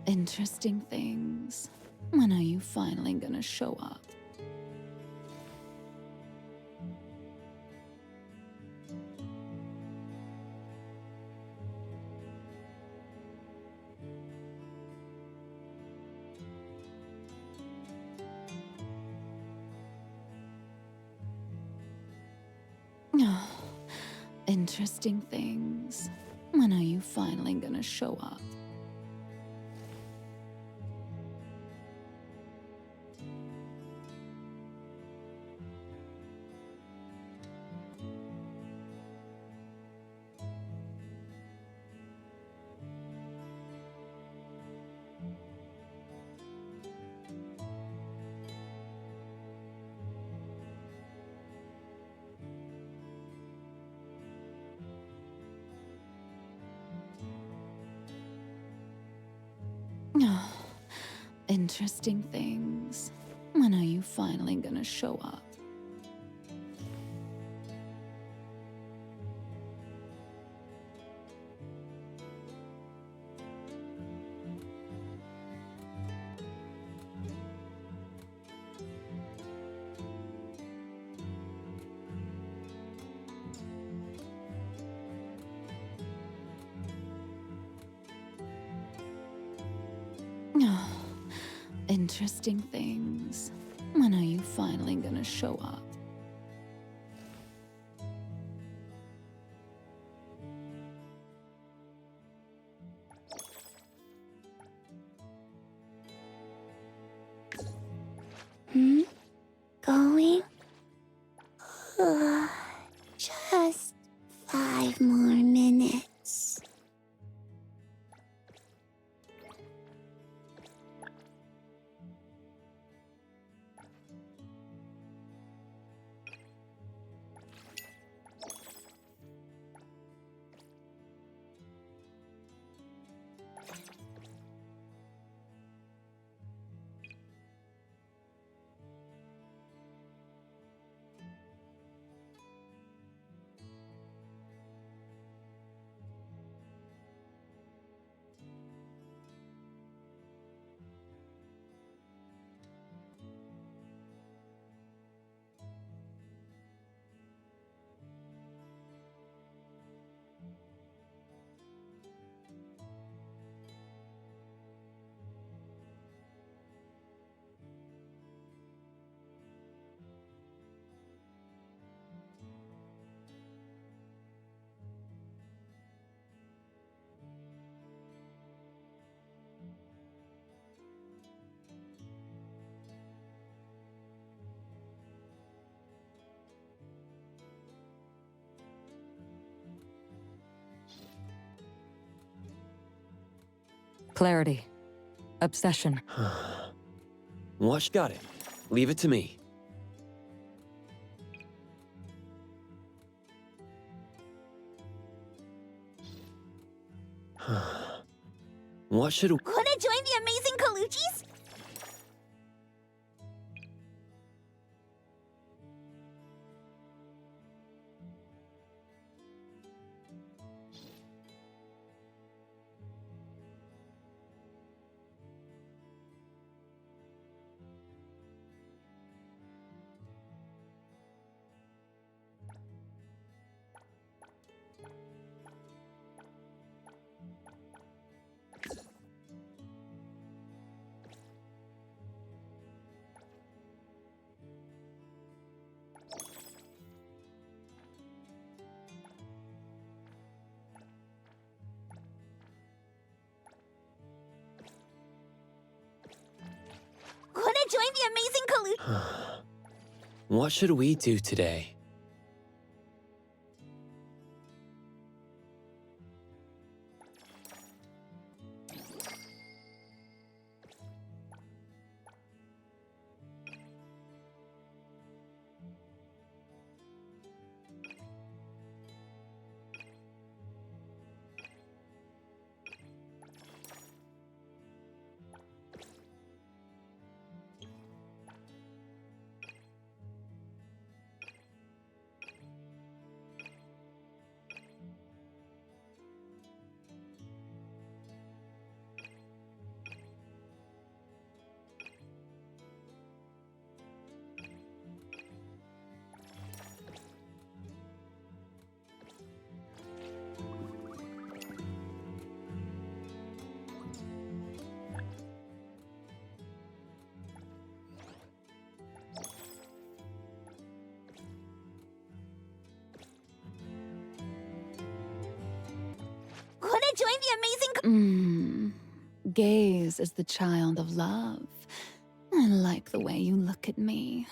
Interesting things. When are you finally gonna show up? Interesting things. When are you finally gonna show up? Interesting things. When are you finally gonna show up? Interesting things. When are you finally gonna show up? Going? Just 5 more minutes. Clarity. Obsession. Watch, got it. Leave it to me. What should... Wanna join the amazing Kaluchis? Wanna join the amazing Kaluchis? What should we do today? Wanna join the amazing Gaze is the child of love. I like the way you look at me.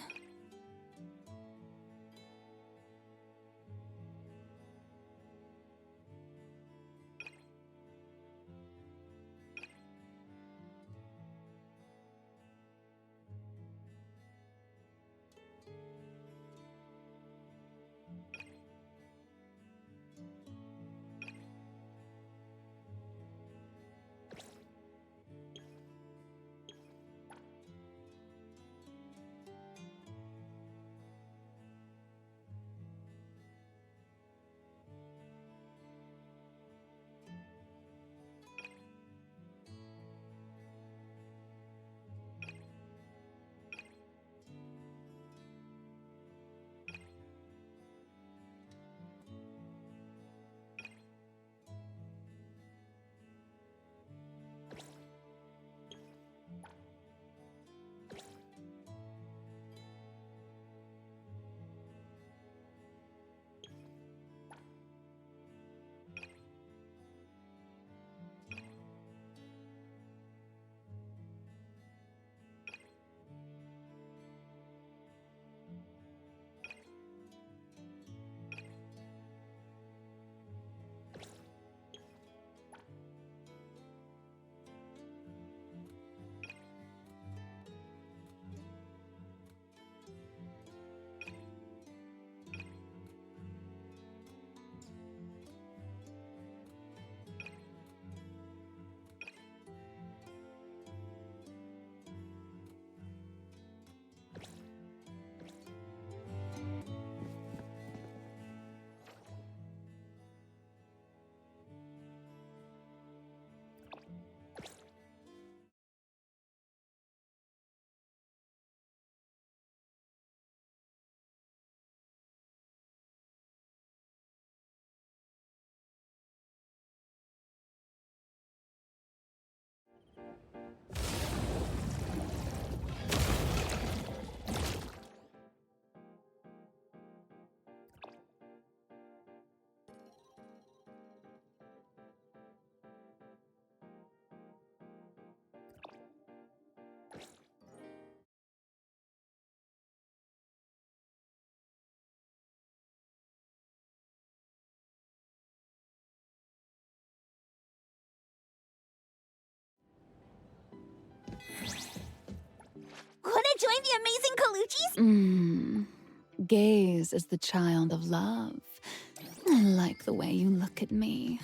Wanna join the amazing Kaluchis? Gaze is the child of love. I like the way you look at me.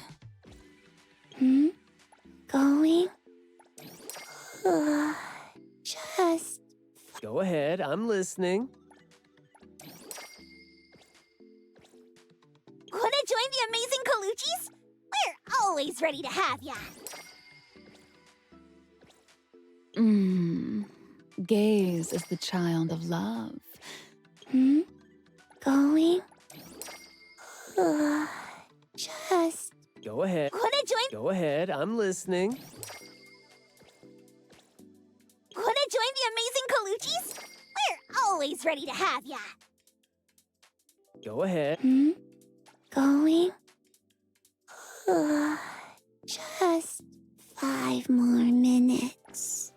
Going? Just... Go ahead, I'm listening. Wanna join the amazing Kaluchis? We're always ready to have ya. Gaze is the child of love. Going? Just... Go ahead. Wanna join... Go ahead, I'm listening. Wanna join the amazing Kaluchis? We're always ready to have ya. Go ahead. Going? Just 5 more minutes.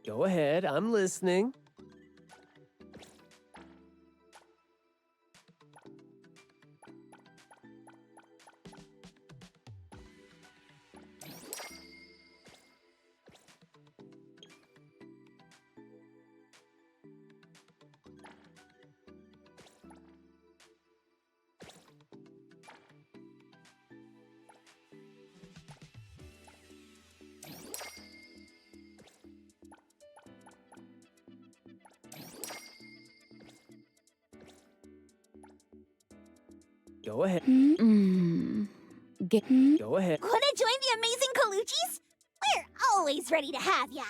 Go ahead, I'm listening. Go ahead. Mmm. Go ahead. Wanna join the amazing Colucci's? We're always ready to have ya.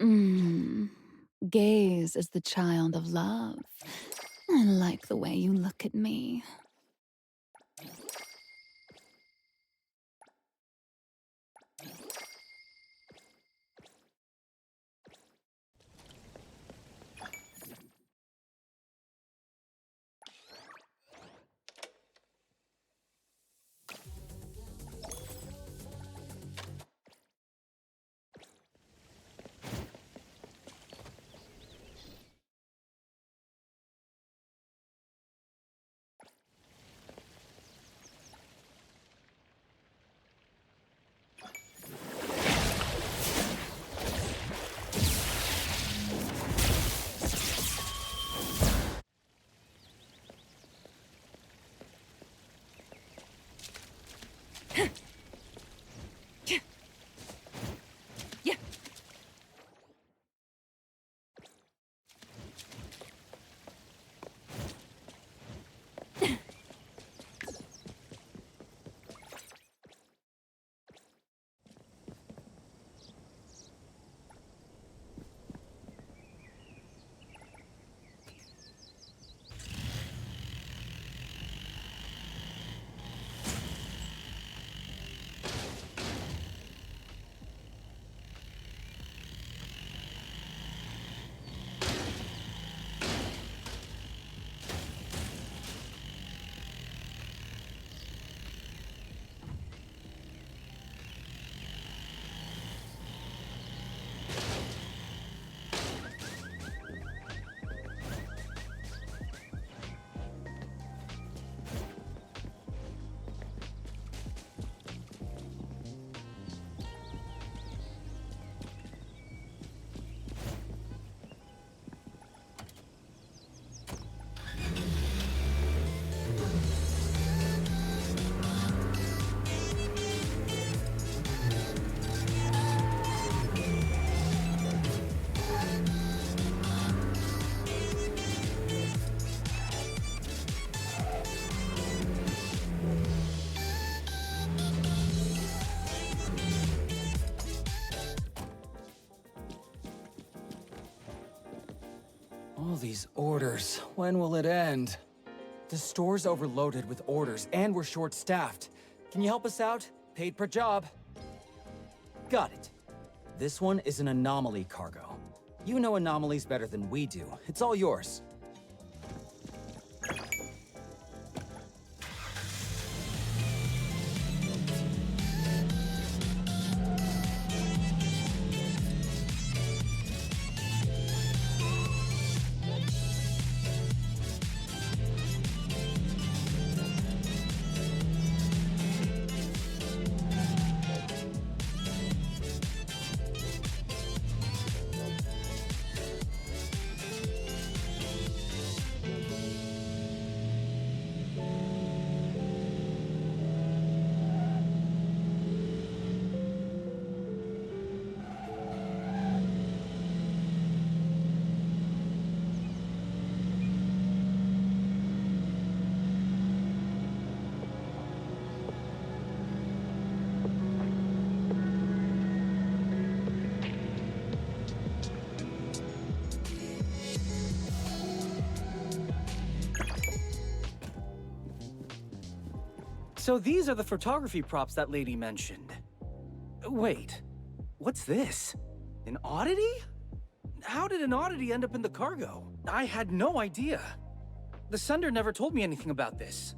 Mmm. Gaze is the child of love. I like the way you look at me. these orders. When will it end? The store's overloaded with orders, and we're short-staffed. Can you help us out? Paid per job. Got it. This one is an anomaly cargo. You know anomalies better than we do. It's all yours. So these are the photography props that lady mentioned. Wait, what's this? An oddity? How did an oddity end up in the cargo? I had no idea. The sender never told me anything about this.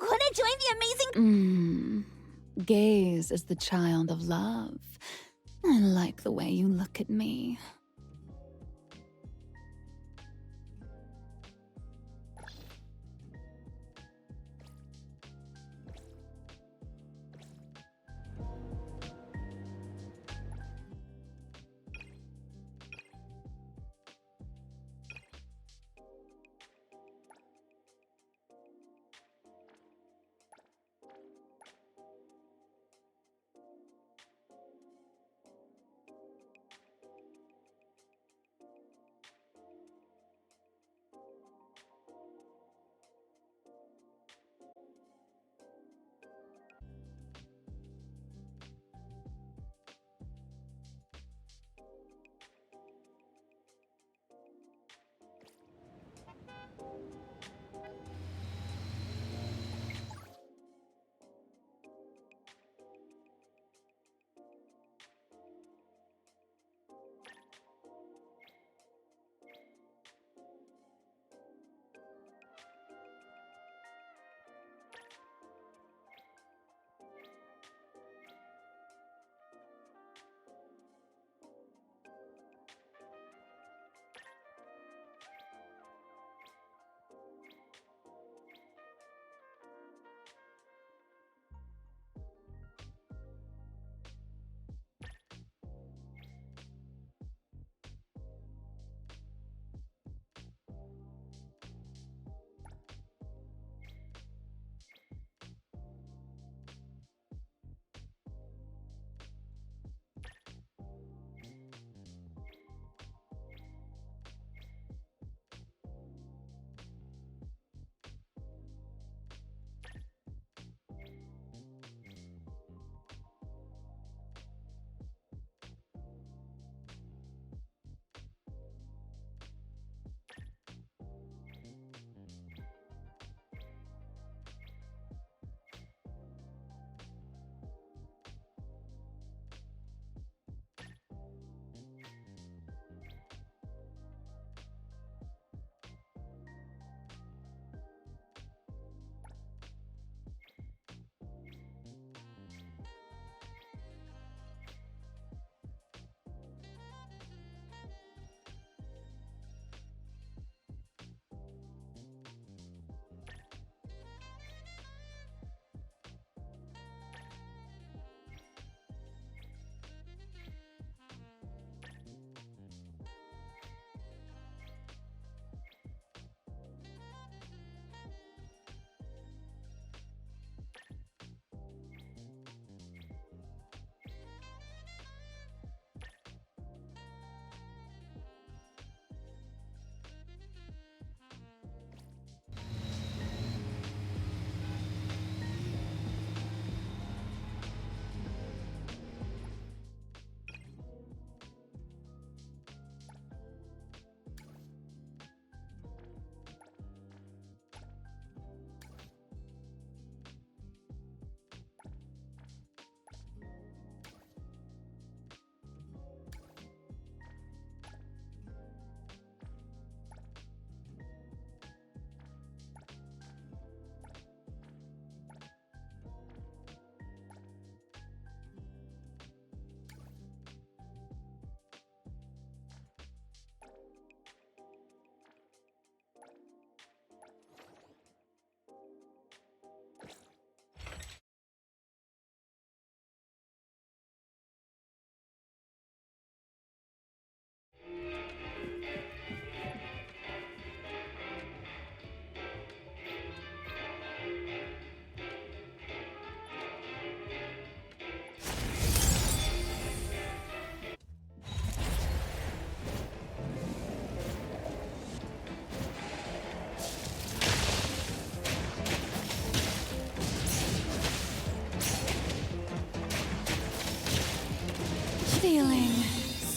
Wanna join the amazing— Gaze is the child of love. I like the way you look at me.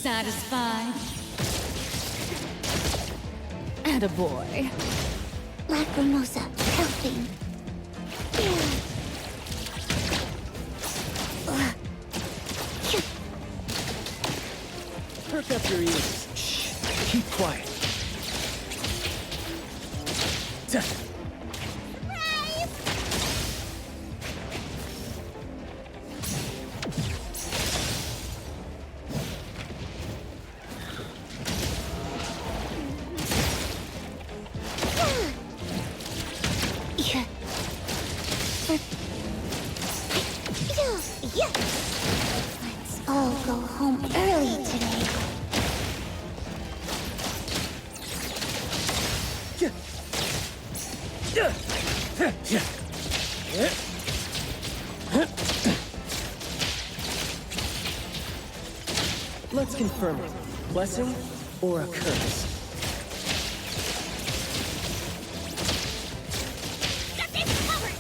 Satisfied? Attaboy. Lacrimosa, helping. Perk up your ears. Shh. Keep quiet. Let's all go home early today. Let's confirm it. Blessing or a curse? Got this covered!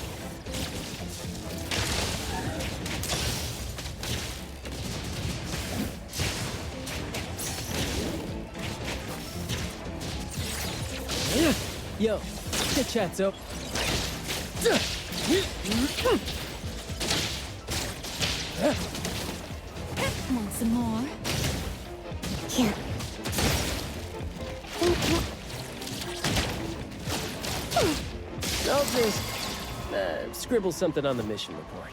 Yo, chit chat's up. Want some more? Yeah. I'll just scribble something on the mission report.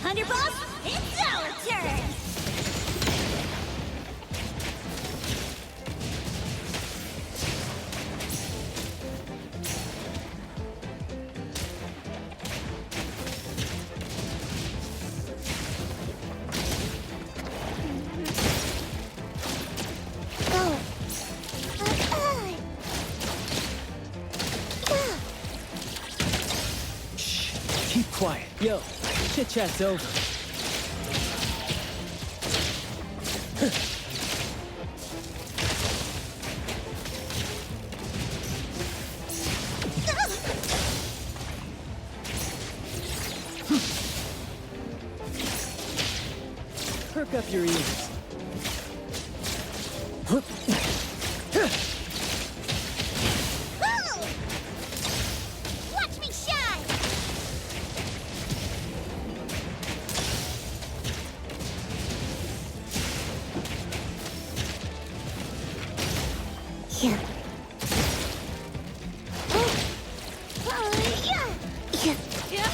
Underboss, it's our turn! Go! Shh. Keep quiet. Yo, chit chat's over. Perk up your ears. Woo! Watch me shine! Yeah. Yeah. Yeah.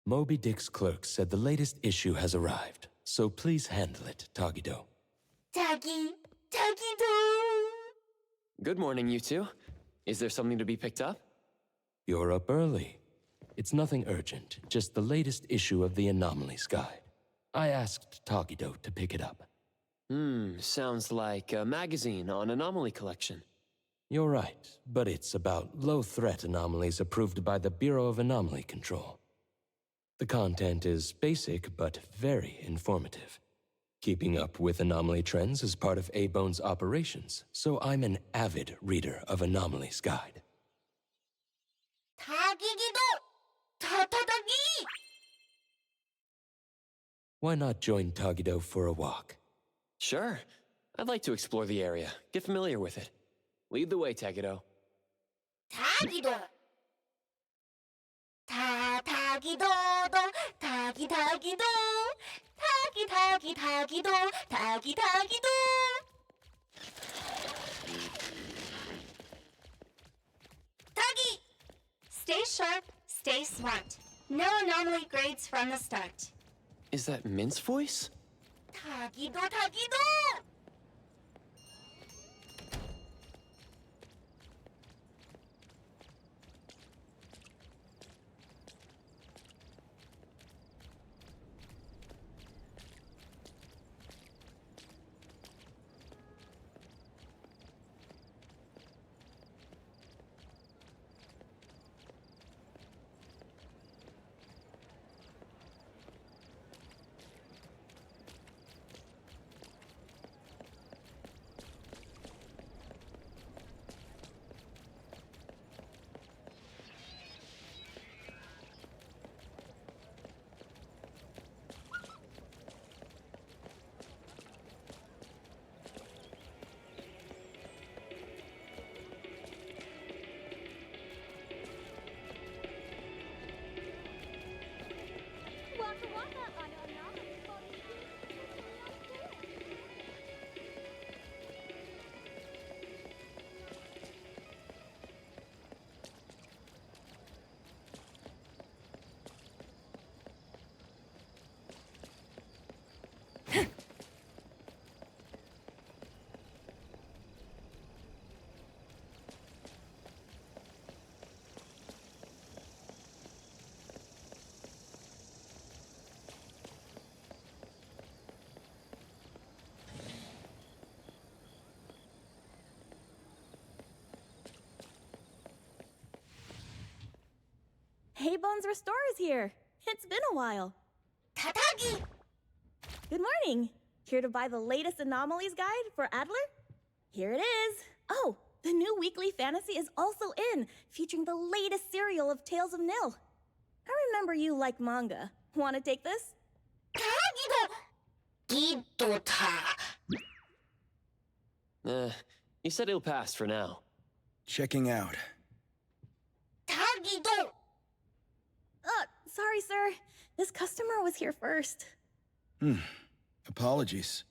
Moby Dick's clerk said the latest issue has arrived, so please handle it, Tagido. Tagido! Good morning, you two. Is there something to be picked up? You're up early. It's nothing urgent, just the latest issue of the Anomalies Guide. I asked Tagido to pick it up. Sounds like a magazine on anomaly collection. You're right, but it's about low-threat anomalies approved by the Bureau of Anomaly Control. The content is basic, but very informative. Keeping up with anomaly trends is part of A-Bone's operations, so I'm an avid reader of Anomalies Guide. 타기기도! 타타타기! Why not join Tagido for a walk? Sure. I'd like to explore the area, get familiar with it. Lead the way, Tagido. 타기도! 타기도도! 타기도! 타기도! 타기도! 타기! Stay sharp, stay smart. No anomaly grades from the start. Is that Mint's voice? 타기도! Hey Bones Restore is here. It's been a while. 타타기! Good morning. Here to buy the latest Anomalies Guide for Adler? Here it is. Oh, the new weekly fantasy is also in, featuring the latest serial of Tales of Nil. I remember you like manga. Want to take this? 타기도! 기도타! You said it'll pass for now. Checking out. 타기도! Sorry, sir. This customer was here first. Apologies.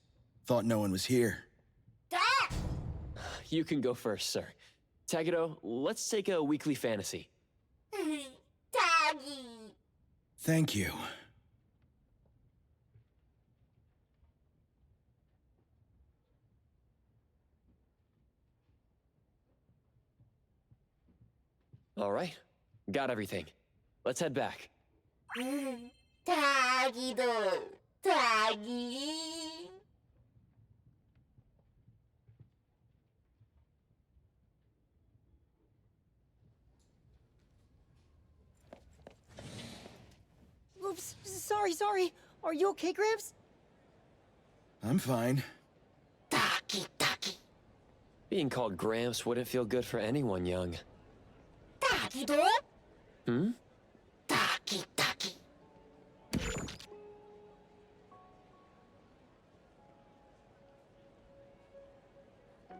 Thought no one was here. 타! You can go first, sir. Tagido, let's take a weekly fantasy. 타기! Thank you. All right. Got everything. Let's head back. 타기도! 타기! Oops, sorry. Are you okay, Gramps? I'm fine. 타기! Being called Gramps wouldn't feel good for anyone young. 타기도? Hmm? 타기!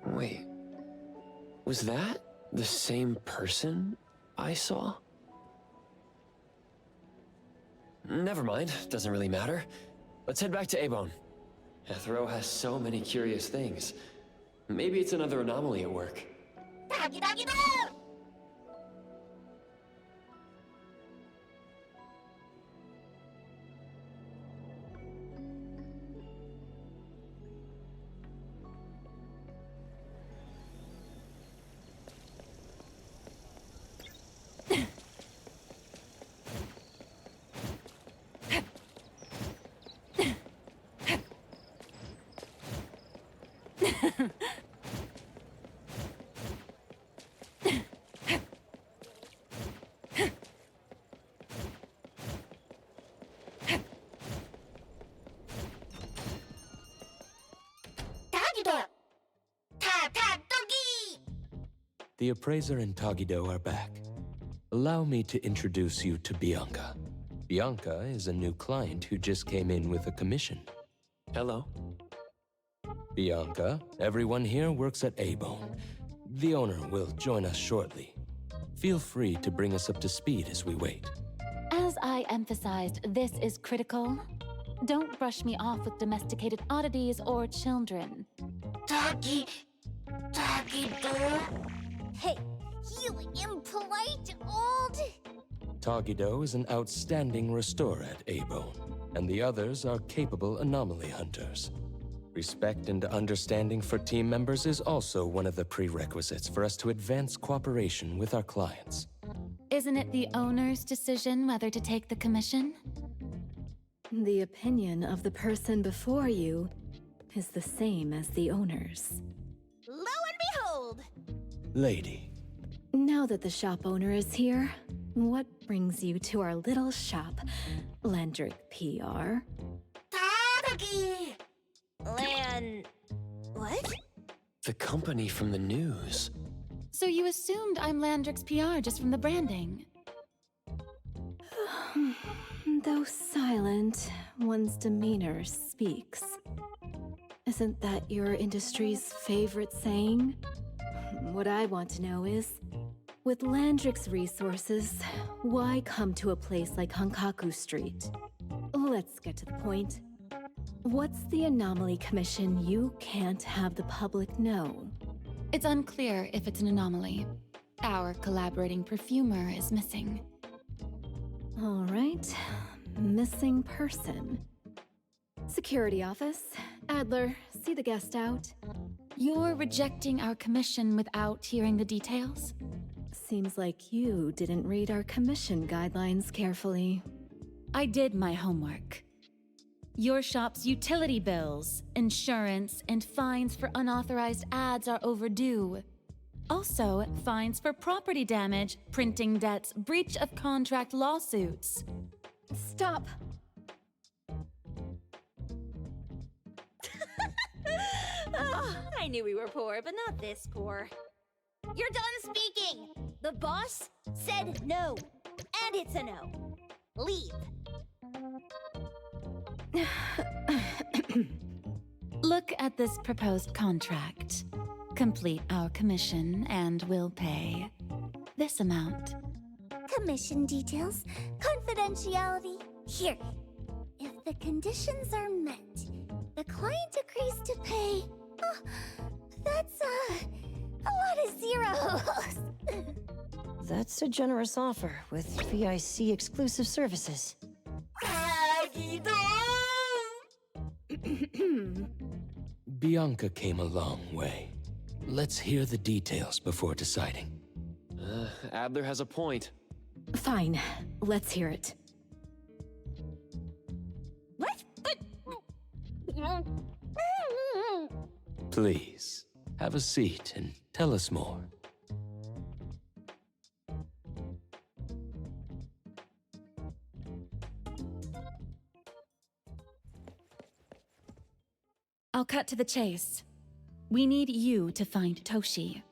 Wait. Was that the same person I saw? Never mind. Doesn't really matter. Let's head back to A-Bone. Ethro has so many curious things. Maybe it's another anomaly at work. Doggy doggy dog! Doggy dog! Ta ta doggy! The appraiser and Tagido are back. Allow me to introduce you to Bianca. Bianca is a new client who just came in with a commission. Hello. Bianca, everyone here works at A-Bone. The owner will join us shortly. Feel free to bring us up to speed as we wait. As I emphasized, this is critical. Don't brush me off with domesticated oddities or children. Doggy dog. Hey, you impolite old... Tagido is an outstanding restorer at A-Bone, and the others are capable anomaly hunters. Respect and understanding for team members is also one of the prerequisites for us to advance cooperation with our clients. Isn't it the owner's decision whether to take the commission? The opinion of the person before you is the same as the owner's. Lo and behold! Lady. Now that the shop owner is here, what brings you to our little shop, Landrick PR? Doggy! What? The company from the news. So you assumed I'm Landrick's PR just from the branding? Though silent, one's demeanor speaks. Isn't that your industry's favorite saying? What I want to know is, with Landrick's resources, why come to a place like Hankaku Street? Let's get to the point. What's the anomaly commission you can't have the public know? It's unclear if it's an anomaly. Our collaborating perfumer is missing. All right. Missing person. Security office. Adler, see the guest out. You're rejecting our commission without hearing the details? Seems like you didn't read our commission guidelines carefully. I did my homework. Your shop's utility bills, insurance, and fines for unauthorized ads are overdue. Also, fines for property damage, printing debts, breach of contract lawsuits. Stop! Oh, I knew we were poor, but not this poor. You're done speaking! The boss said no. And it's a no. Leave. Look at this proposed contract. Complete our commission and we'll pay this amount. Commission details, confidentiality. Here. If the conditions are met, the client agrees to pay. Oh, that's a lot of zeros. That's a generous offer with VIC exclusive services. Bianca came a long way. Let's hear the details before deciding. Adler has a point. Fine. Let's hear it. What? Please, have a seat and tell us more. I'll cut to the chase. We need you to find Toshi.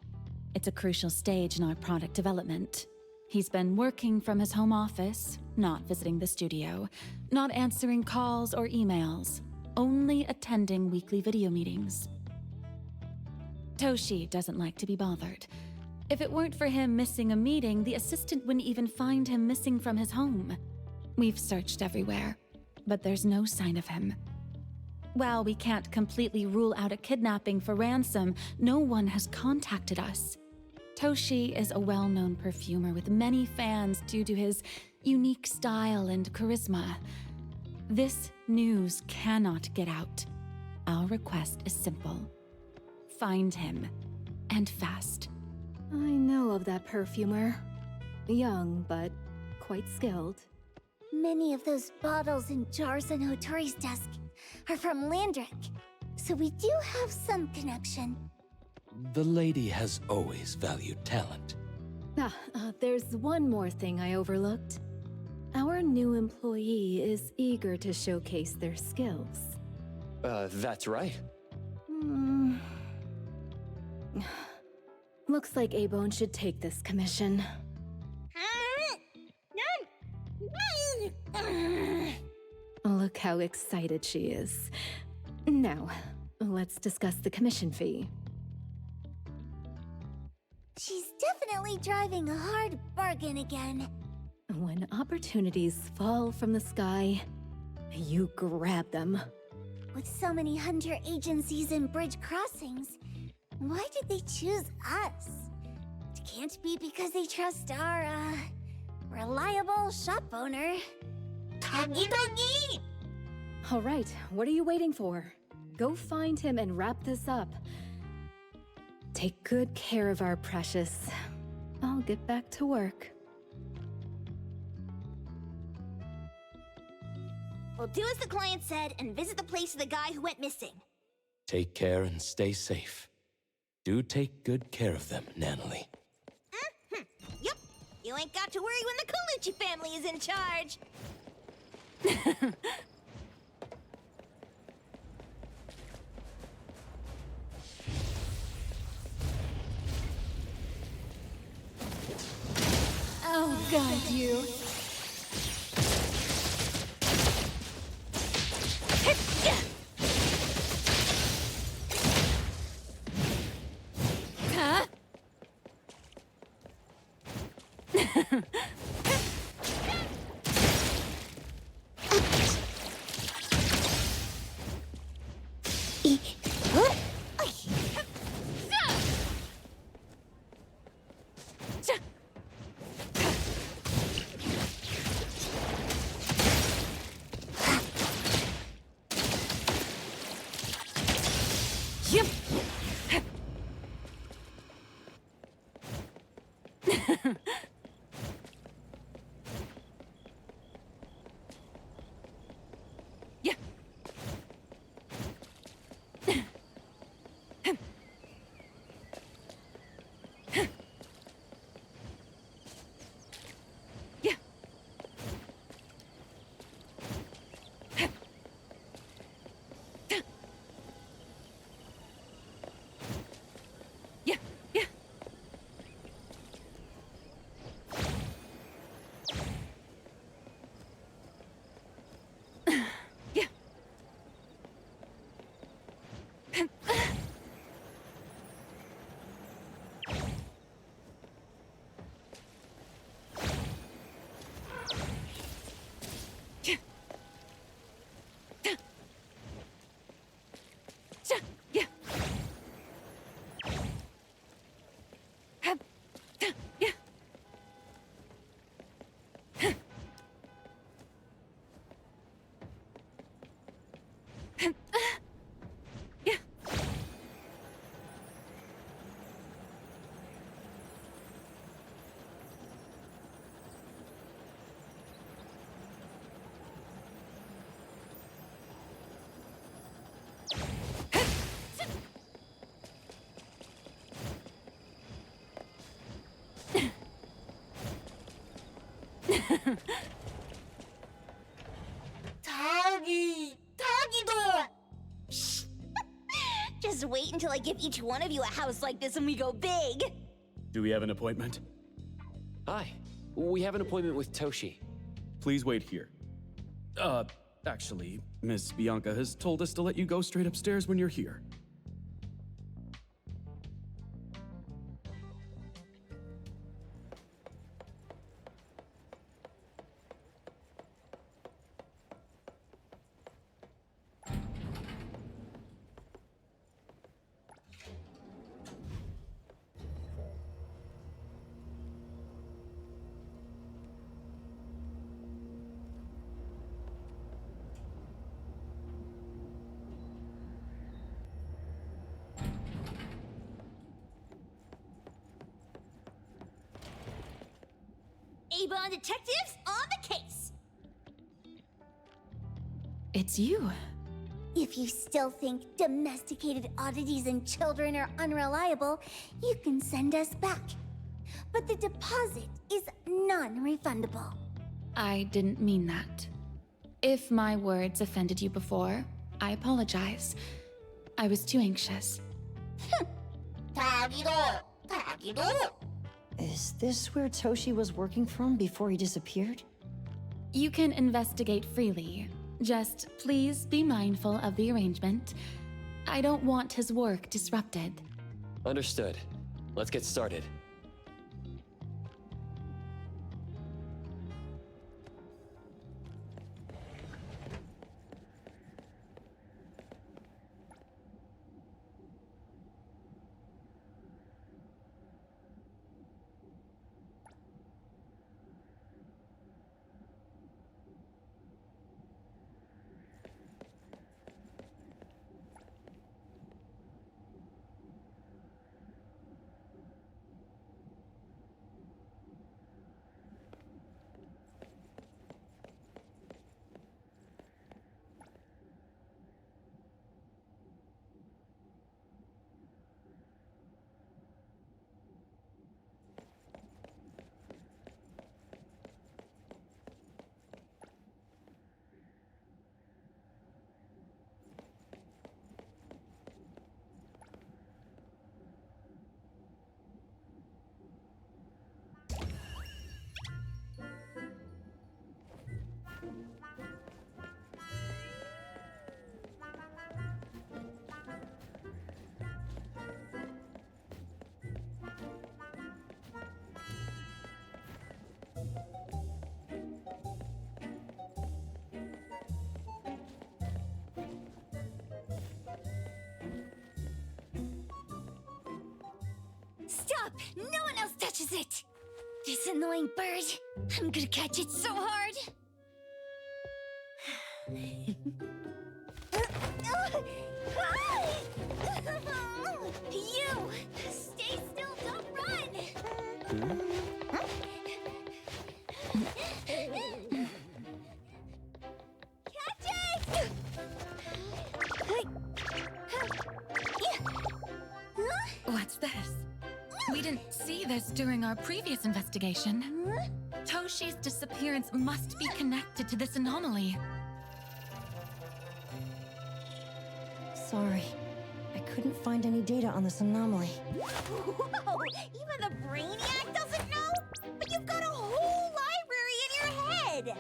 It's a crucial stage in our product development. He's been working from his home office, not visiting the studio, not answering calls or emails, only attending weekly video meetings. Toshi doesn't like to be bothered. If it weren't for him missing a meeting, the assistant wouldn't even find him missing from his home. We've searched everywhere, but there's no sign of him. While we can't completely rule out a kidnapping for ransom, no one has contacted us. Toshi is a well-known perfumer with many fans due to his unique style and charisma. This news cannot get out. Our request is simple. Find him, and fast. I know of that perfumer. Young, but quite skilled. Many of those bottles and jars on Hotori's desk are from Landrick, so we do have some connection. The lady has always valued talent. There's one more thing I overlooked. Our new employee is eager to showcase their skills. That's right. Looks like A-Bone should take this commission. Look how excited she is. Now, let's discuss the commission fee. She's definitely driving a hard bargain again. When opportunities fall from the sky, you grab them. With so many hunter agencies and bridge crossings, why did they choose us? It can't be because they trust our, reliable shop owner. Togi! All right, what are you waiting for? Go find him and wrap this up. Take good care of our precious. I'll get back to work. We'll do as the client said and visit the place of the guy who went missing. Take care and stay safe. Do take good care of them, Natalie. Yep. You ain't got to worry when the Colucci family is in charge. Oh, God, you. Huh? Yep. Yeah. Yeah. Yeah, yeah. Yeah. Yeah. Yeah. Yeah. Tagi-do! Shh. Just wait until I give each one of you a house like this and we go big. Do we have an appointment? Hi. We have an appointment with Toshi. Please wait here. Actually, Miss Bianca has told us to let you go straight upstairs when you're here. A-Bond detectives on the case! It's you. If you still think domesticated oddities and children are unreliable, you can send us back. But the deposit is non-refundable. I didn't mean that. If my words offended you before, I apologize. I was too anxious. Is this where Toshi was working from before he disappeared? You can investigate freely. Just please be mindful of the arrangement. I don't want his work disrupted. Understood. Let's get started. Stop! No one else touches it! This annoying bird. I'm gonna catch it so hard! You! Stay still, don't run! Catch it! What's this? We didn't see this during our previous investigation. Toshi's disappearance must be connected to this anomaly. Sorry. I couldn't find any data on this anomaly. Whoa! Even the Brainiac doesn't know? But you've got a whole library in your head!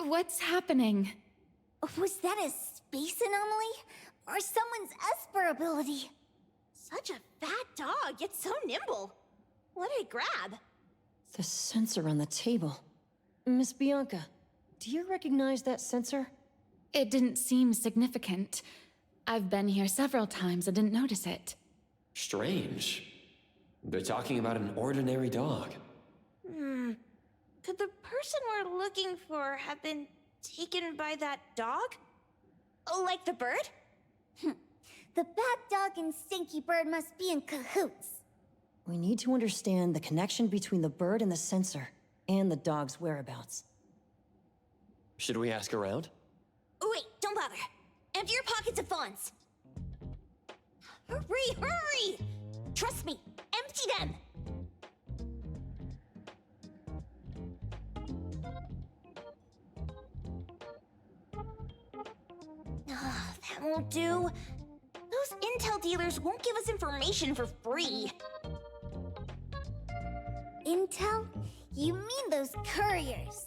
What's happening? Was that a space anomaly? Or someone's Esper ability? Such a fat dog, yet so nimble. What did it grab? The sensor on the table. Miss Bianca, do you recognize that sensor? It didn't seem significant. I've been here several times and didn't notice it. Strange. They're talking about an ordinary dog. Could the person we're looking for have been taken by that dog? Like the bird? The bad dog and Stinky Bird must be in cahoots. We need to understand the connection between the bird and the sensor, and the dog's whereabouts. Should we ask around? Wait, don't bother. Empty your pockets of funds. Hurry, hurry! Trust me, empty them! That won't do. Those intel dealers won't give us information for free. Intel? You mean those couriers?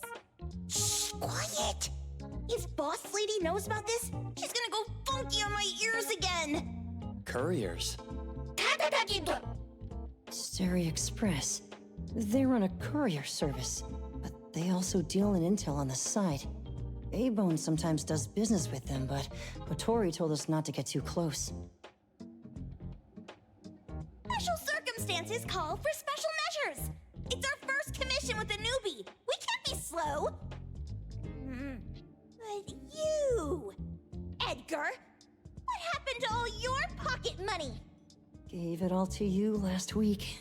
Shh, quiet! If Boss Lady knows about this, she's gonna go funky on my ears again! Couriers? Sari Express. They run a courier service, but they also deal in intel on the side. A-Bone sometimes does business with them, but Otori told us not to get too close. Special circumstances call for special measures. It's our first commission with a newbie. We can't be slow. But you, Edgar, what happened to all your pocket money? Gave it all to you last week.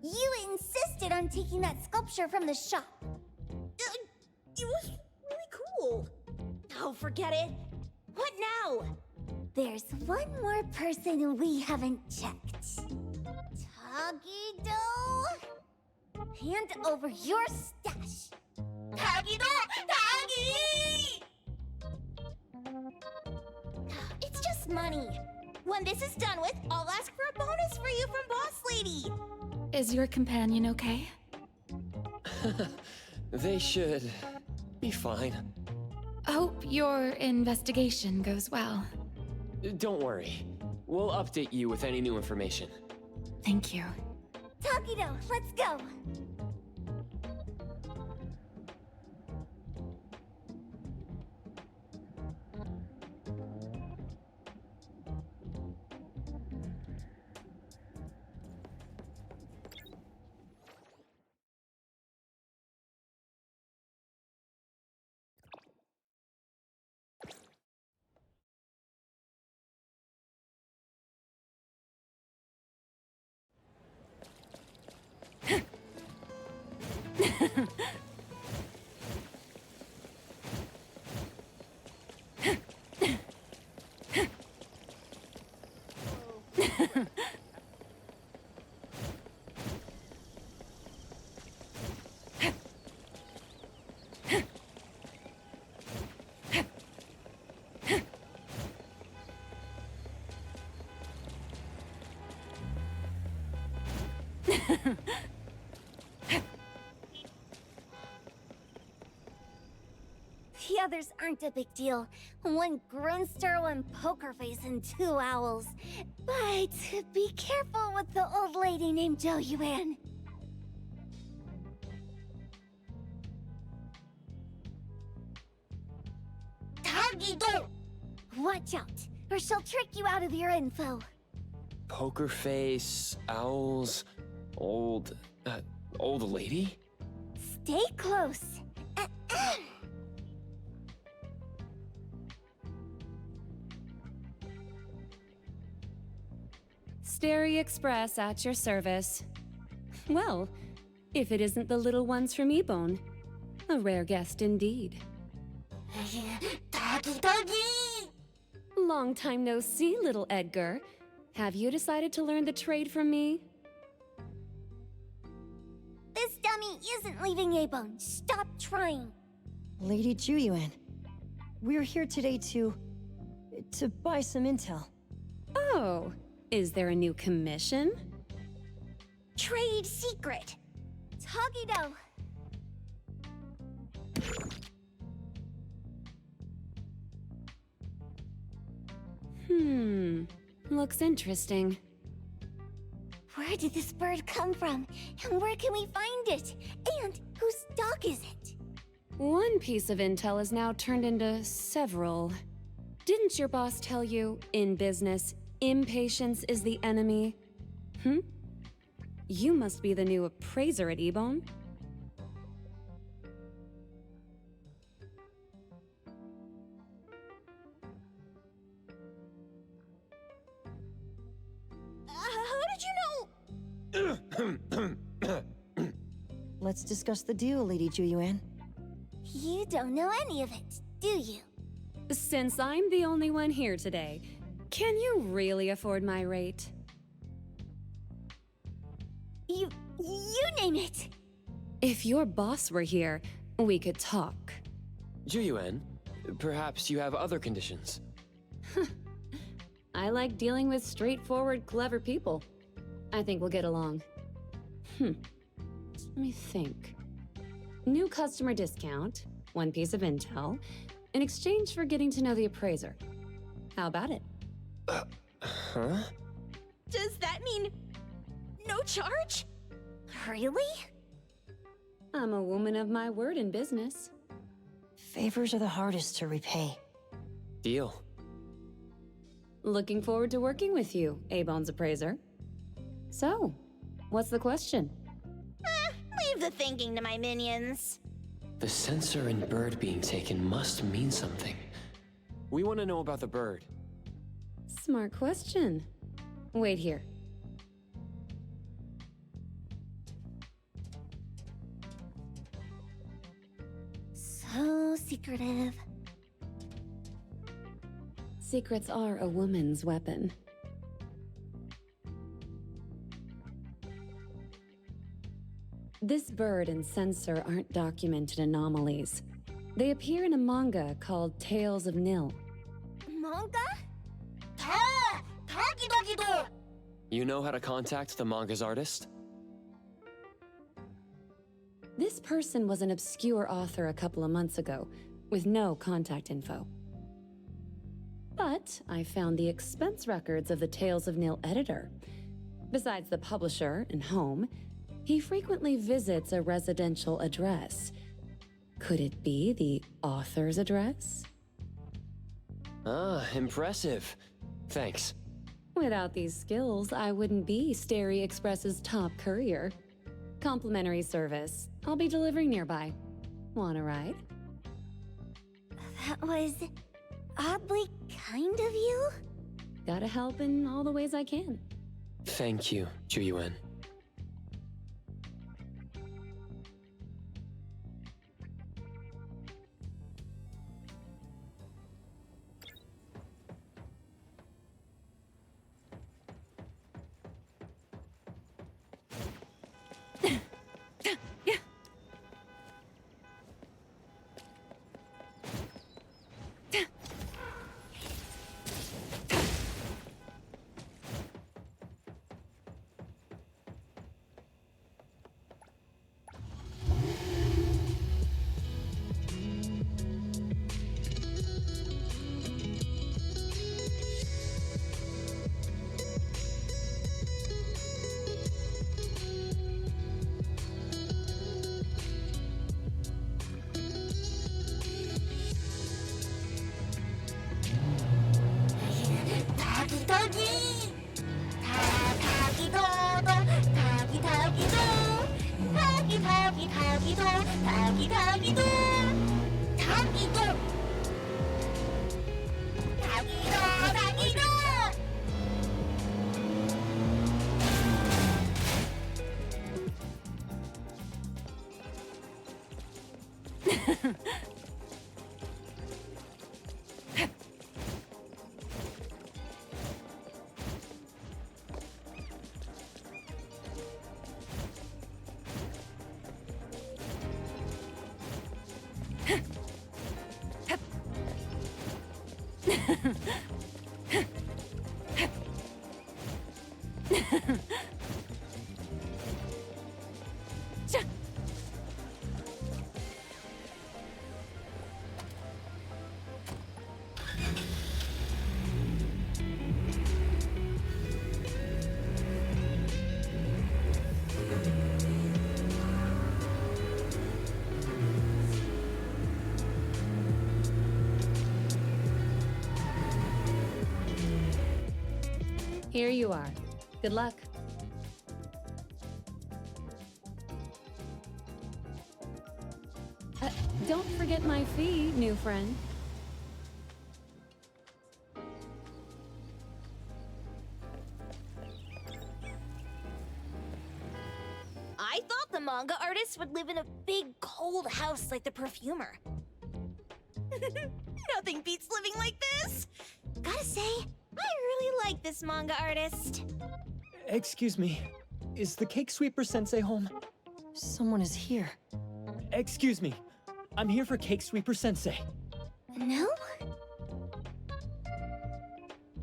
You insisted on taking that sculpture from the shop. It was really cool. Oh, forget it. What now? There's one more person we haven't checked. Tagido? Hand over your stash. Tagido! Tagi! It's just money. When this is done with, I'll ask for a bonus for you from Boss Lady. Is your companion okay? They should be fine. Hope your investigation goes well. Don't worry. We'll update you with any new information. Thank you. Tagido, let's go. The others aren't a big deal. One Grunster, one Poker Face, and 2 owls. But be careful with the old lady named Jo Yuan. Tagido! Watch out, or she'll trick you out of your info. Poker face, owls, old lady? Stay close. Stary Express at your service. Well, if it isn't the little ones from Ebone. A rare guest indeed. Long time no see, little Edgar. Have you decided to learn the trade from me? This dummy isn't leaving A-Bone. Stop trying. Lady Juyuan, we're here today to buy some intel. Oh, is there a new commission? Trade secret. Tagido. Looks interesting. Where did this bird come from? And where can we find it? And whose dog is it? One piece of intel is now turned into several. Didn't your boss tell you, in business, impatience is the enemy? You must be the new appraiser at Ebone. Let's discuss the deal, Lady Juyuan. You don't know any of it, do you? Since I'm the only one here today, can you really afford my rate? You name it! If your boss were here, we could talk. Juyuan, perhaps you have other conditions. I like dealing with straightforward, clever people. I think we'll get along. Let me think. New customer discount, one piece of intel, in exchange for getting to know the appraiser. How about it? Huh? Does that mean No charge? Really? I'm a woman of my word in business. Favors are the hardest to repay. Deal. Looking forward to working with you, A-Bone's appraiser. So, what's the question? Leave the thinking to my minions. The sensor and bird being taken must mean something. We want to know about the bird. Smart question. Wait here. So secretive. Secrets are a woman's weapon. This bird and sensor aren't documented anomalies. They appear in a manga called Tales of NtE. Manga? You know how to contact the manga's artist? This person was an obscure author a couple of months ago, with no contact info. But I found the expense records of the Tales of NtE editor. Besides the publisher and home, he frequently visits a residential address. Could it be the author's address? Ah, impressive. Thanks. Without these skills, I wouldn't be Starry Express's top courier. Complimentary service. I'll be delivering nearby. Want a ride? That was oddly kind of you. Gotta help in all the ways I can. Thank you, Juyuan. Here you are. Good luck. Don't forget my fee, new friend. I thought the manga artist would live in a big, cold house like the perfumer. Nothing beats living like this! Gotta say, I really like this manga artist. Excuse me. Is the Cake Sweeper Sensei home? Someone is here. Excuse me. I'm here for Cake Sweeper Sensei. No?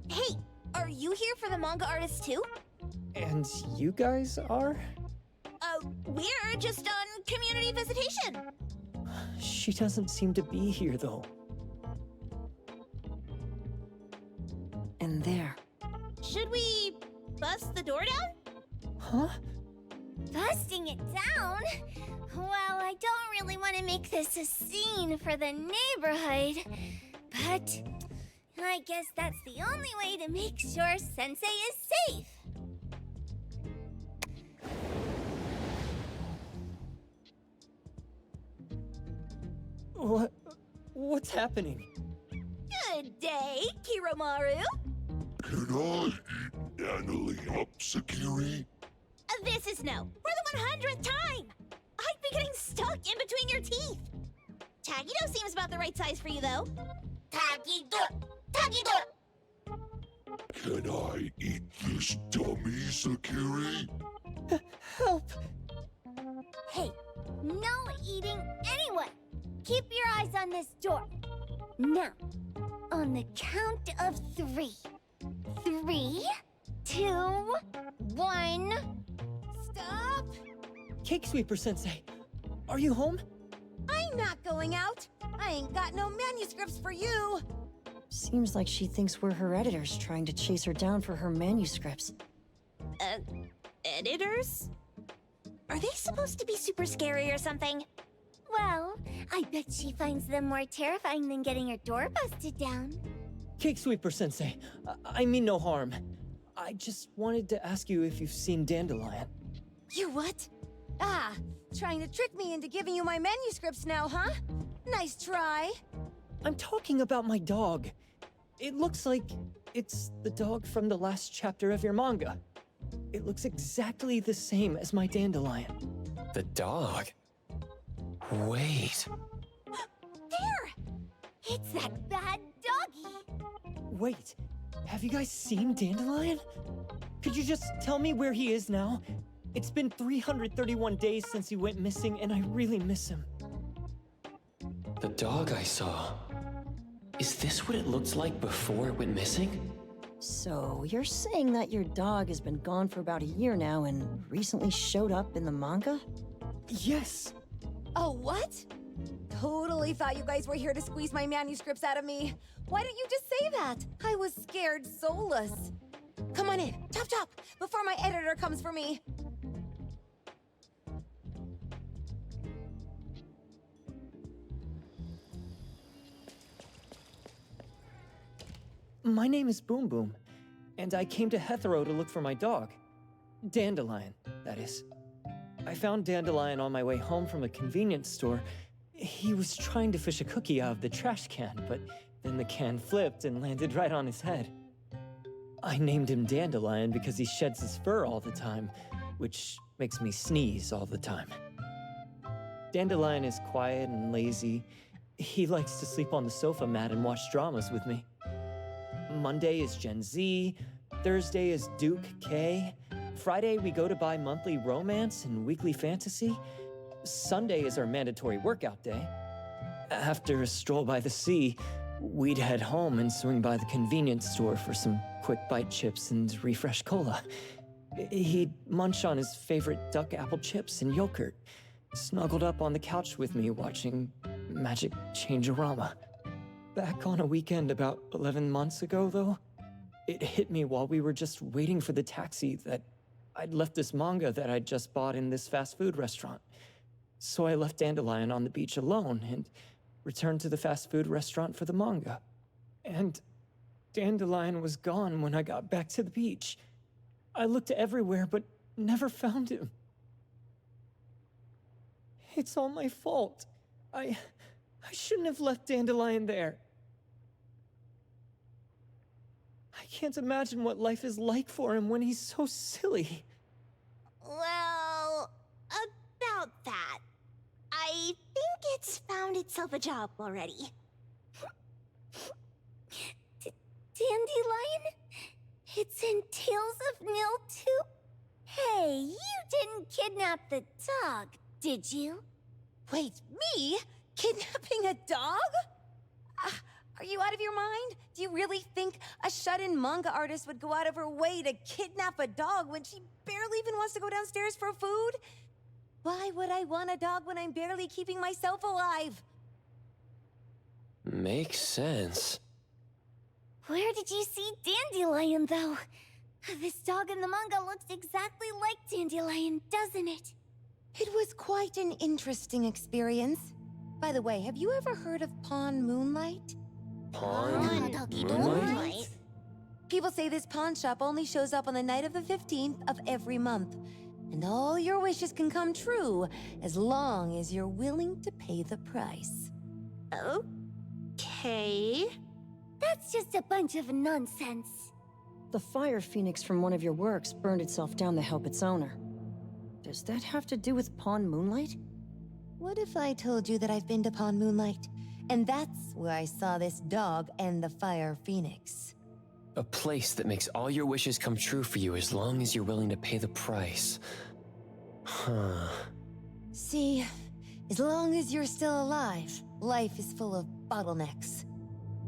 Hey, are you here for the manga artist too? And you guys are? We're just on community visitation. She doesn't seem to be here, though. And there. Should we bust the door down? Huh? Busting it down? Well, I don't really want to make this a scene for the neighborhood, but I guess that's the only way to make sure Sensei is safe. What's happening? Good day, Kiromaru. Can I eat Annalie up, Sakiri? This is no, for the 100th time! I'd be getting stuck in between your teeth! Tagido seems about the right size for you, though. Tagido! Tagido! Can I eat this dummy, Sakiri? Help! Hey, no eating anyone! Keep your eyes on this door. Now, on the count of 3. 3, 2, 1... Stop! Cake Sweeper Sensei, are you home? I'm not going out. I ain't got no manuscripts for you. Seems like she thinks we're her editors trying to chase her down for her manuscripts. Editors? Are they supposed to be super scary or something? Well, I bet she finds them more terrifying than getting her door busted down. Cake Sweeper Sensei, I mean no harm. I just wanted to ask you if you've seen Dandelion. You what? Ah, trying to trick me into giving you my manuscripts now, huh? Nice try. I'm talking about my dog. It looks like it's the dog from the last chapter of your manga. It looks exactly the same as my Dandelion. The dog? Wait. There! It's that bad doggy! Wait, have you guys seen Dandelion? Could you just tell me where he is now? It's been 331 days since he went missing, and I really miss him. The dog I saw. Is this what it looked like before it went missing? So, you're saying that your dog has been gone for about a year now and recently showed up in the manga? Yes! Oh, what? Totally thought you guys were here to squeeze my manuscripts out of me. Why didn't you just say that? I was scared soulless. Come on in, chop chop, before my editor comes for me. My name is Boom Boom, and I came to Hethero to look for my dog. Dandelion, that is. I found Dandelion on my way home from a convenience store. He was trying to fish a cookie out of the trash can, but then the can flipped and landed right on his head. I named him Dandelion because he sheds his fur all the time, which makes me sneeze all the time. Dandelion is quiet and lazy. He likes to sleep on the sofa mat and watch dramas with me. Monday is Gen Z, Thursday is Duke K, Friday we go to buy monthly romance and weekly fantasy, Sunday is our mandatory workout day. After a stroll by the sea, we'd head home and swing by the convenience store for some quick bite chips and refresh cola. He'd munch on his favorite duck apple chips and yogurt, snuggled up on the couch with me watching Magic Change-O-Rama. Back on a weekend about 11 months ago, though, it hit me while we were just waiting for the taxi that I'd left this manga that I'd just bought in this fast food restaurant. So I left Dandelion on the beach alone and returned to the fast food restaurant for the manga. And Dandelion was gone when I got back to the beach. I looked everywhere, but never found him. It's all my fault. I shouldn't have left Dandelion there. I can't imagine what life is like for him when he's so silly. Well, about that. I think it's found itself a job already. Dandelion? It's in Tales of Nil too? Hey, you didn't kidnap the dog, did you? Wait, me? Kidnapping a dog? Are you out of your mind? Do you really think a shut-in manga artist would go out of her way to kidnap a dog when she barely even wants to go downstairs for food? Why would I want a dog when I'm barely keeping myself alive? Makes sense. Where did you see Dandelion, though? This dog in the manga looks exactly like Dandelion, doesn't it? It was quite an interesting experience. By the way, have you ever heard of Pawn Moonlight? Pawn Moonlight? People say this pawn shop only shows up on the night of the 15th of every month. And all your wishes can come true as long as you're willing to pay the price. Okay. That's just a bunch of nonsense. The fire phoenix from one of your works burned itself down to help its owner. Does that have to do with Pawn Moonlight? What if I told you that I've been to Pawn Moonlight? And that's where I saw this dog and the fire phoenix. A place that makes all your wishes come true for you as long as you're willing to pay the price. Huh. See, as long as you're still alive, life is full of bottlenecks.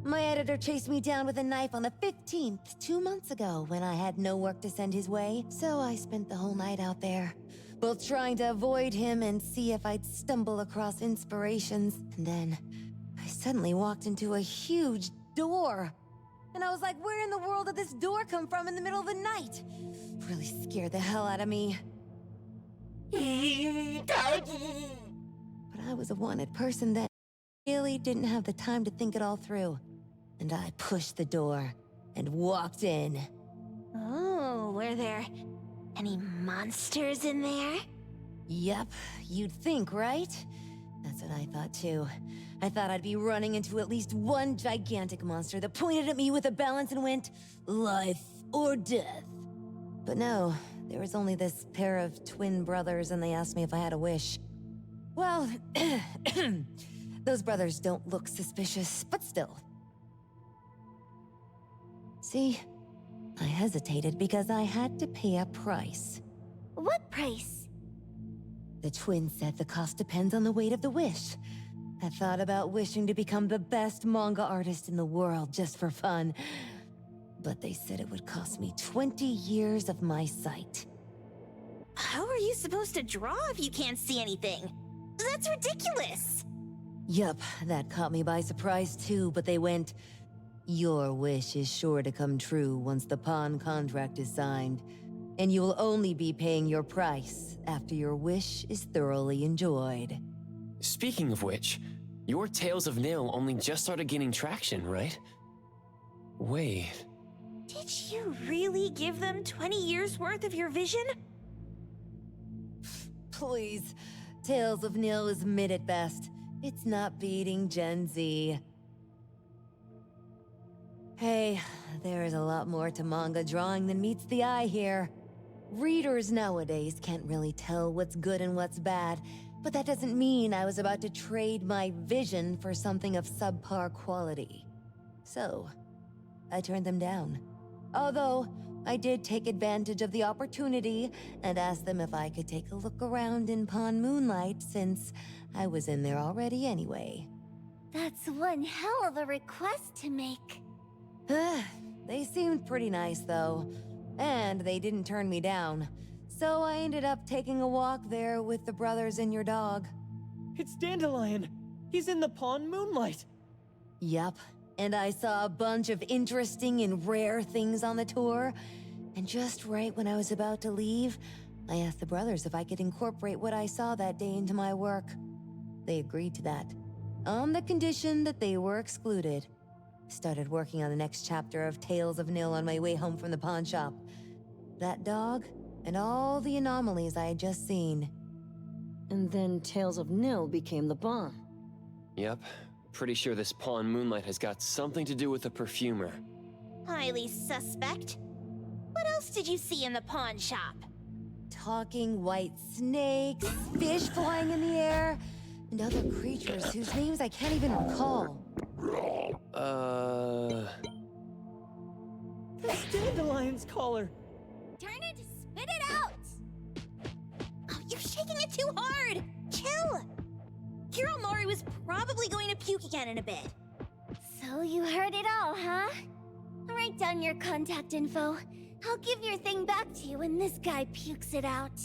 My editor chased me down with a knife on the 15th, 2 months ago, when I had no work to send his way, so I spent the whole night out there, both trying to avoid him and see if I'd stumble across inspirations. And then, I suddenly walked into a huge door. And I was like, where in the world did this door come from in the middle of the night? Really scared the hell out of me. But I was a wanted person that really didn't have the time to think it all through. And I pushed the door and walked in. Oh, were there any monsters in there? Yep, you'd think, right? That's what I thought too. I thought I'd be running into at least one gigantic monster that pointed at me with a balance and went, life or death. But no, there was only this pair of twin brothers and they asked me if I had a wish. Well, those brothers don't look suspicious, but still. See, I hesitated because I had to pay a price. What price? The twins said the cost depends on the weight of the wish. I thought about wishing to become the best manga artist in the world just for fun. But they said it would cost me 20 years of my sight. How are you supposed to draw if you can't see anything? That's ridiculous! Yup, that caught me by surprise too, but they went, your wish is sure to come true once the pawn contract is signed, and you will only be paying your price after your wish is thoroughly enjoyed. Speaking of which, your Tales of Nil only just started gaining traction, right? Wait. Did you really give them 20 years worth of your vision? Please, Tales of Nil is mid at best. It's not beating Gen Z. Hey, there is a lot more to manga drawing than meets the eye here. Readers nowadays can't really tell what's good and what's bad, but that doesn't mean I was about to trade my vision for something of subpar quality. So, I turned them down. Although, I did take advantage of the opportunity and asked them if I could take a look around in Pawn Moonlight since I was in there already anyway. That's one hell of a request to make. They seemed pretty nice, though. And they didn't turn me down. So I ended up taking a walk there with the brothers and your dog. It's Dandelion! He's in the Pawn Moonlight! Yup. And I saw a bunch of interesting and rare things on the tour. And just right when I was about to leave, I asked the brothers if I could incorporate what I saw that day into my work. They agreed to that, on the condition that they were excluded. Started working on the next chapter of Tales of Nil on my way home from the pawn shop. That dog, and all the anomalies I had just seen. And then Tales of Nil became the bomb. Yep. Pretty sure this Pawn Moonlight has got something to do with the perfumer. Highly suspect. What else did you see in the pawn shop? Talking white snakes, fish flying in the air, and other creatures whose names I can't even recall. That's Dandelion's collar! Turn it! Spit it out! Oh, you're shaking it too hard! Chill! Hiromori was probably going to puke again in a bit. So you heard it all, huh? I'll write down your contact info. I'll give your thing back to you when this guy pukes it out.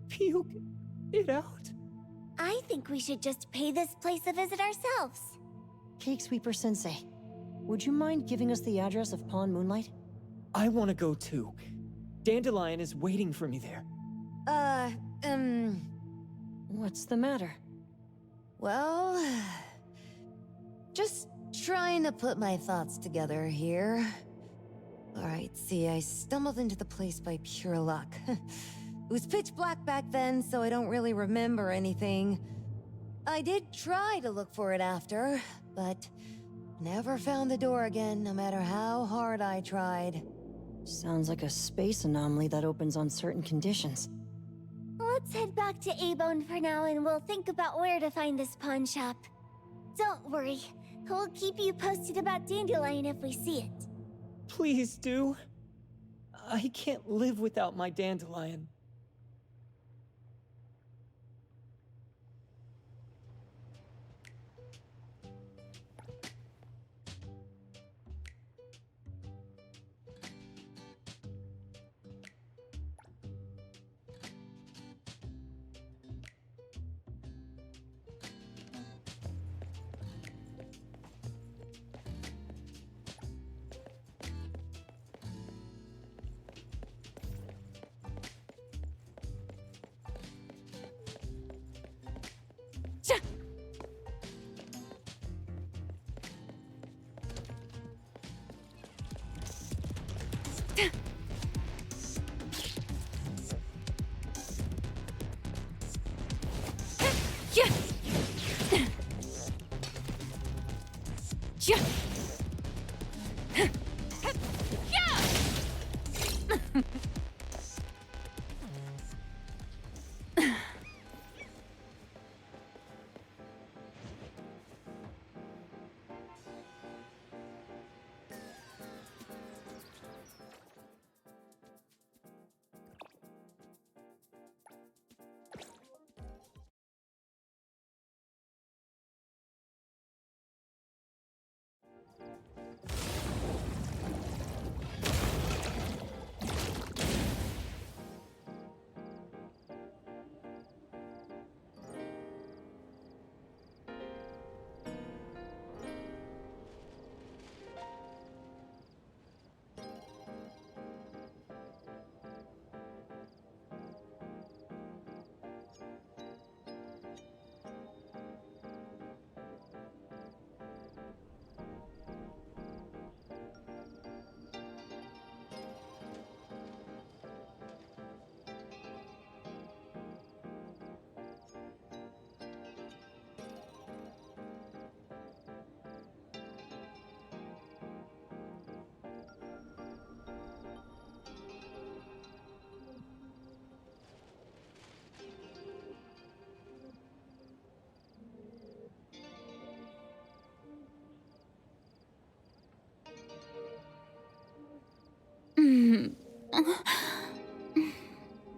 Puke it out? I think we should just pay this place a visit ourselves. Cake Sweeper Sensei, would you mind giving us the address of Pawn Moonlight? I want to go too. Dandelion is waiting for me there. What's the matter? Well, just trying to put my thoughts together here. Alright, see, I stumbled into the place by pure luck. It was pitch black back then, so I don't really remember anything. I did try to look for it after, but never found the door again, no matter how hard I tried. Sounds like a space anomaly that opens on certain conditions. Let's head back to A-Bone for now and we'll think about where to find this pawn shop. Don't worry, we'll keep you posted about Dandelion if we see it. Please do. I can't live without my Dandelion.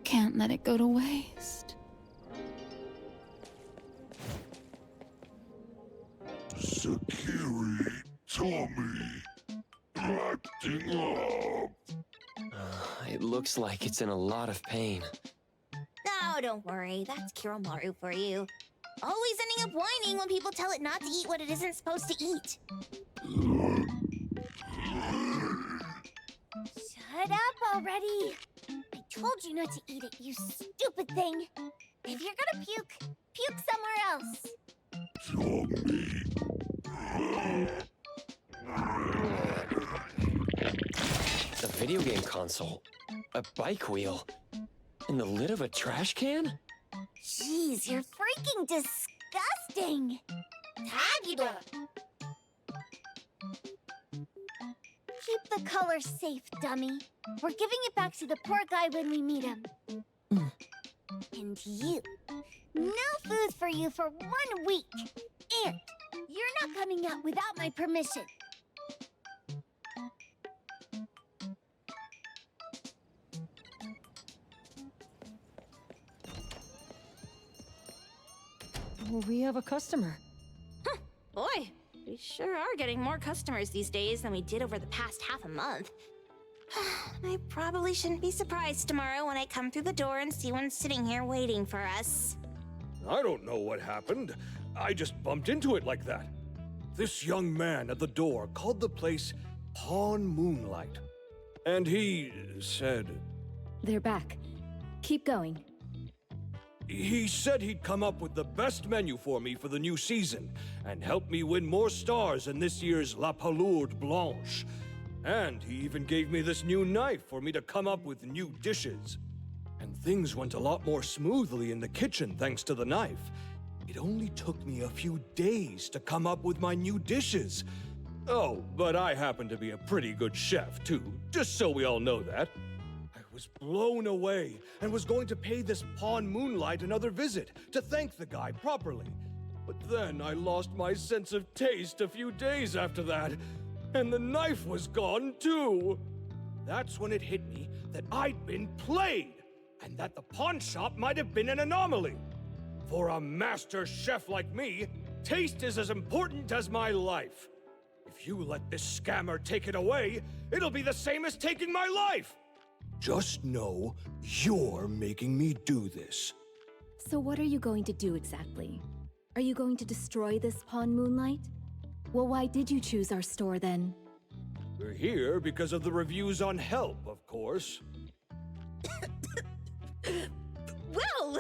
Can't let it go to waste. Sakiri, Tommy, acting up. It looks like it's in a lot of pain. Oh, don't worry. That's Kiromaru for you. Always ending up whining when people tell it not to eat what it isn't supposed to eat. Shut up already. I told you not to eat it, you stupid thing. If you're gonna puke, puke somewhere else. A video game console, a bike wheel, and the lid of a trash can? Jeez, you're freaking disgusting. Tagido. Keep the color safe, dummy. We're giving it back to the poor guy when we meet him. And you. No food for you for 1 week. And you're not coming out without my permission. We have a customer. Boy, we sure are getting more customers these days than we did over the past half a month. I probably shouldn't be surprised tomorrow when I come through the door and see one sitting here waiting for us. I don't know what happened. I just bumped into it like that. This young man at the door called the place Pawn Moonlight. And he said... They're back. Keep going. He said he'd come up with the best menu for me for the new season, and help me win more stars in this year's La Palourde Blanche. And he even gave me this new knife for me to come up with new dishes. And things went a lot more smoothly in the kitchen thanks to the knife. It only took me a few days to come up with my new dishes. Oh, but I happen to be a pretty good chef, too, just so we all know that. I was blown away and was going to pay this pawn Moonlight another visit to thank the guy properly. But then I lost my sense of taste a few days after that, and the knife was gone, too. That's when it hit me that I'd been played, and that the pawn shop might have been an anomaly. For a master chef like me, taste is as important as my life. If you let this scammer take it away, it'll be the same as taking my life. Just know you're making me do this. So what are you going to do exactly? Are you going to destroy this pawn Moonlight? Well, why did you choose our store then? We're here because of the reviews on Help, of course. Well!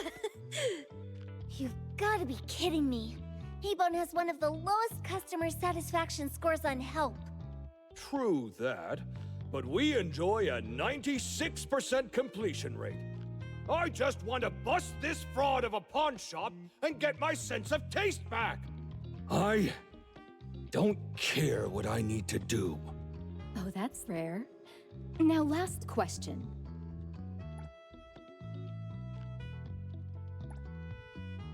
You've gotta be kidding me. Hebone has one of the lowest customer satisfaction scores on Help. True that, but we enjoy a 96% completion rate. I just want to bust this fraud of a pawn shop and get my sense of taste back. I don't care what I need to do. Oh, that's rare. Now, last question.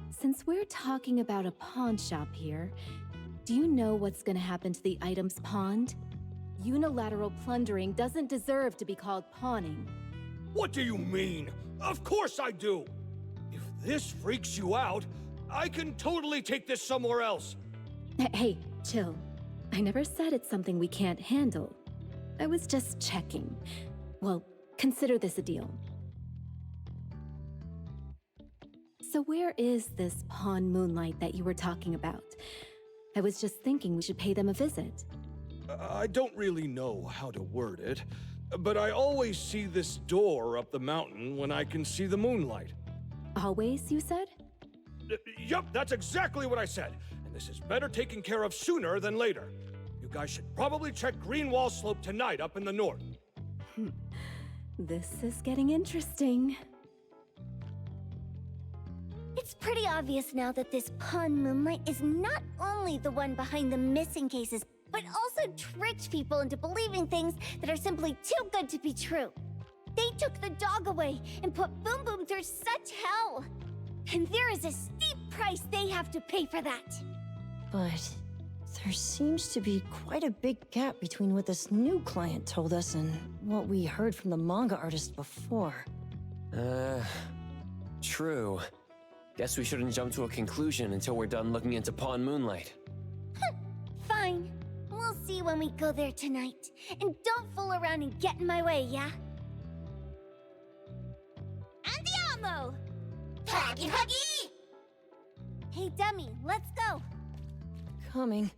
Since we're talking about a pawn shop here, do you know what's gonna happen to the items pawned? Unilateral plundering doesn't deserve to be called pawning. What do you mean? Of course I do! If this freaks you out, I can totally take this somewhere else. Hey, chill. I never said it's something we can't handle. I was just checking. Well, consider this a deal. So where is this pawn Moonlight that you were talking about? I was just thinking we should pay them a visit. I don't really know how to word it, but I always see this door up the mountain when I can see the moonlight. Always, you said? Yup, that's exactly what I said. And this is better taken care of sooner than later. You guys should probably check Greenwall Slope tonight up in the north. This is getting interesting. It's pretty obvious now that this pawn Moonlight is not only the one behind the missing cases, but also tricked people into believing things that are simply too good to be true. They took the dog away and put Boom Boom through such hell. And there is a steep price they have to pay for that. But there seems to be quite a big gap between what this new client told us and what we heard from the manga artist before. True. Guess we shouldn't jump to a conclusion until we're done looking into Pawn Moonlight. Fine. We'll see when we go there tonight. And don't fool around and get in my way, yeah? Andiamo! Huggy huggy! Hey, dummy, let's go. Coming.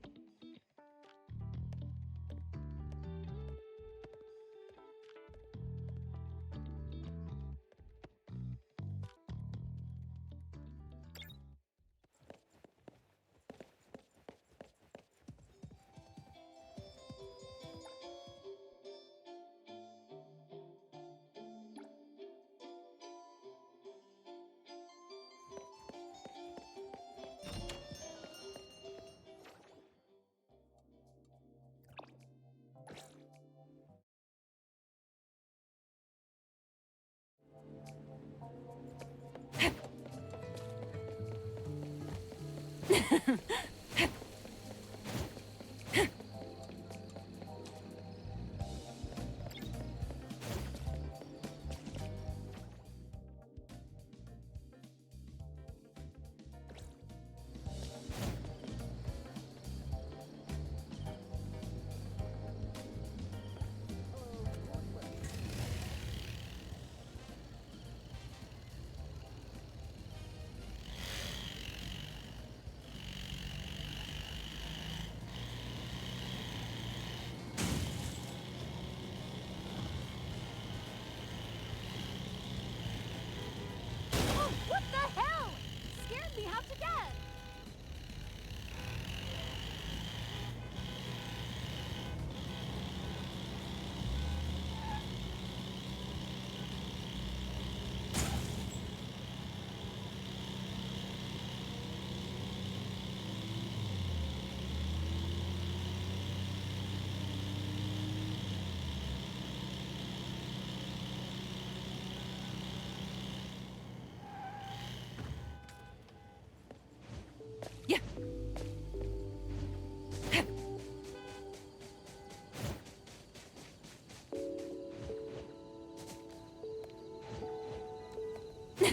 Yeah.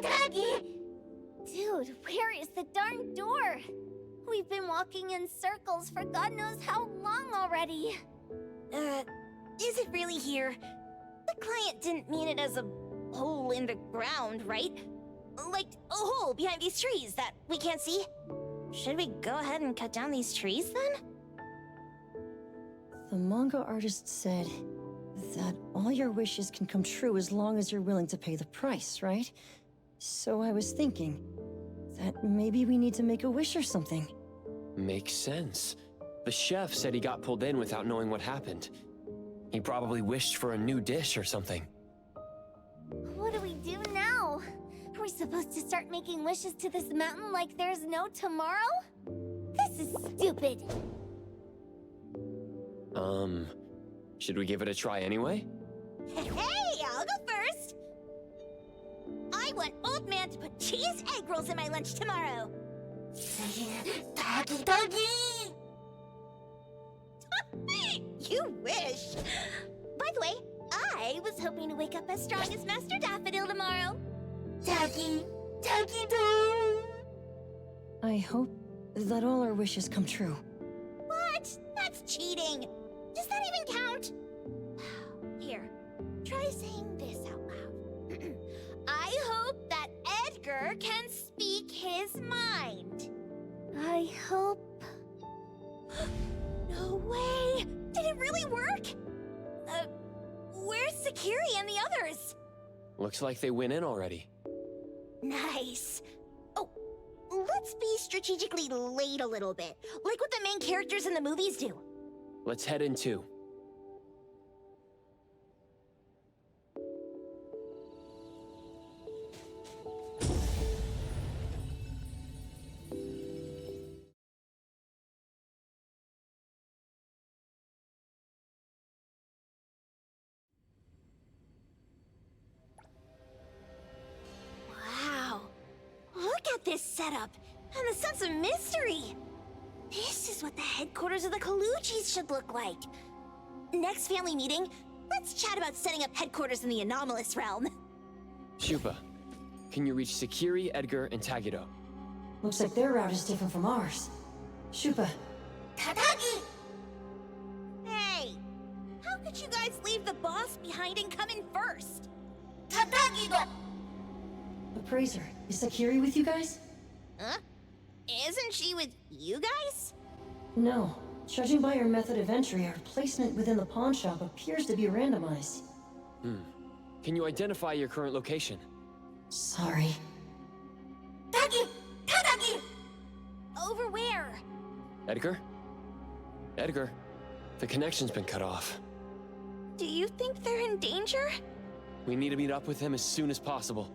Taggy! Dude, where is the darn door? We've been walking in circles for God knows how long already. Is it really here? The client didn't mean it as a hole in the ground, right? Like a hole behind these trees that we can't see? Should we go ahead and cut down these trees then? The manga artist said that all your wishes can come true as long as you're willing to pay the price, right? So I was thinking that maybe we need to make a wish or something. Makes sense. The chef said he got pulled in without knowing what happened. He probably wished for a new dish or something. What do we do now? Are we supposed to start making wishes to this mountain like there's no tomorrow? This is stupid. Should we give it a try anyway? Hey, I'll go first. I want Old Man to put cheese egg rolls in my lunch tomorrow. Doggy! You wish. By the way, I was hoping to wake up as strong as Master Daffodil tomorrow. Doggy doo! I hope that all our wishes come true. What? That's cheating. Does that even count? Here, try saying this out loud. I hope that Edgar can speak his mind. I hope... No way! Did it really work? Where's Sakiri and the others? Looks like they went in already. Nice. Oh, let's be strategically late a little bit, like what the main characters in the movies do. Let's head in too. Wow. Look at this setup, and the sense of mystery. This is what the headquarters of the Kaluchis should look like. Next family meeting, let's chat about setting up headquarters in the anomalous realm. Shupa, can you reach Sakiri, Edgar, and Tagido? Looks like their route is different from ours. Shupa. Tadagi! Hey! How could you guys leave the boss behind and come in first? Tadagi-go! Appraiser, is Sakiri with you guys? Huh? Isn't she with you guys? No. Judging by your method of entry, our placement within the pawn shop appears to be randomized. Can you identify your current location? Sorry. Tagi! Tadagi! Over where? Edgar? Edgar, the connection's been cut off. Do you think they're in danger? We need to meet up with him as soon as possible.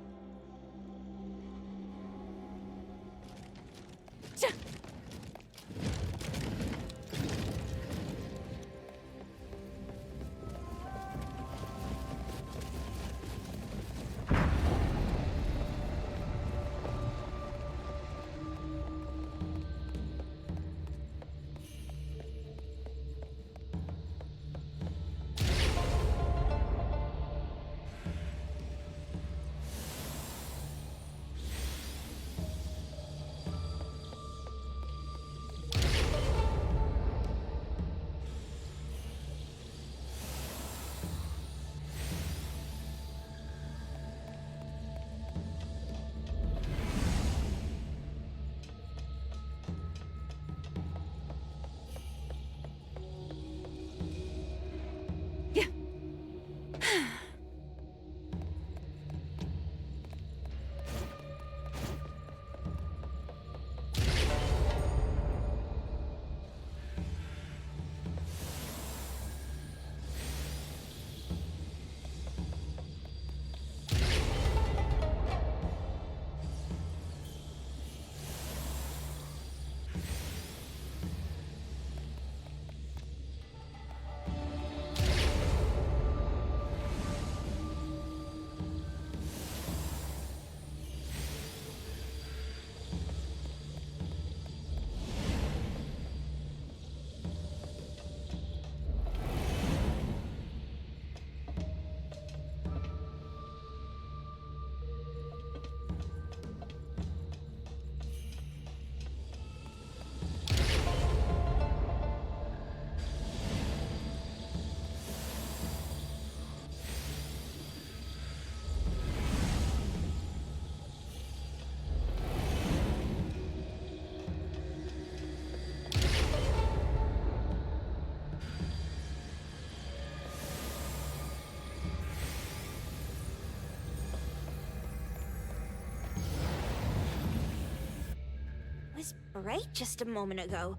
right just a moment ago.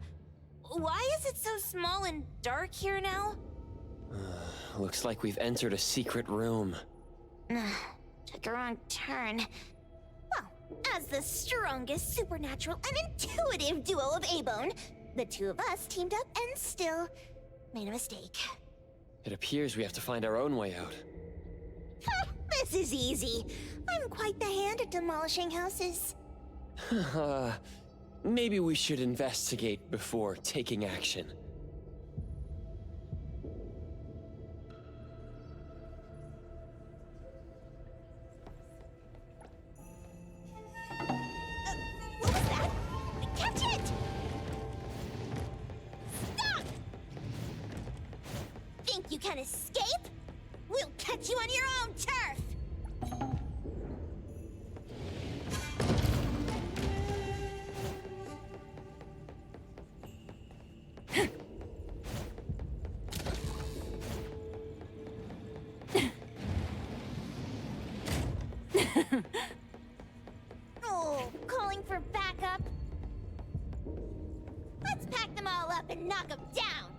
Why is it so small and dark here now? Looks like we've entered a secret room. Took a wrong turn. Well, as the strongest supernatural and intuitive duo of A-Bone, the two of us teamed up and still made a mistake. It appears we have to find our own way out. This is easy. I'm quite the hand at demolishing houses. Maybe we should investigate before taking action. What was that? Catch it! Stop! Think you can escape? We'll catch you on your own turf! Oh, calling for backup? Let's pack them all up and knock them down!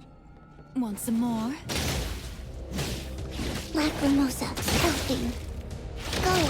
Want some more? Lacrimosa, helping. Go!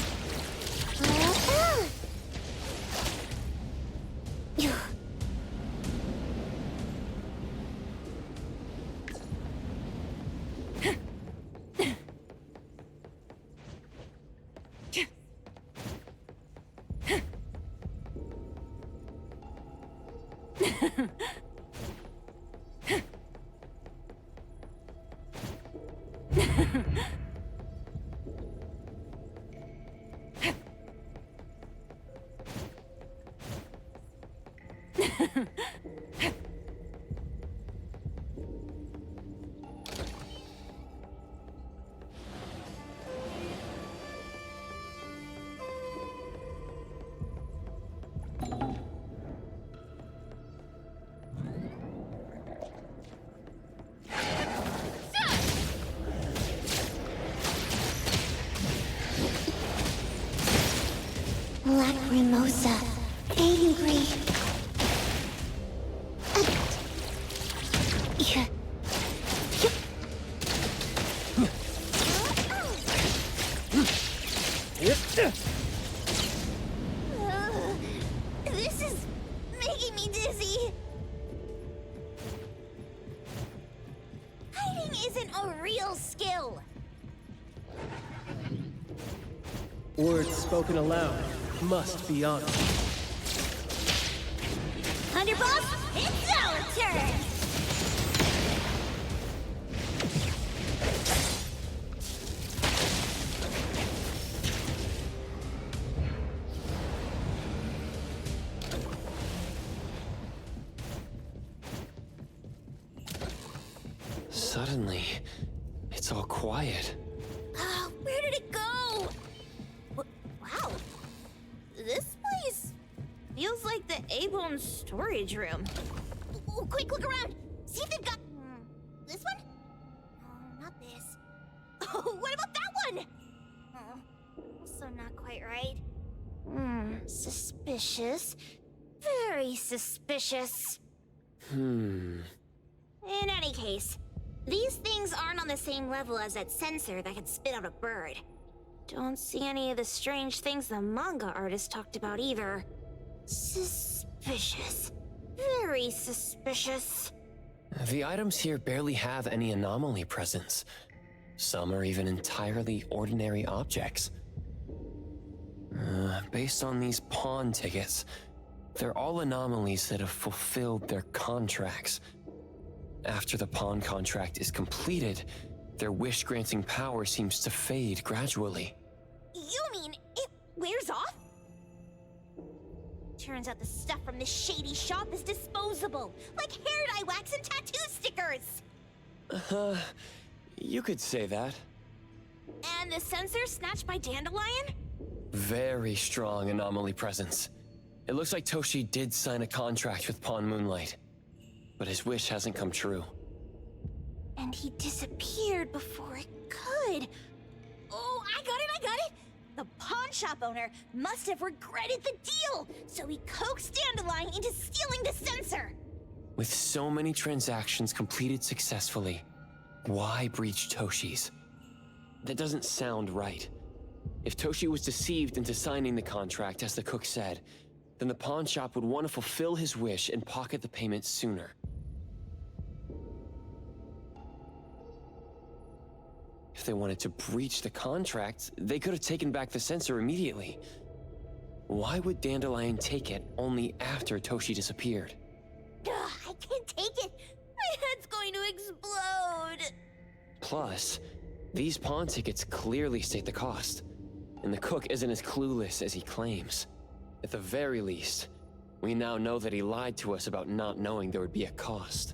Lacrimosa, angry. This is making me dizzy. Hiding isn't a real skill. Words spoken aloud must be honored. Underboss, it's our turn! Suddenly, it's all quiet. Where did it go? Wow. This place feels like the A-Bone storage room. Quick, look around. See if they've got... this one? No, not this. Oh, what about that one? Also not quite right. Suspicious. Very suspicious. In any case, these things aren't on the same level as that sensor that could spit out a bird. Don't see any of the strange things the manga artist talked about either. Suspicious. Very suspicious. The items here barely have any anomaly presence. Some are even entirely ordinary objects. Based on these pawn tickets, they're all anomalies that have fulfilled their contracts. After the pawn contract is completed, their wish-granting power seems to fade gradually. You mean it wears off? Turns out the stuff from this shady shop is disposable, like hair dye wax and tattoo stickers! You could say that. And the sensor snatched by Dandelion? Very strong anomaly presence. It looks like Toshi did sign a contract with Pawn Moonlight, but his wish hasn't come true. And he disappeared before it could. Oh, I got it! The pawn shop owner must have regretted the deal, so he coaxed Dandelion into stealing the sensor. With so many transactions completed successfully, why breach Toshi's? That doesn't sound right. If Toshi was deceived into signing the contract, as the cook said, then the pawn shop would want to fulfill his wish and pocket the payment sooner. If they wanted to breach the contract, they could have taken back the sensor immediately. Why would Dandelion take it only after Toshi disappeared? Ugh, I can't take it. My head's going to explode. Plus, these pawn tickets clearly state the cost, and the cook isn't as clueless as he claims. At the very least, we now know that he lied to us about not knowing there would be a cost.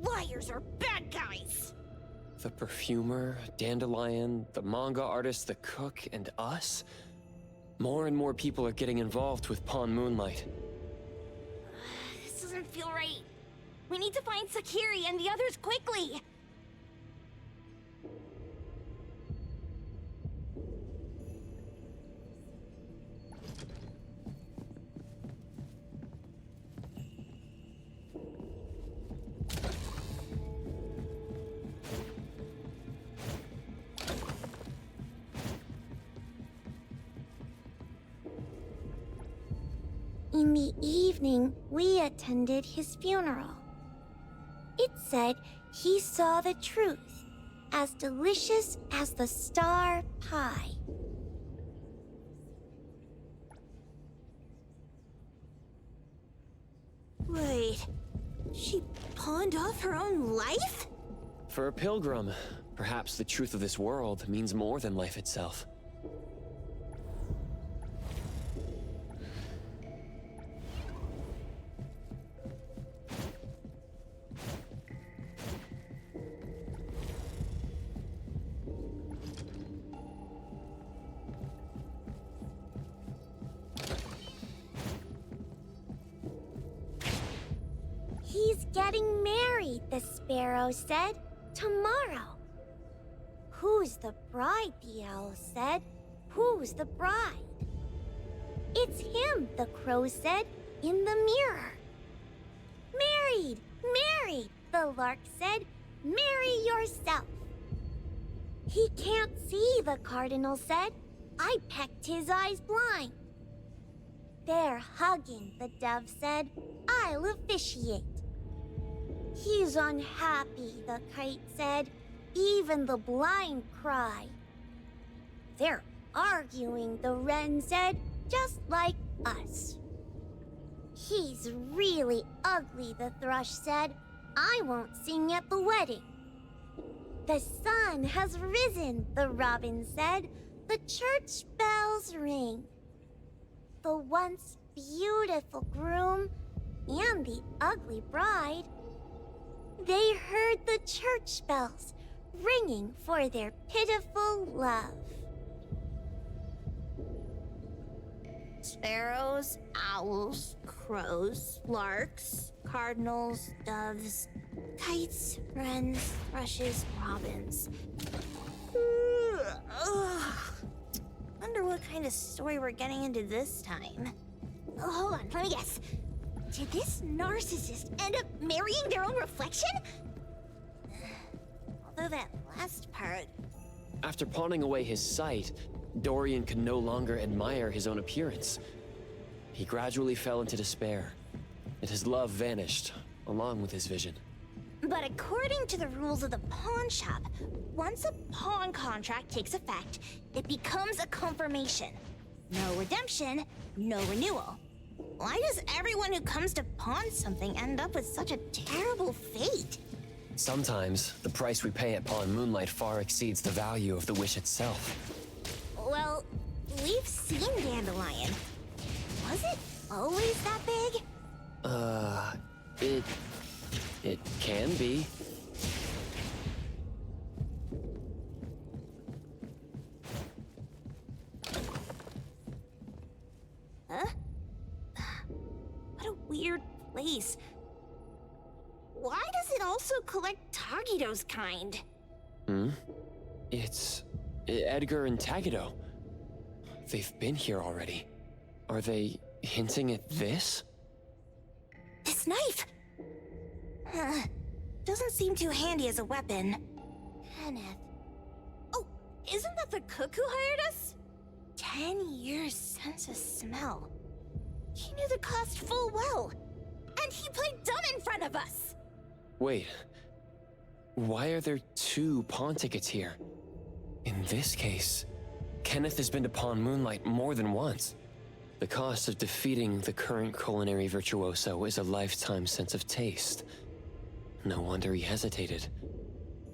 Liars are bad guys. The perfumer, Dandelion, the manga artist, the cook, and us? More and more people are getting involved with Pawn Moonlight. This doesn't feel right. We need to find Sakiri and the others quickly. In the evening, we attended his funeral. It said he saw the truth, as delicious as the star pie. Wait, she pawned off her own life? For a pilgrim, perhaps the truth of this world means more than life itself. He's getting married, the sparrow said. Tomorrow. Who's the bride, the owl said. Who's the bride? It's him, the crow said, in the mirror. Married, married, the lark said. Marry yourself. He can't see, the cardinal said. I pecked his eyes blind. They're hugging, the dove said. I'll officiate. He's unhappy, the kite said. Even the blind cry. They're arguing, the wren said, just like us. He's really ugly, the thrush said. I won't sing at the wedding. The sun has risen, the robin said. The church bells ring. The once beautiful groom and the ugly bride, they heard the church bells ringing for their pitiful love. Sparrows, owls, crows, larks, cardinals, doves, kites, wrens, thrushes, robins. Wonder what kind of story we're getting into this time. Oh, hold on, let me guess. Did this narcissist end up marrying their own reflection? Although that last part... After pawning away his sight, Dorian could no longer admire his own appearance. He gradually fell into despair, and his love vanished, along with his vision. But according to the rules of the pawn shop, once a pawn contract takes effect, it becomes a confirmation. No redemption, no renewal. Why does everyone who comes to pawn something end up with such a terrible fate? Sometimes, the price we pay at Pawn Moonlight far exceeds the value of the wish itself. Well, we've seen Dandelion. Was it always that big? It can be. Huh? What a weird place. Why does it also collect Tagido's kind? It's Edgar and Tagido. they've been here already. Are they hinting at this? This knife! Doesn't seem too handy as a weapon. Kenneth. Oh, isn't that the cook who hired us? 10 years sense of smell. He knew the cost full well. And he played dumb in front of us! Wait. Why are there 2 pawn tickets here? In this case, Kenneth has been to Pawn Moonlight more than once. The cost of defeating the current culinary virtuoso is a lifetime sense of taste. No wonder he hesitated.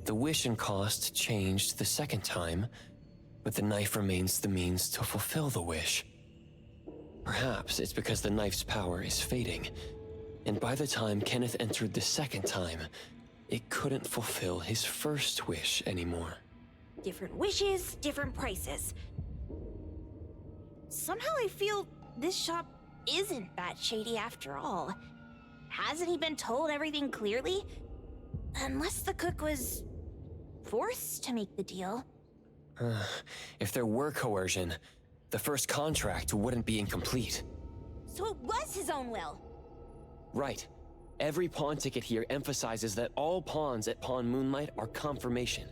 The wish and cost changed the second time, but the knife remains the means to fulfill the wish. Perhaps it's because the knife's power is fading, and by the time Kenneth entered the second time, it couldn't fulfill his first wish anymore. Different wishes, different prices. Somehow I feel this shop isn't that shady after all. Hasn't he been told everything clearly? Unless the cook was forced to make the deal. If there were coercion, the first contract wouldn't be incomplete. So it was his own will. Right. Every pawn ticket here emphasizes that all pawns at Pawn Moonlight are confirmation.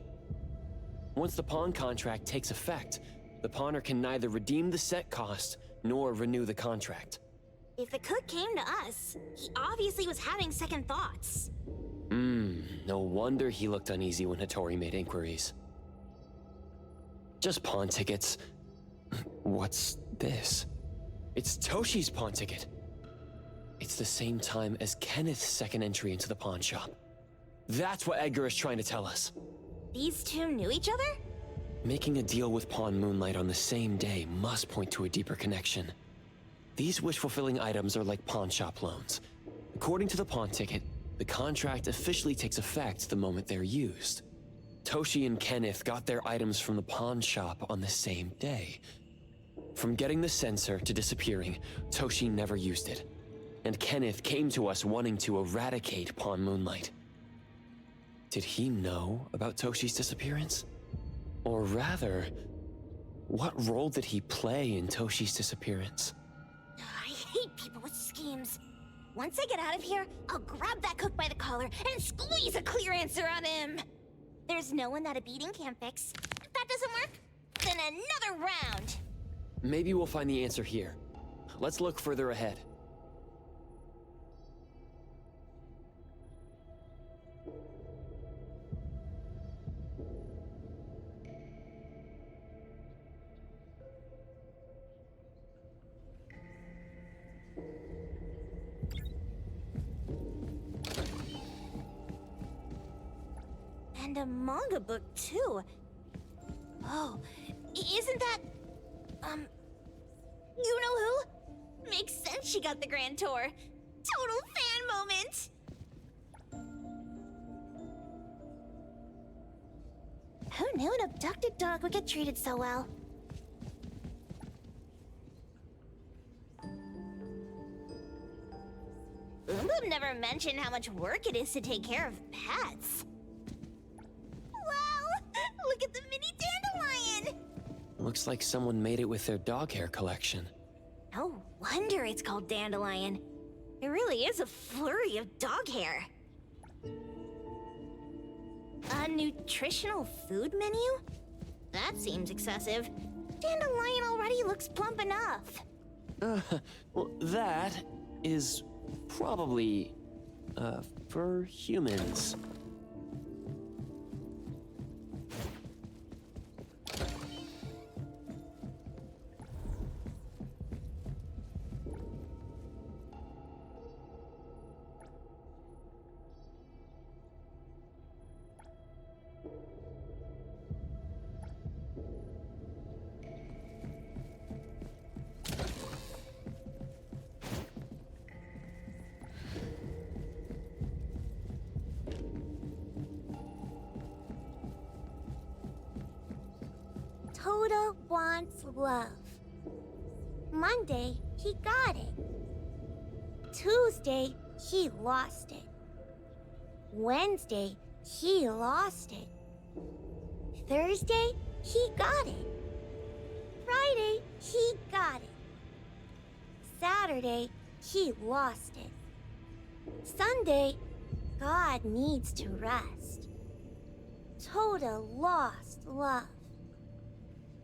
Once the pawn contract takes effect, the pawner can neither redeem the set cost nor renew the contract. If the cook came to us, he obviously was having second thoughts. No wonder he looked uneasy when Hattori made inquiries. Just pawn tickets. What's this? It's Toshi's pawn ticket. It's the same time as Kenneth's second entry into the pawn shop. That's what Edgar is trying to tell us. These 2 knew each other? Making a deal with Pawn Moonlight on the same day must point to a deeper connection. These wish-fulfilling items are like pawn shop loans. According to the pawn ticket, the contract officially takes effect the moment they're used. Toshi and Kenneth got their items from the pawn shop on the same day. From getting the sensor to disappearing, Toshi never used it. And Kenneth came to us wanting to eradicate Pawn Moonlight. Did he know about Toshi's disappearance? Or rather, what role did he play in Toshi's disappearance? I hate people with schemes. Once I get out of here, I'll grab that cook by the collar and squeeze a clear answer on him. There's no one that a beating can't fix. If that doesn't work, then another round. Maybe we'll find the answer here. Let's look further ahead. And a manga book, too. Oh, isn't that... you know who? Makes sense she got the Grand Tour. Total fan moment! Who knew an abducted dog would get treated so well? Umbum never mentioned how much work it is to take care of pets. Wow! Look at the mini dandelion! Looks like someone made it with their dog hair collection. No wonder it's called dandelion. It really is a flurry of dog hair. A nutritional food menu? That seems excessive. Dandelion already looks plump enough. Well, that is probably, for humans. Toda wants love. Monday, he got it. Tuesday, he lost it. Wednesday, he lost it. Thursday, he got it. Friday, he got it. Saturday, he lost it. Sunday, God needs to rest. Toda lost love.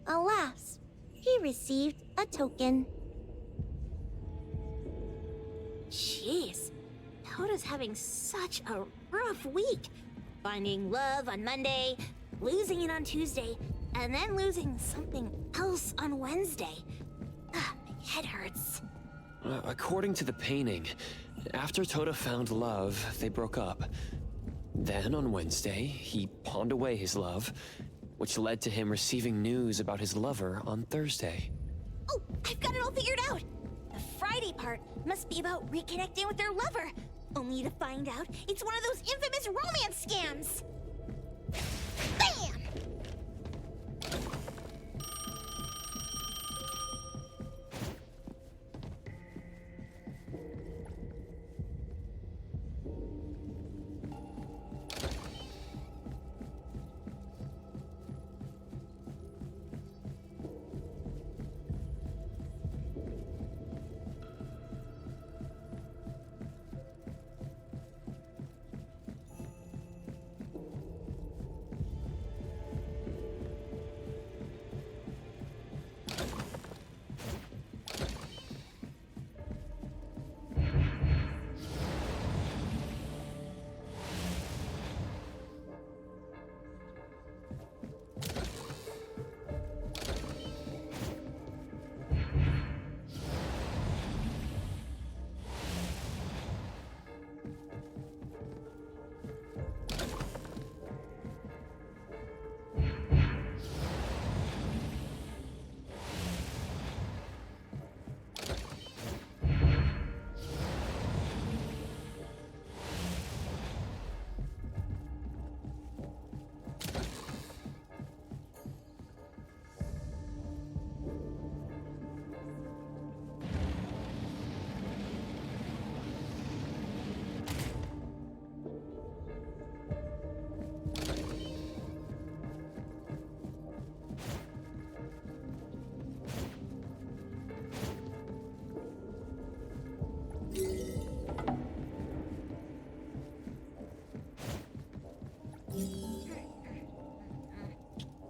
Alas, he received a token. Jeez, Toda's having such a rough week. Finding love on Monday, losing it on Tuesday, and then losing something else on Wednesday. My head hurts. According to the painting, after Toda found love, they broke up. Then, on Wednesday, he pawned away his love, which led to him receiving news about his lover on Thursday. Oh, I've got it all figured out! The Friday part must be about reconnecting with their lover, only to find out it's one of those infamous romance scams! Bam!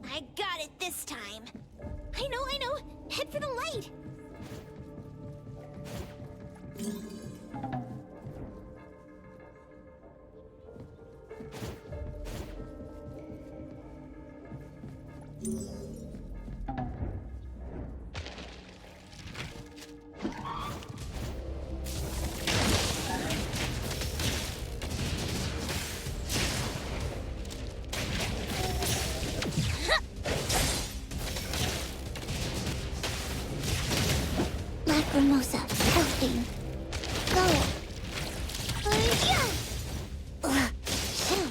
I got it this time. I know. Head for the light. Lacrimosa, helping. Go.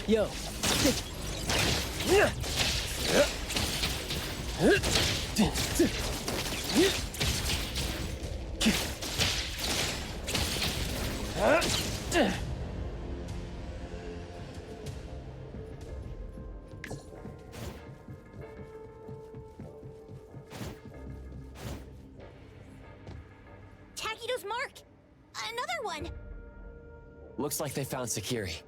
Yo. Takido's mark! Another one! Looks like they found Sakiri.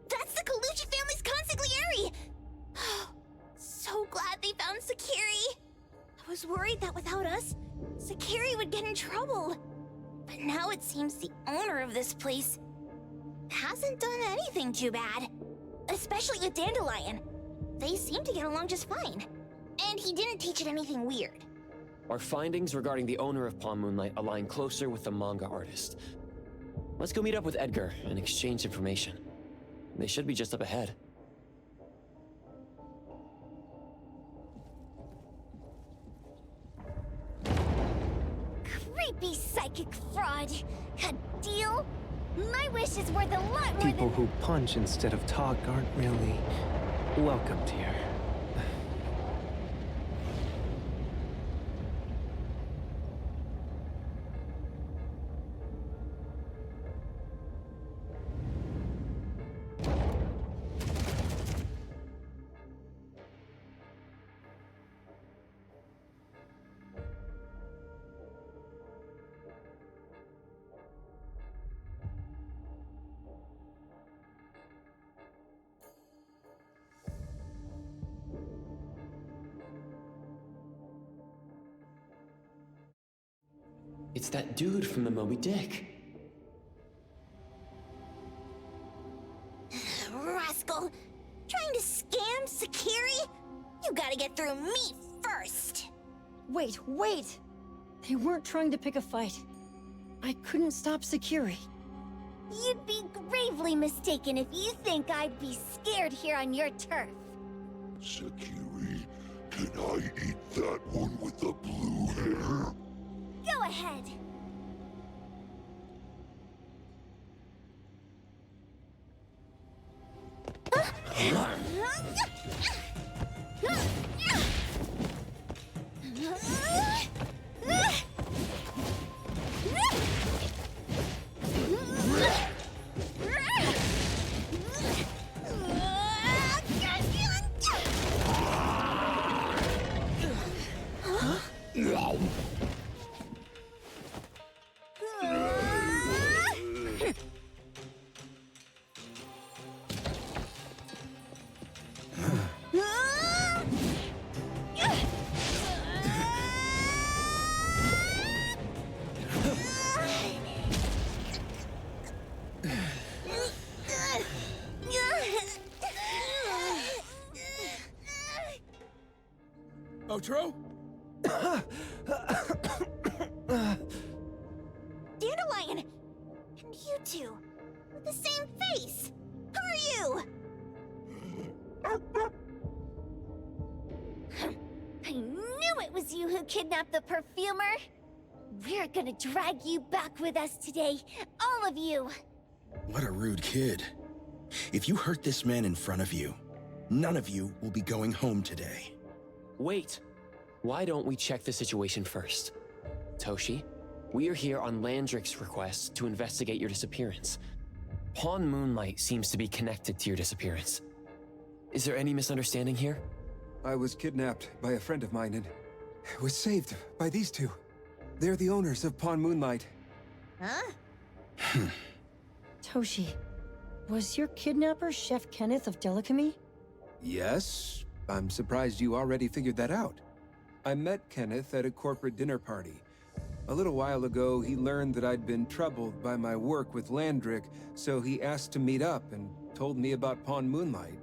That's the Colucci family's consigliere! So glad they found Sakiri! I was worried that without us, Sakiri would get in trouble. But now it seems the owner of this place hasn't done anything too bad. Especially with Dandelion. They seem to get along just fine. And he didn't teach it anything weird. Our findings regarding the owner of Palm Moonlight align closer with the manga artist. Let's go meet up with Edgar and exchange information. They should be just up ahead. Creepy psychic fraud. A deal? My wish is worth a lot more People who punch instead of talk aren't really welcomed here. It's that dude from the Moby Dick. Rascal! Trying to scam Sakiri? You gotta get through me first! Wait! They weren't trying to pick a fight. I couldn't stop Sakiri. You'd be gravely mistaken if you think I'd be scared here on your turf. Sakiri, can I eat that one with the blue hair? Go ahead. Otro? Dandelion! And you two, with the same face! Who are you? I knew it was you who kidnapped the perfumer! We're gonna drag you back with us today, all of you! What a rude kid. If you hurt this man in front of you, none of you will be going home today. Wait. Why don't we check the situation first? Toshi, we are here on Landrick's request to investigate your disappearance. Pawn Moonlight seems to be connected to your disappearance. Is there any misunderstanding here? I was kidnapped by a friend of mine and was saved by these two. They're the owners of Pawn Moonlight. Huh? Toshi, was your kidnapper Chef Kenneth of Delicamy? Yes, I'm surprised you already figured that out. I met Kenneth at a corporate dinner party. A little while ago, he learned that I'd been troubled by my work with Landrick, so he asked to meet up and told me about Pawn Moonlight.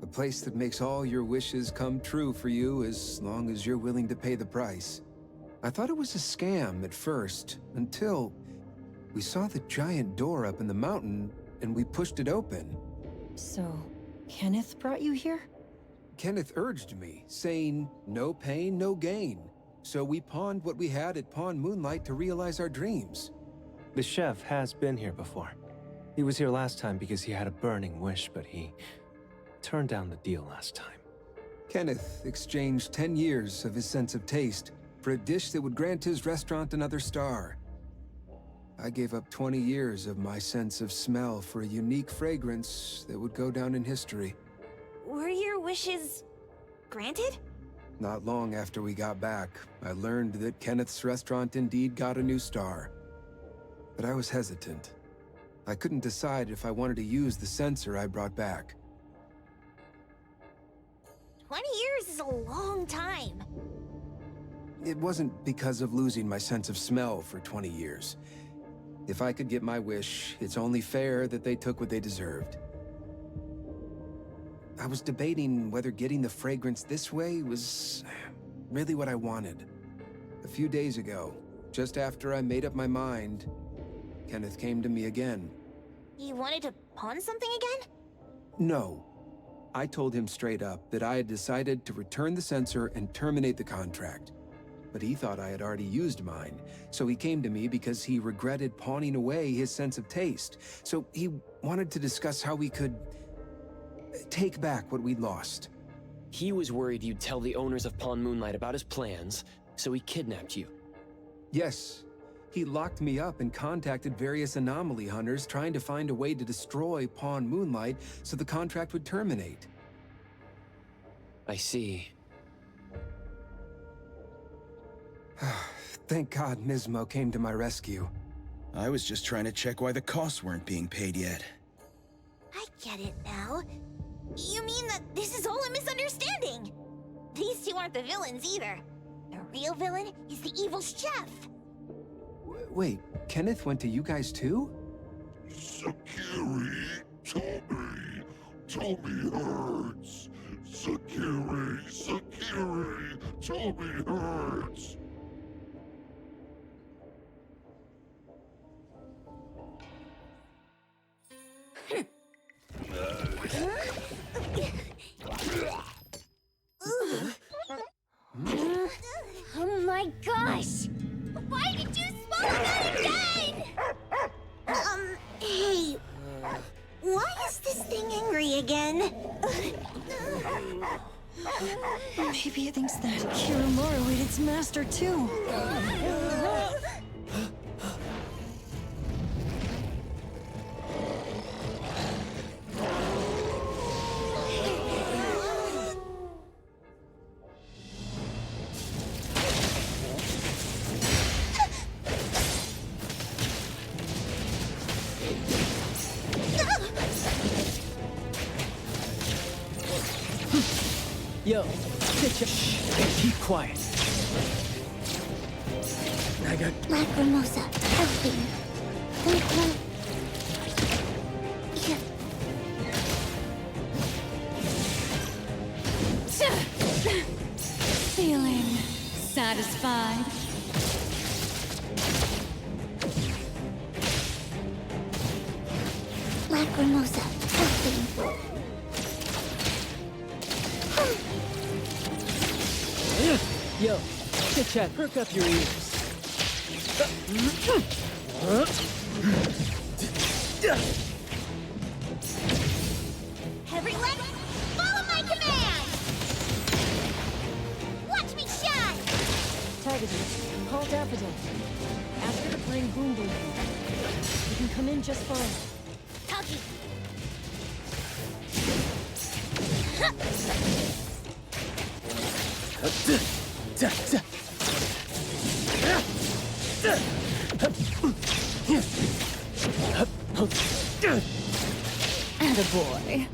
A place that makes all your wishes come true for you as long as you're willing to pay the price. I thought it was a scam at first, until we saw the giant door up in the mountain and we pushed it open. So, Kenneth brought you here? Kenneth urged me, saying, no pain, no gain. So we pawned what we had at Pawn Moonlight to realize our dreams. The chef has been here before. He was here last time because he had a burning wish, but he turned down the deal last time. Kenneth exchanged 10 years of his sense of taste for a dish that would grant his restaurant another star. I gave up 20 years of my sense of smell for a unique fragrance that would go down in history. Were your wishes granted? Not long after we got back, I learned that Kenneth's restaurant indeed got a new star. But I was hesitant. I couldn't decide if I wanted to use the sensor I brought back. 20 years is a long time. It wasn't because of losing my sense of smell for 20 years. If I could get my wish, it's only fair that they took what they deserved. I was debating whether getting the fragrance this way was really what I wanted. A few days ago, just after I made up my mind, Kenneth came to me again. You wanted to pawn something again? No. I told him straight up that I had decided to return the sensor and terminate the contract. But he thought I had already used mine, so he came to me because he regretted pawning away his sense of taste. So he wanted to discuss how we could take back what we'd lost. He was worried you'd tell the owners of Pawn Moonlight about his plans, so he kidnapped you. Yes. He locked me up and contacted various anomaly hunters trying to find a way to destroy Pawn Moonlight so the contract would terminate. I see. Thank God Mismo came to my rescue. I was just trying to check why the costs weren't being paid yet. I get it now. You mean that this is all a misunderstanding? These two aren't the villains either. The real villain is the evil chef. Wait, Kenneth went to you guys too? Sakiri, Toby hurts. Sakiri, Toby hurts. Oh my gosh! Why did you swallow that again? Hey, why is this thing angry again? Maybe it thinks that Kirimura ate its master too. Yo, keep quiet. I got Lacrimosa, helping. Feeling satisfied? Lacrimosa, helping. Yo, chit-chat, perk up your ears. Everyone, follow my command! Watch me shine! Tigerton, call Daffodil. Ask her to bring Boom Boom here. You can come in just fine. Tuggy! Attaboy.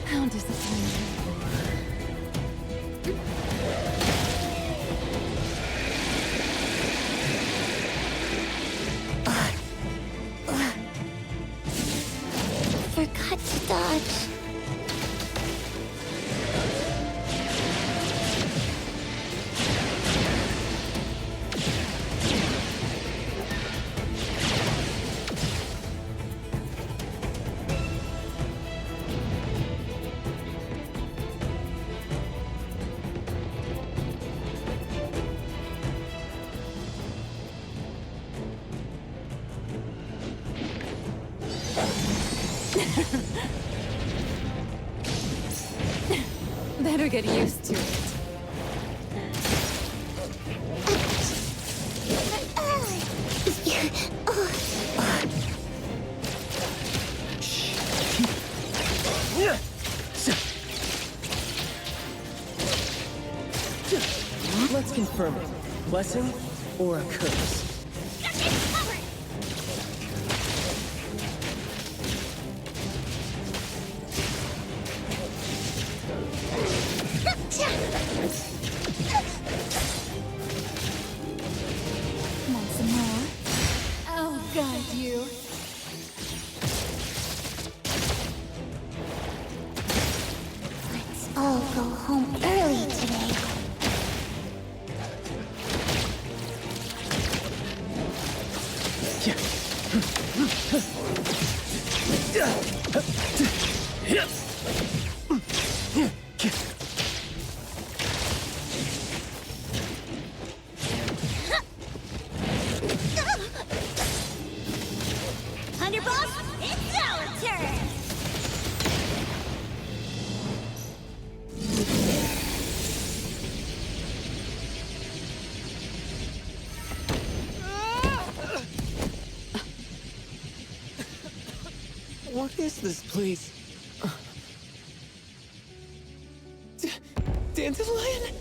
How disappointing. Forgot to dodge. Better get used to it. Let's confirm it. Blessing or a curse? Want some more? I'll guide you. Let's all go home early today. Underboss, it's our turn! What is this place? Dandelion?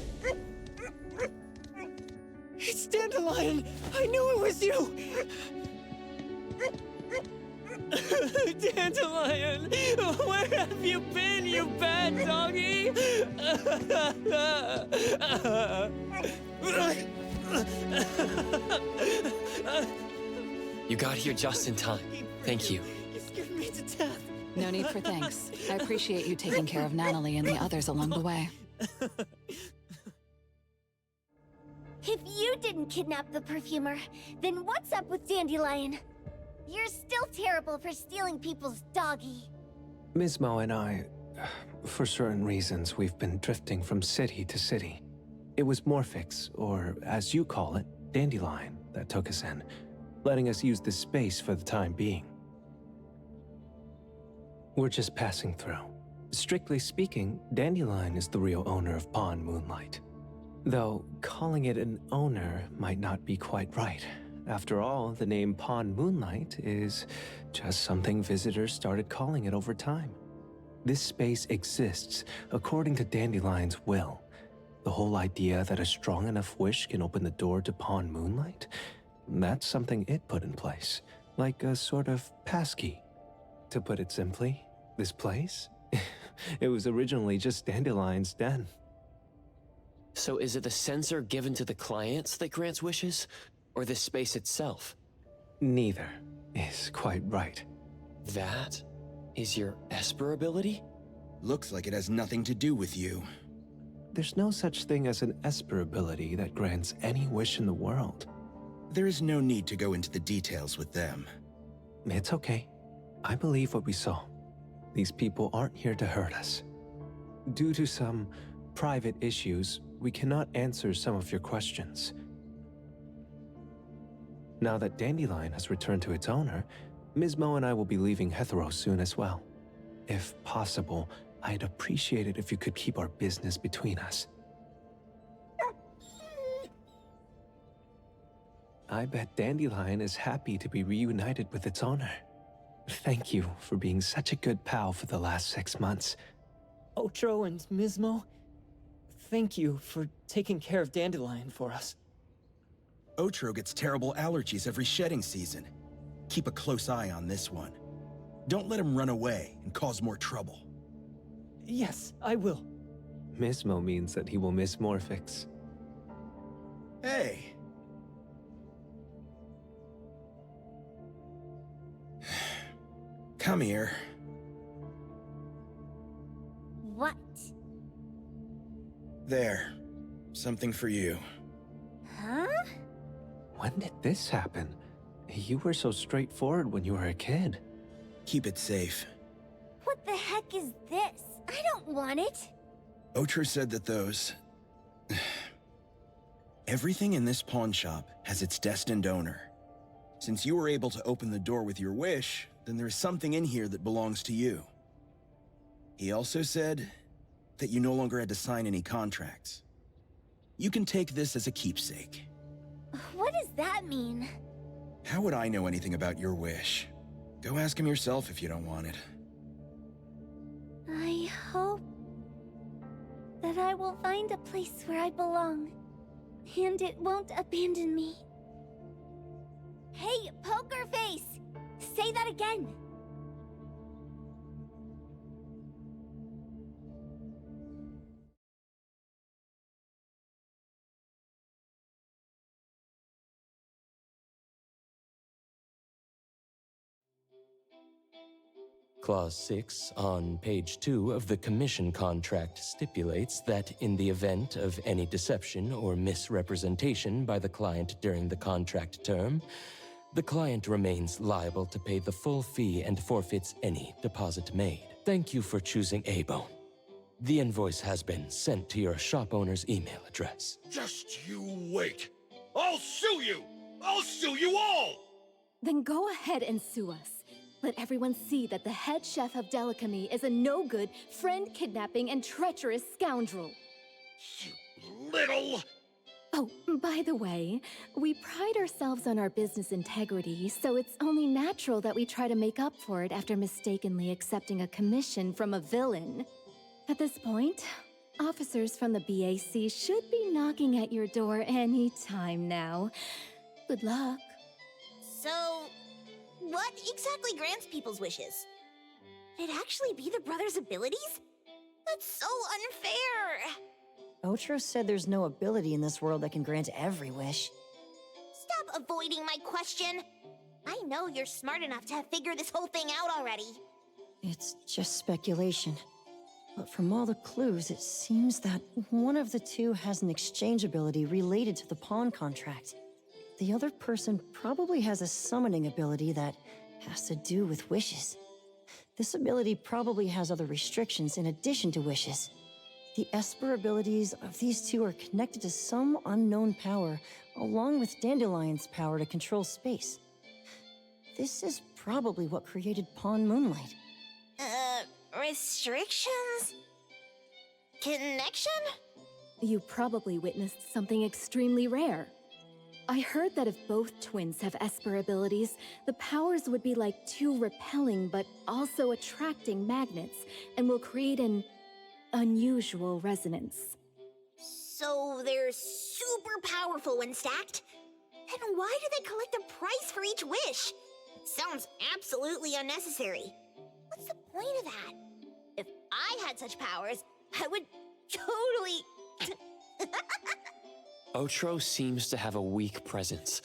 It's Dandelion! I knew it was you! Dandelion! Where have you been, you bad doggy? You got here just in time. Thank you. You scared me to death. No need for thanks. I appreciate you taking care of Natalie and the others along the way. If you didn't kidnap the perfumer, then what's up with Dandelion? You're still terrible for stealing people's doggy. Ms. Mo and I, for certain reasons, we've been drifting from city to city. It was Morphix, or as you call it, Dandelion, that took us in, letting us use this space for the time being. We're just passing through. Strictly speaking, Dandelion is the real owner of Pawn Moonlight. Though calling it an owner might not be quite right. After all, the name Pawn Moonlight is just something visitors started calling it over time. This space exists according to Dandelion's will. The whole idea that a strong enough wish can open the door to Pawn Moonlight? That's something it put in place, like a sort of passkey. To put it simply, this place? It was originally just Dandelion's den. So is it the sensor given to the clients that grants wishes, or the space itself? Neither is quite right. That is your Esper ability? Looks like it has nothing to do with you. There's no such thing as an Esper ability that grants any wish in the world. There is no need to go into the details with them. It's okay. I believe what we saw. These people aren't here to hurt us. Due to some private issues, we cannot answer some of your questions. Now that Dandelion has returned to its owner, Ms. Mo and I will be leaving Hetero soon as well. If possible, I'd appreciate it if you could keep our business between us. I bet Dandelion is happy to be reunited with its owner. Thank you for being such a good pal for the last 6 months. Otro and Mismo, thank you for taking care of Dandelion for us. Otro gets terrible allergies every shedding season. Keep a close eye on this one. Don't let him run away and cause more trouble. Yes, I will. Mismo means that he will miss Morphix. Hey! Come here. What? There. Something for you. Huh? When did this happen? You were so straightforward when you were a kid. Keep it safe. What the heck is this? I don't want it. Otro said that those... Everything in this pawn shop has its destined owner. Since you were able to open the door with your wish, then there's something in here that belongs to you. He also said that you no longer had to sign any contracts. You can take this as a keepsake. What does that mean? How would I know anything about your wish? Go ask him yourself if you don't want it. I hope that I will find a place where I belong, and it won't abandon me. Hey, Poker Face! Say that again! Clause 6 on page 2 of the commission contract stipulates that in the event of any deception or misrepresentation by the client during the contract term, The client remains liable to pay the full fee and forfeits any deposit made. Thank you for choosing A-Bone. The invoice has been sent to your shop owner's email address. Just you wait. I'll sue you! I'll sue you all! Then go ahead and sue us. Let everyone see that the head chef of Delicamy is a no-good, friend-kidnapping, and treacherous scoundrel. You little... Oh, by the way, we pride ourselves on our business integrity, so it's only natural that we try to make up for it after mistakenly accepting a commission from a villain. At this point, officers from the BAC should be knocking at your door any time now. Good luck. So, what exactly grants people's wishes? Could it actually be the brothers' abilities? That's so unfair! Otro said there's no ability in this world that can grant every wish. Stop avoiding my question! I know you're smart enough to have figured this whole thing out already. It's just speculation. But from all the clues, it seems that one of the two has an exchange ability related to the pawn contract. The other person probably has a summoning ability that has to do with wishes. This ability probably has other restrictions in addition to wishes. The Esper abilities of these two are connected to some unknown power, along with Dandelion's power to control space. This is probably what created Pawn Moonlight. Restrictions? Connection? You probably witnessed something extremely rare. I heard that if both twins have Esper abilities, the powers would be like two repelling but also attracting magnets, and will create an unusual resonance. So they're super powerful when stacked? And why do they collect a price for each wish? It sounds absolutely unnecessary. What's the point of that? If I had such powers, I would totally... Otro seems to have a weak presence.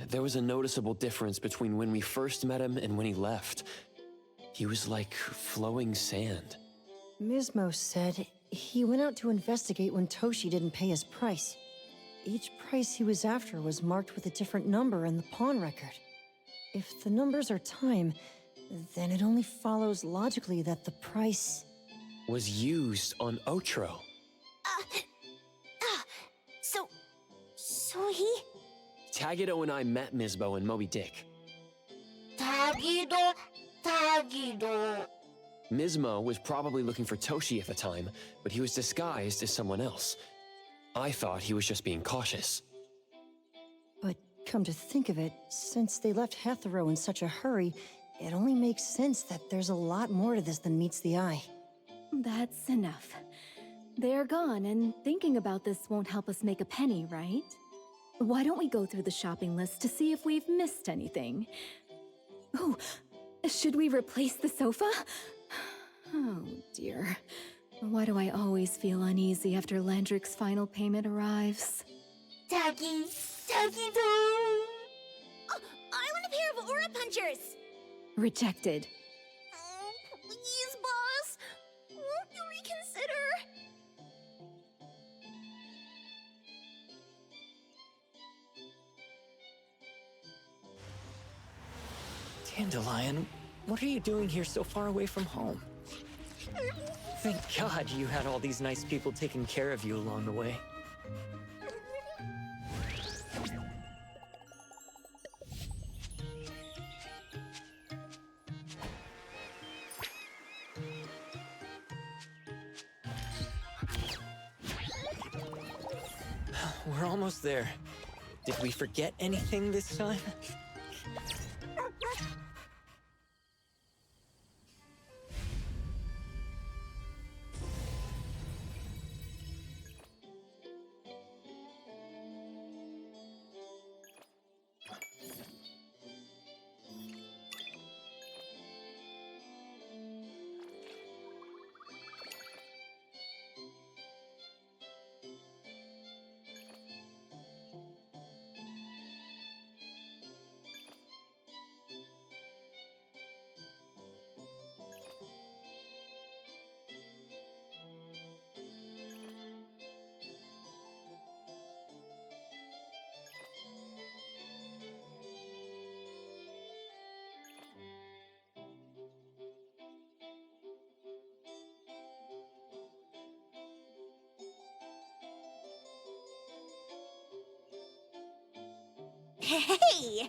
There was a noticeable difference between when we first met him and when he left. He was like flowing sand. Mismo said he went out to investigate when Toshi didn't pay his price. Each price he was after was marked with a different number in the pawn record. If the numbers are time, then it only follows logically that the price... was used on Otro. So he... Tagido and I met Misbo and Moby Dick. Tagido. Mismo was probably looking for Toshi at the time, but he was disguised as someone else. I thought he was just being cautious. But come to think of it, since they left Hethero in such a hurry, it only makes sense that there's a lot more to this than meets the eye. That's enough. They're gone, and thinking about this won't help us make a penny, right? Why don't we go through the shopping list to see if we've missed anything? Oh, should we replace the sofa? Oh dear. Why do I always feel uneasy after Landrick's final payment arrives? Tagido! Oh, I want a pair of aura punchers! Rejected. Oh, please, boss! Won't you reconsider? Dandelion, what are you doing here so far away from home? Thank God you had all these nice people taking care of you along the way. We're almost there. Did we forget anything this time? Hey!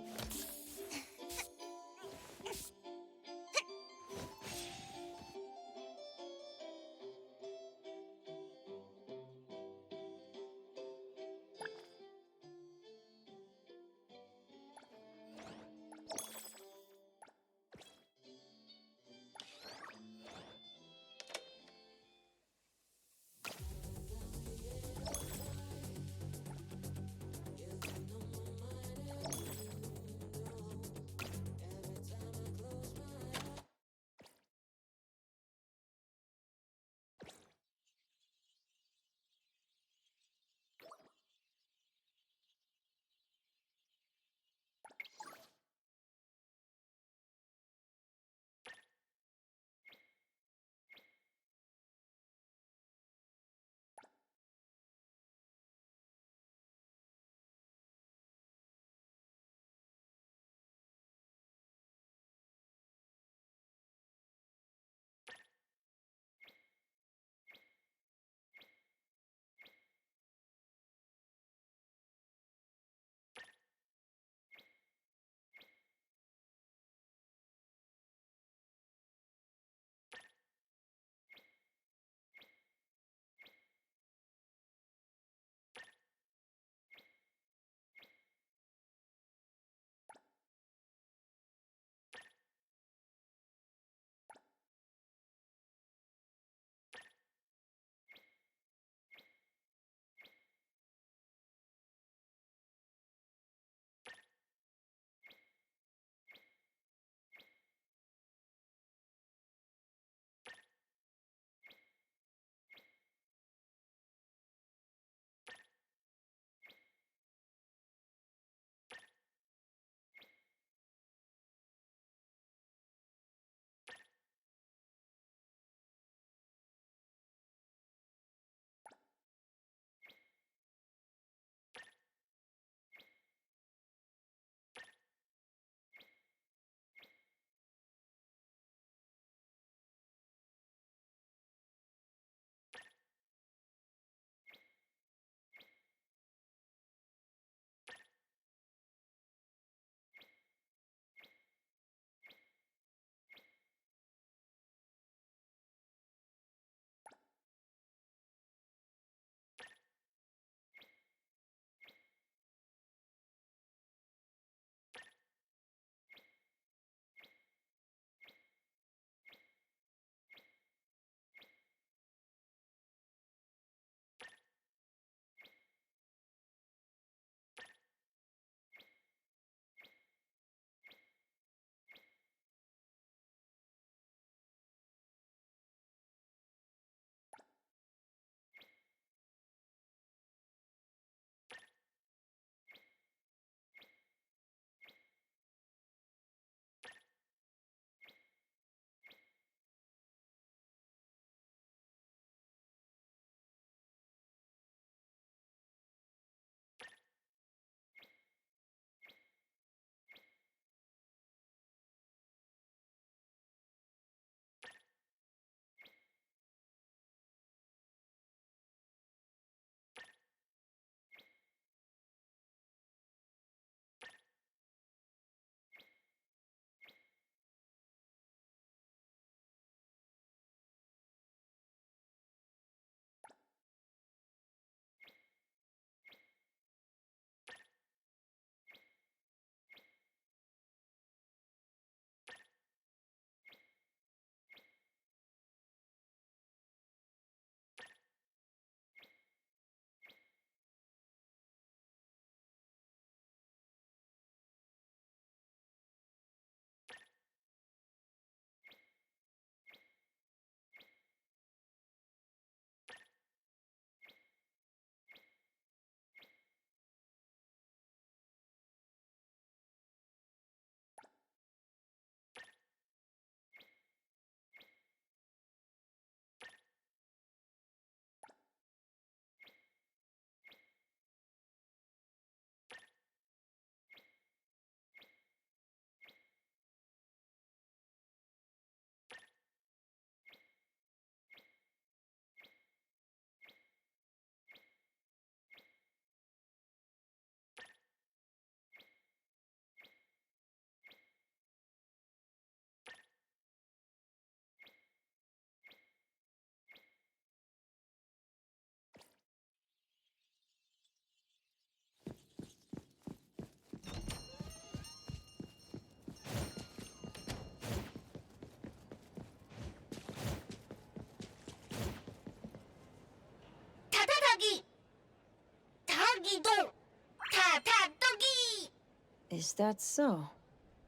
Is that so?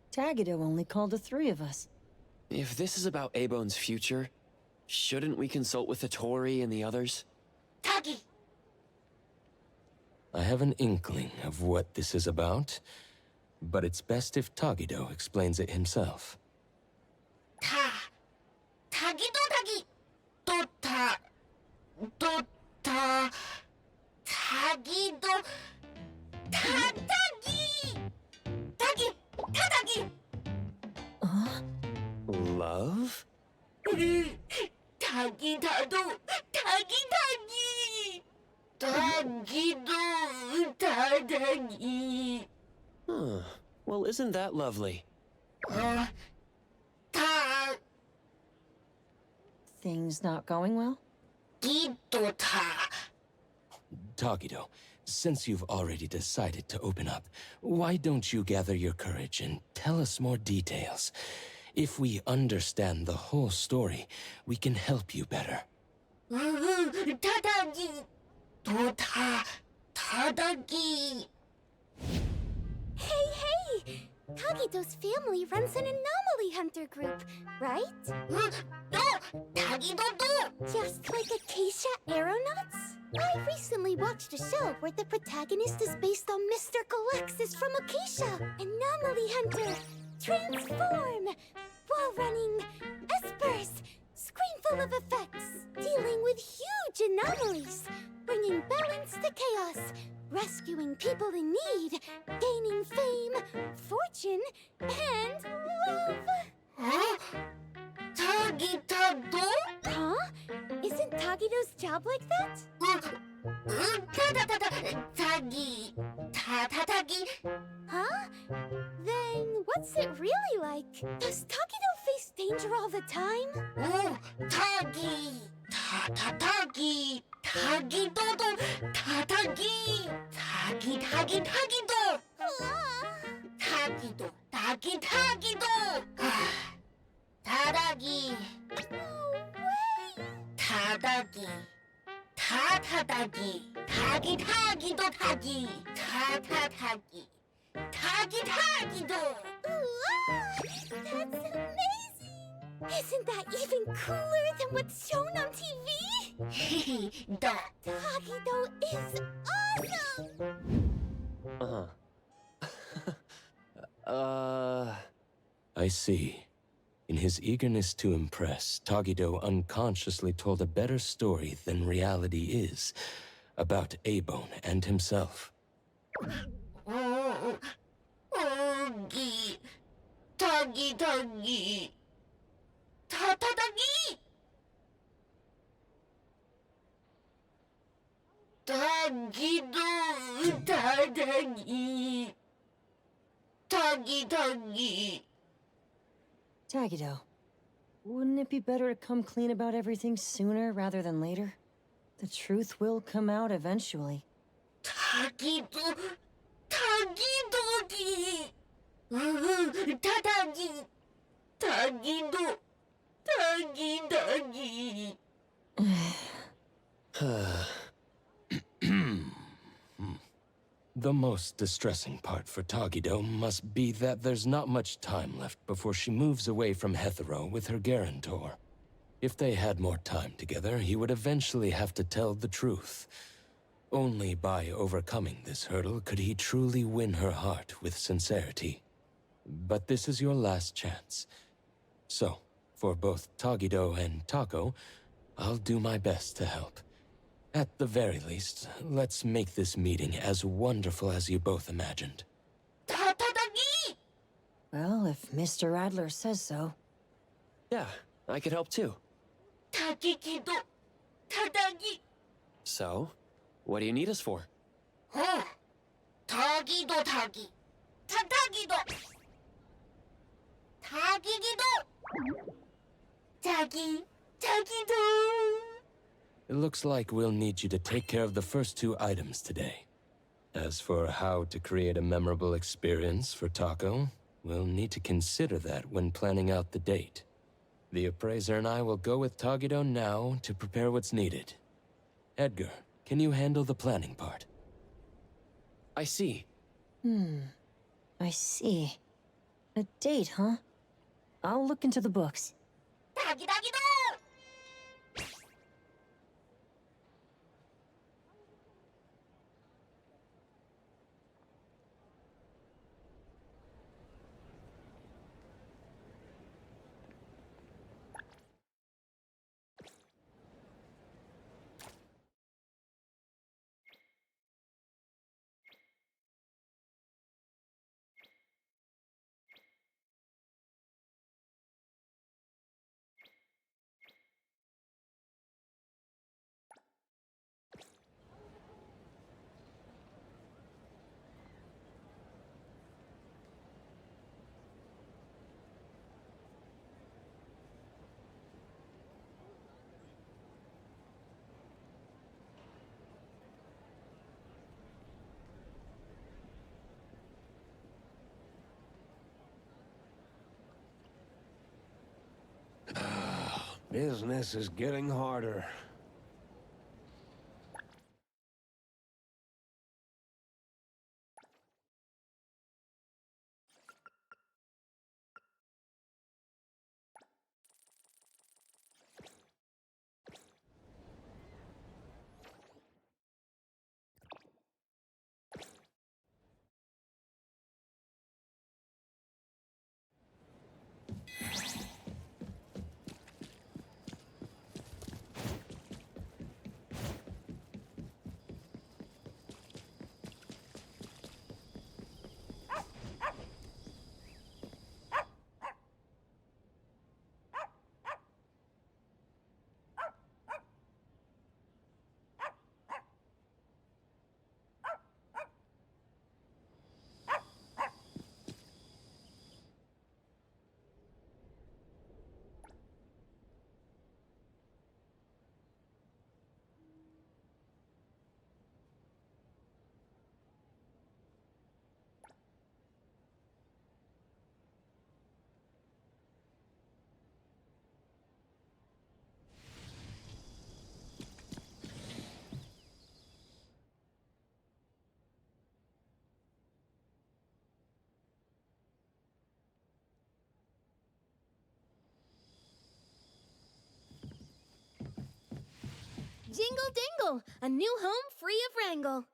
Tagido only called the three of us. If this is about Abone's future, shouldn't we consult with Hattori and the others? Tagi! I have an inkling of what this is about, but it's best if Tagido explains it himself. Tagido Tagi! Tagido... Tagi! Tagi! Tagi! Love? Tagi Tado! Tagi Tagi! Tagido Tadagi! Huh. Well, isn't that lovely? Things not going well? Tagido, since you've already decided to open up, why don't you gather your courage and tell us more details? If we understand the whole story, we can help you better. Tadagi! Tadagi! Hey! Tagido's family runs an anomaly hunter group, right? No! Tagido do! Just like Acacia Aeronauts? I recently watched a show where the protagonist is based on Mr. Galexis from Acacia. Anomaly hunter! Transform! Wall running! Espers! Screen full of effects! Dealing with huge anomalies! Bringing balance to chaos! Rescuing people in need! Gaining fame, fortune, and love! Huh? Tagitado? Huh? Isn't Tagido's job like that? Tagi. Tagi. Huh? Then what's it really like? Does Tagido face danger all the time? Oh, Tagi. Tagi. Tagidodo. Tagi. Tagido. Tagido. Tagido. Tadagi. No way! Tadagi. Tadagi. Tagido tagi. Tagi. Tagido. That's amazing! Isn't that even cooler than what's shown on TV? Tagido is awesome! I see. In his eagerness to impress, Tagido unconsciously told a better story than reality is about Abone and himself. Tagi. Tagi. Tadagi. Tagido. Tadagi. Tagi. Tagido, wouldn't it be better to come clean about everything sooner rather than later? The truth will come out eventually. Tagido. Tagidogi. Tadagi. Tagido. Tagi. The most distressing part for Tagido must be that there's not much time left before she moves away from Hetero with her guarantor. If they had more time together, he would eventually have to tell the truth. Only by overcoming this hurdle could he truly win her heart with sincerity. But this is your last chance. So, for both Tagido and Tako, I'll do my best to help. At the very least, let's make this meeting as wonderful as you both imagined. Tadagi! Well, if Mr. Adler says so. Yeah, I could help too. Tagido. Tadagi. So, what do you need us for? Tagido tagi. Tadagido. Tagigido. Tagido. It looks like we'll need you to take care of the first two items today. As for how to create a memorable experience for Tako, we'll need to consider that when planning out the date. The appraiser and I will go with Tagido now to prepare what's needed. Edgar, can you handle the planning part? I see. I see. A date, huh? I'll look into the books. Business is getting harder. Jingle dingle! A new home free of wrangle.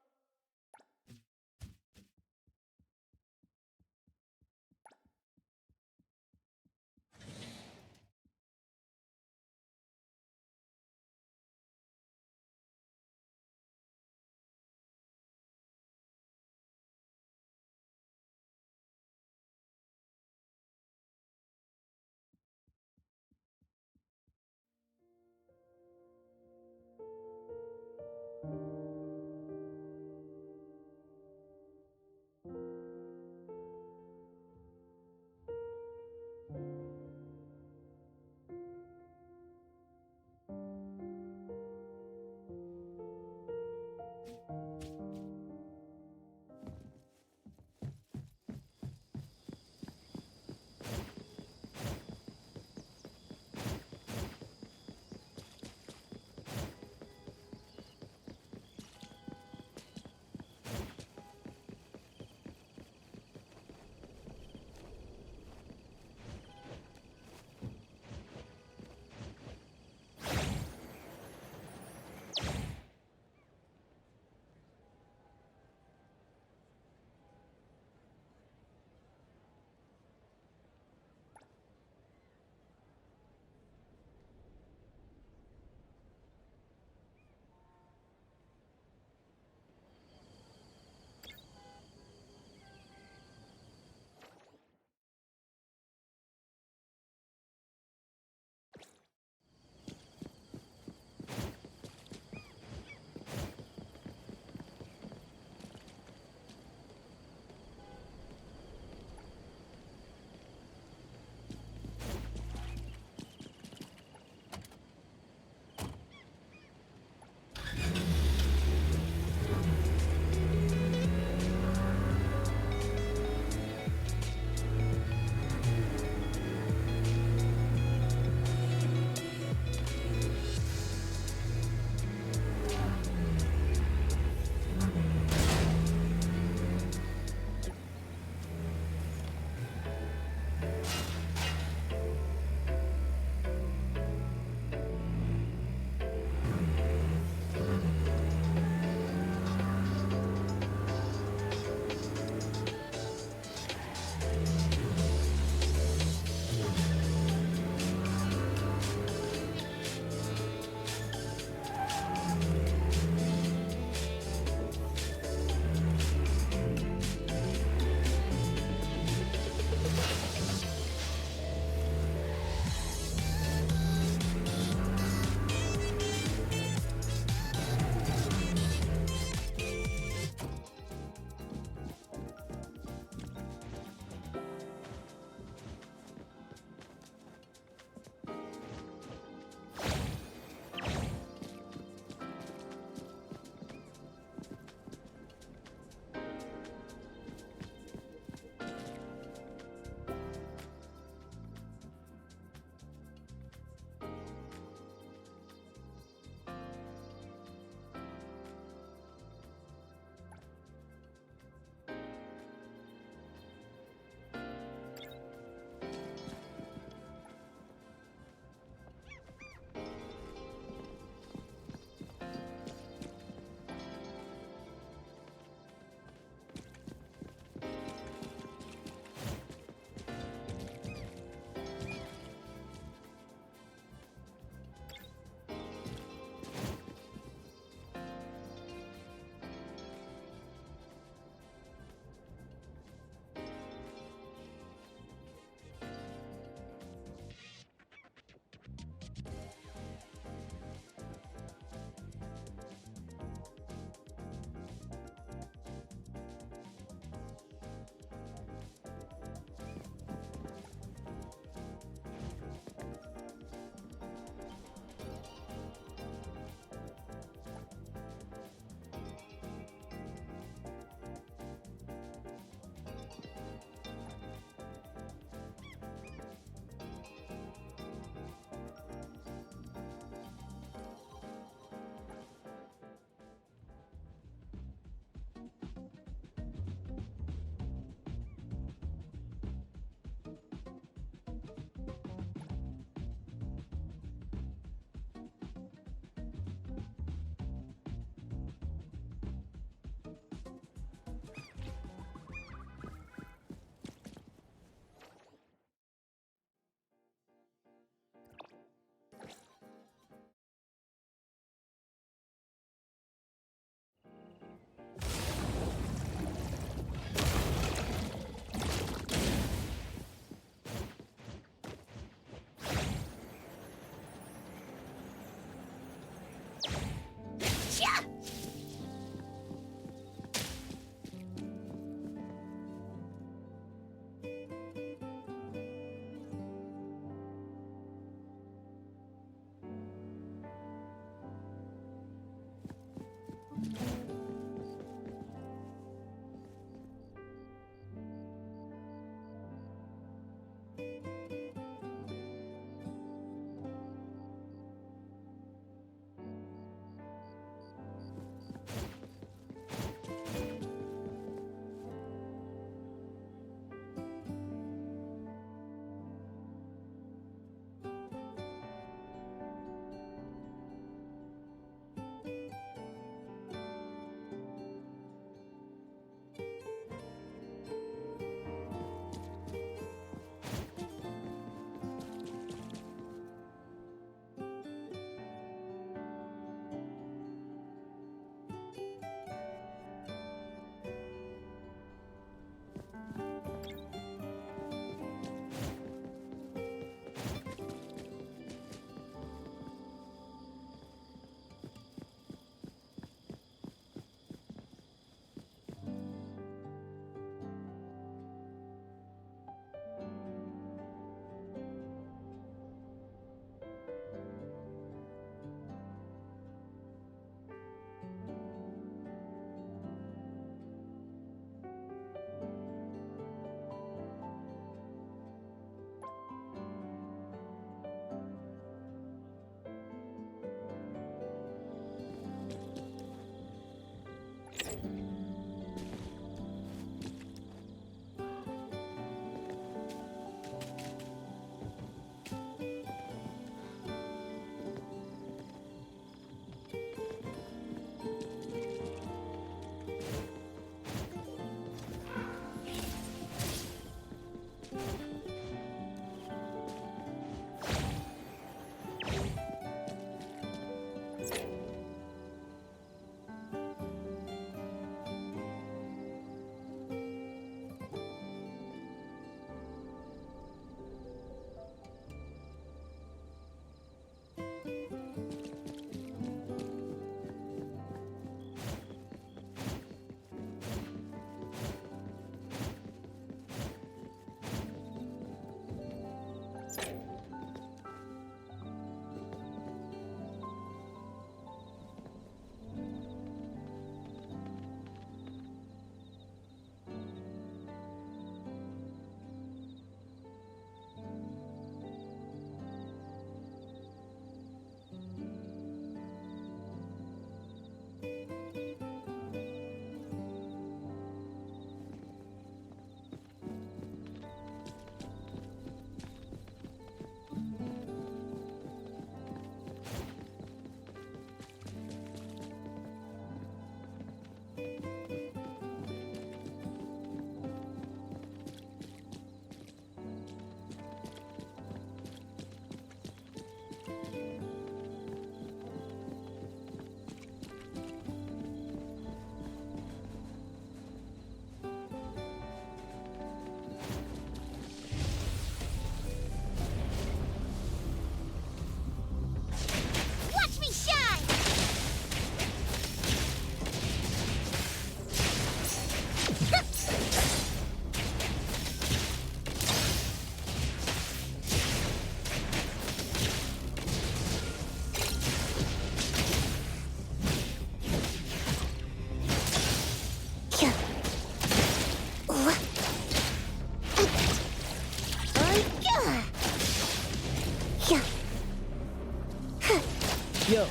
Yo,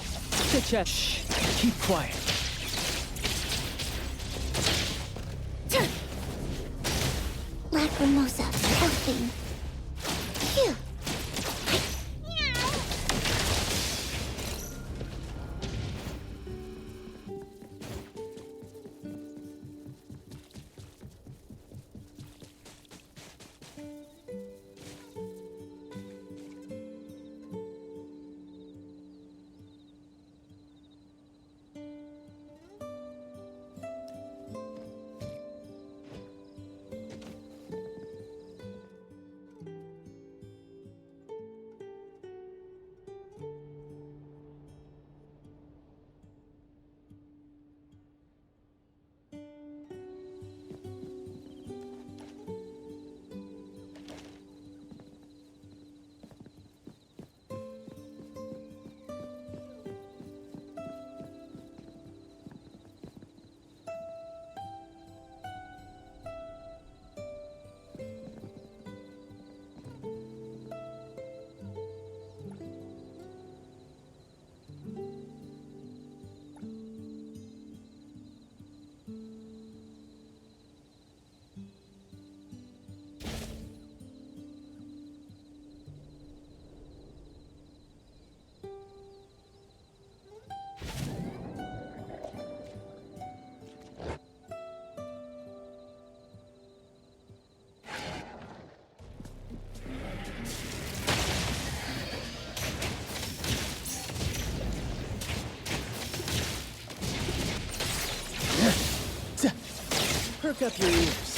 chit-chat. Shh, keep quiet. Lacrimosa, healthy. Phew. Perk up your ears.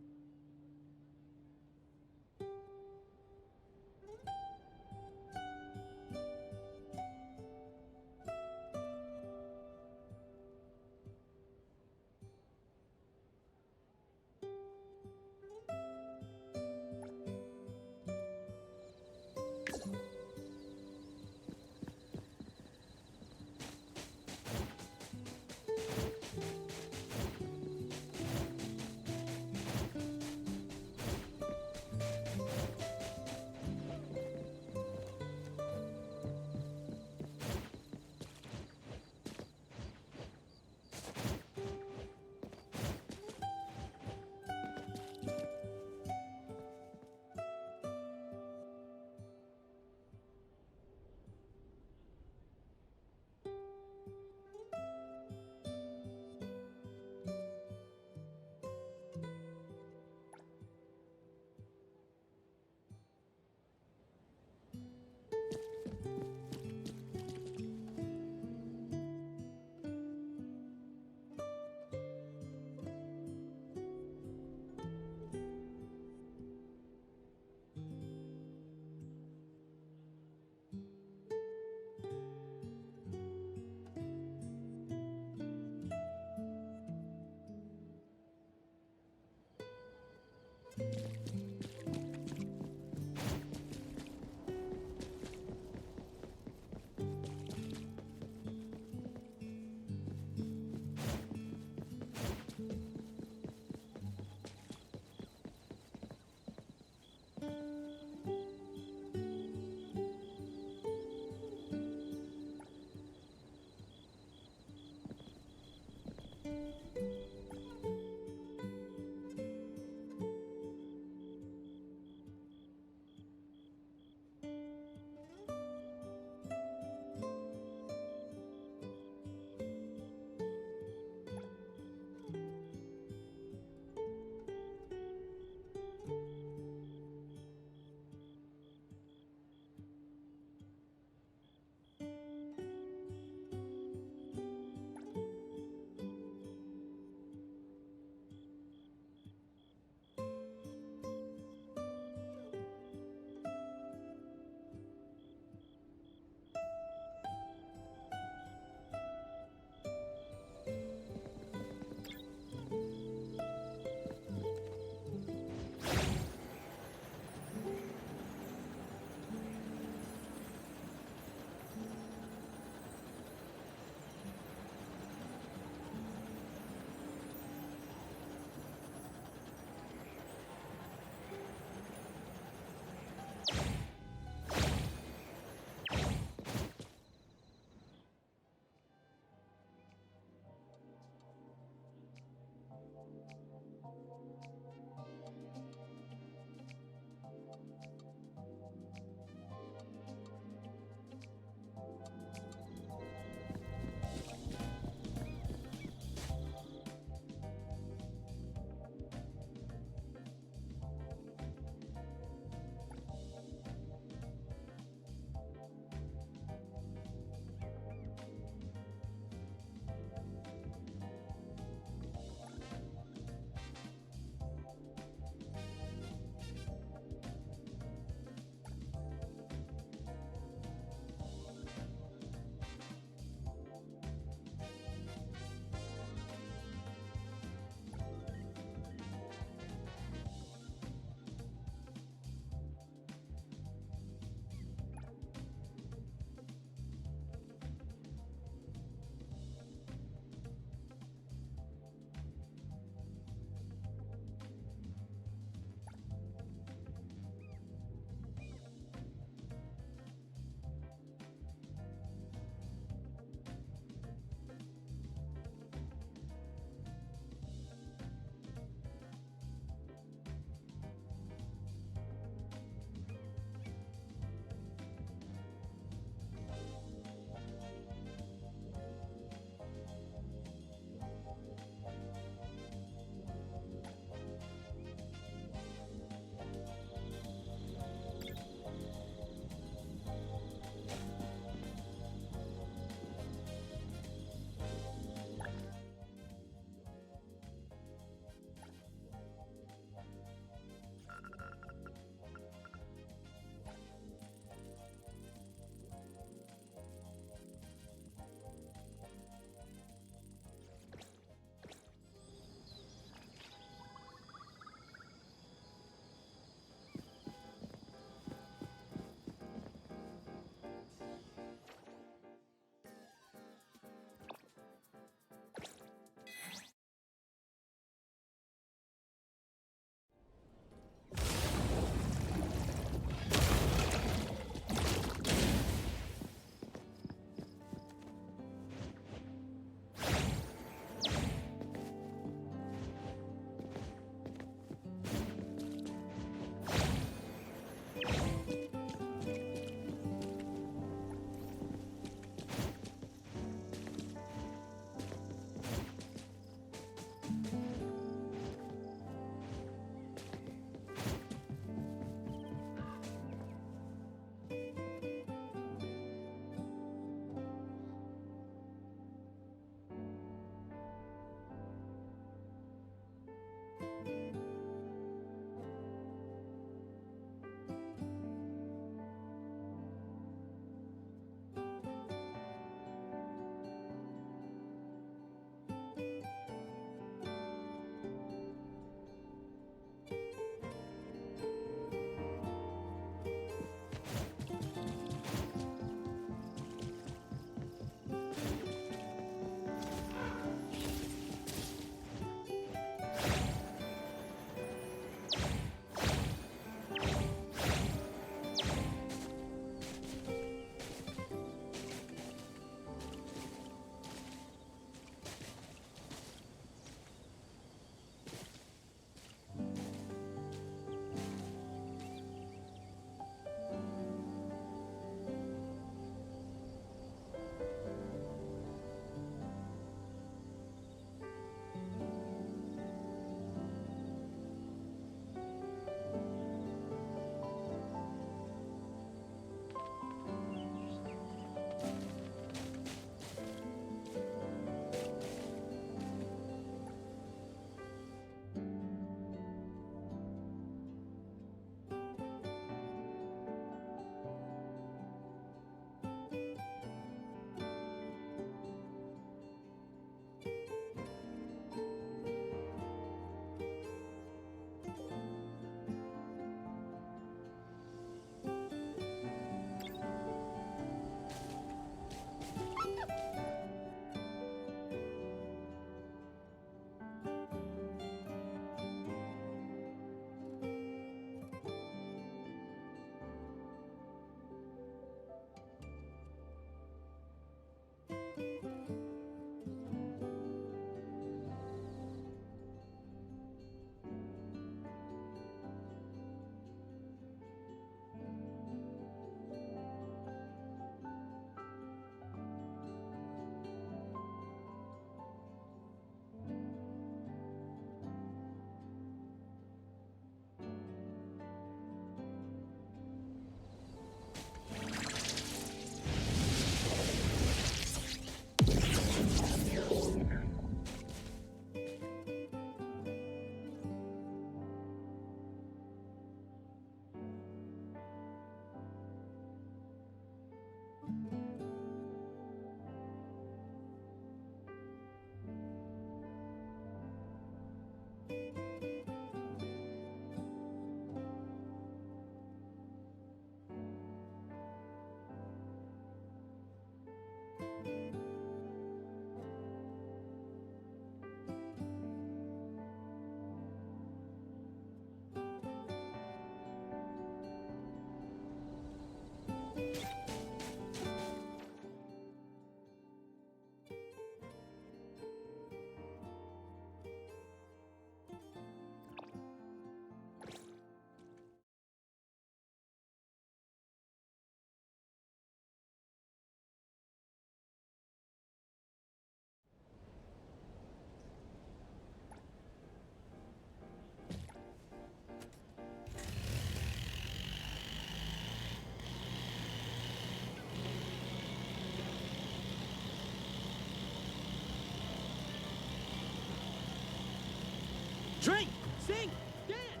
Drink! Sing! Dance!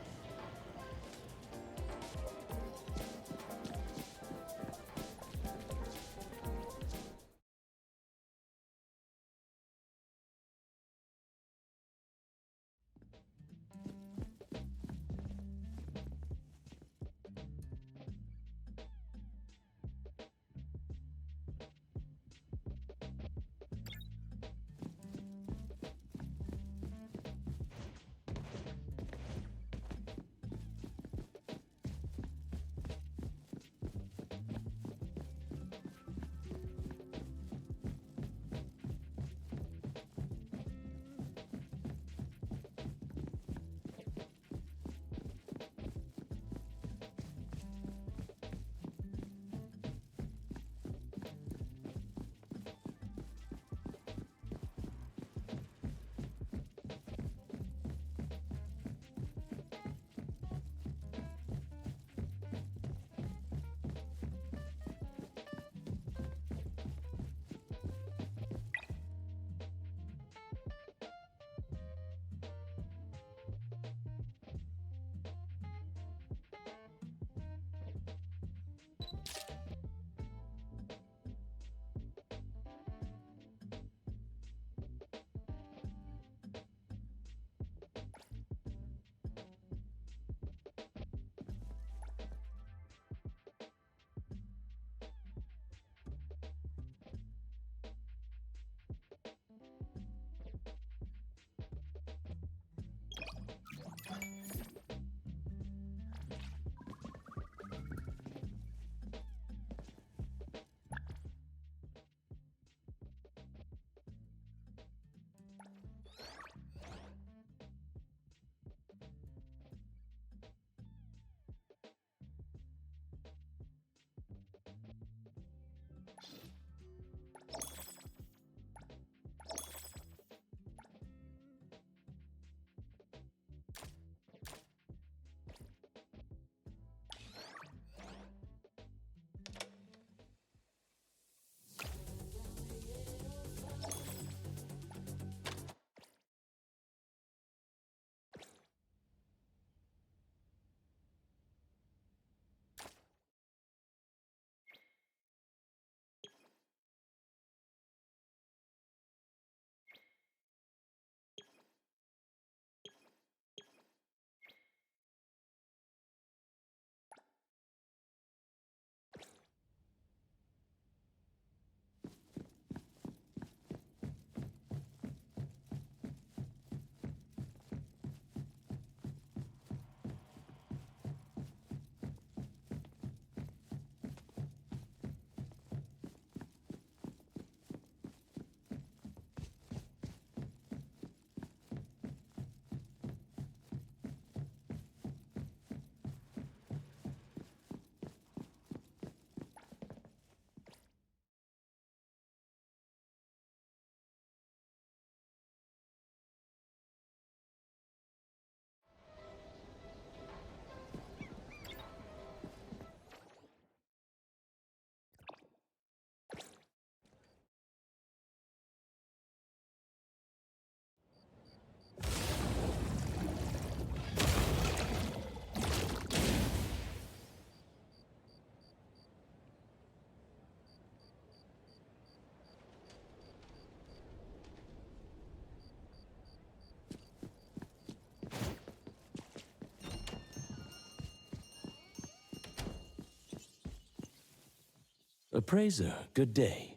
Appraiser, good day.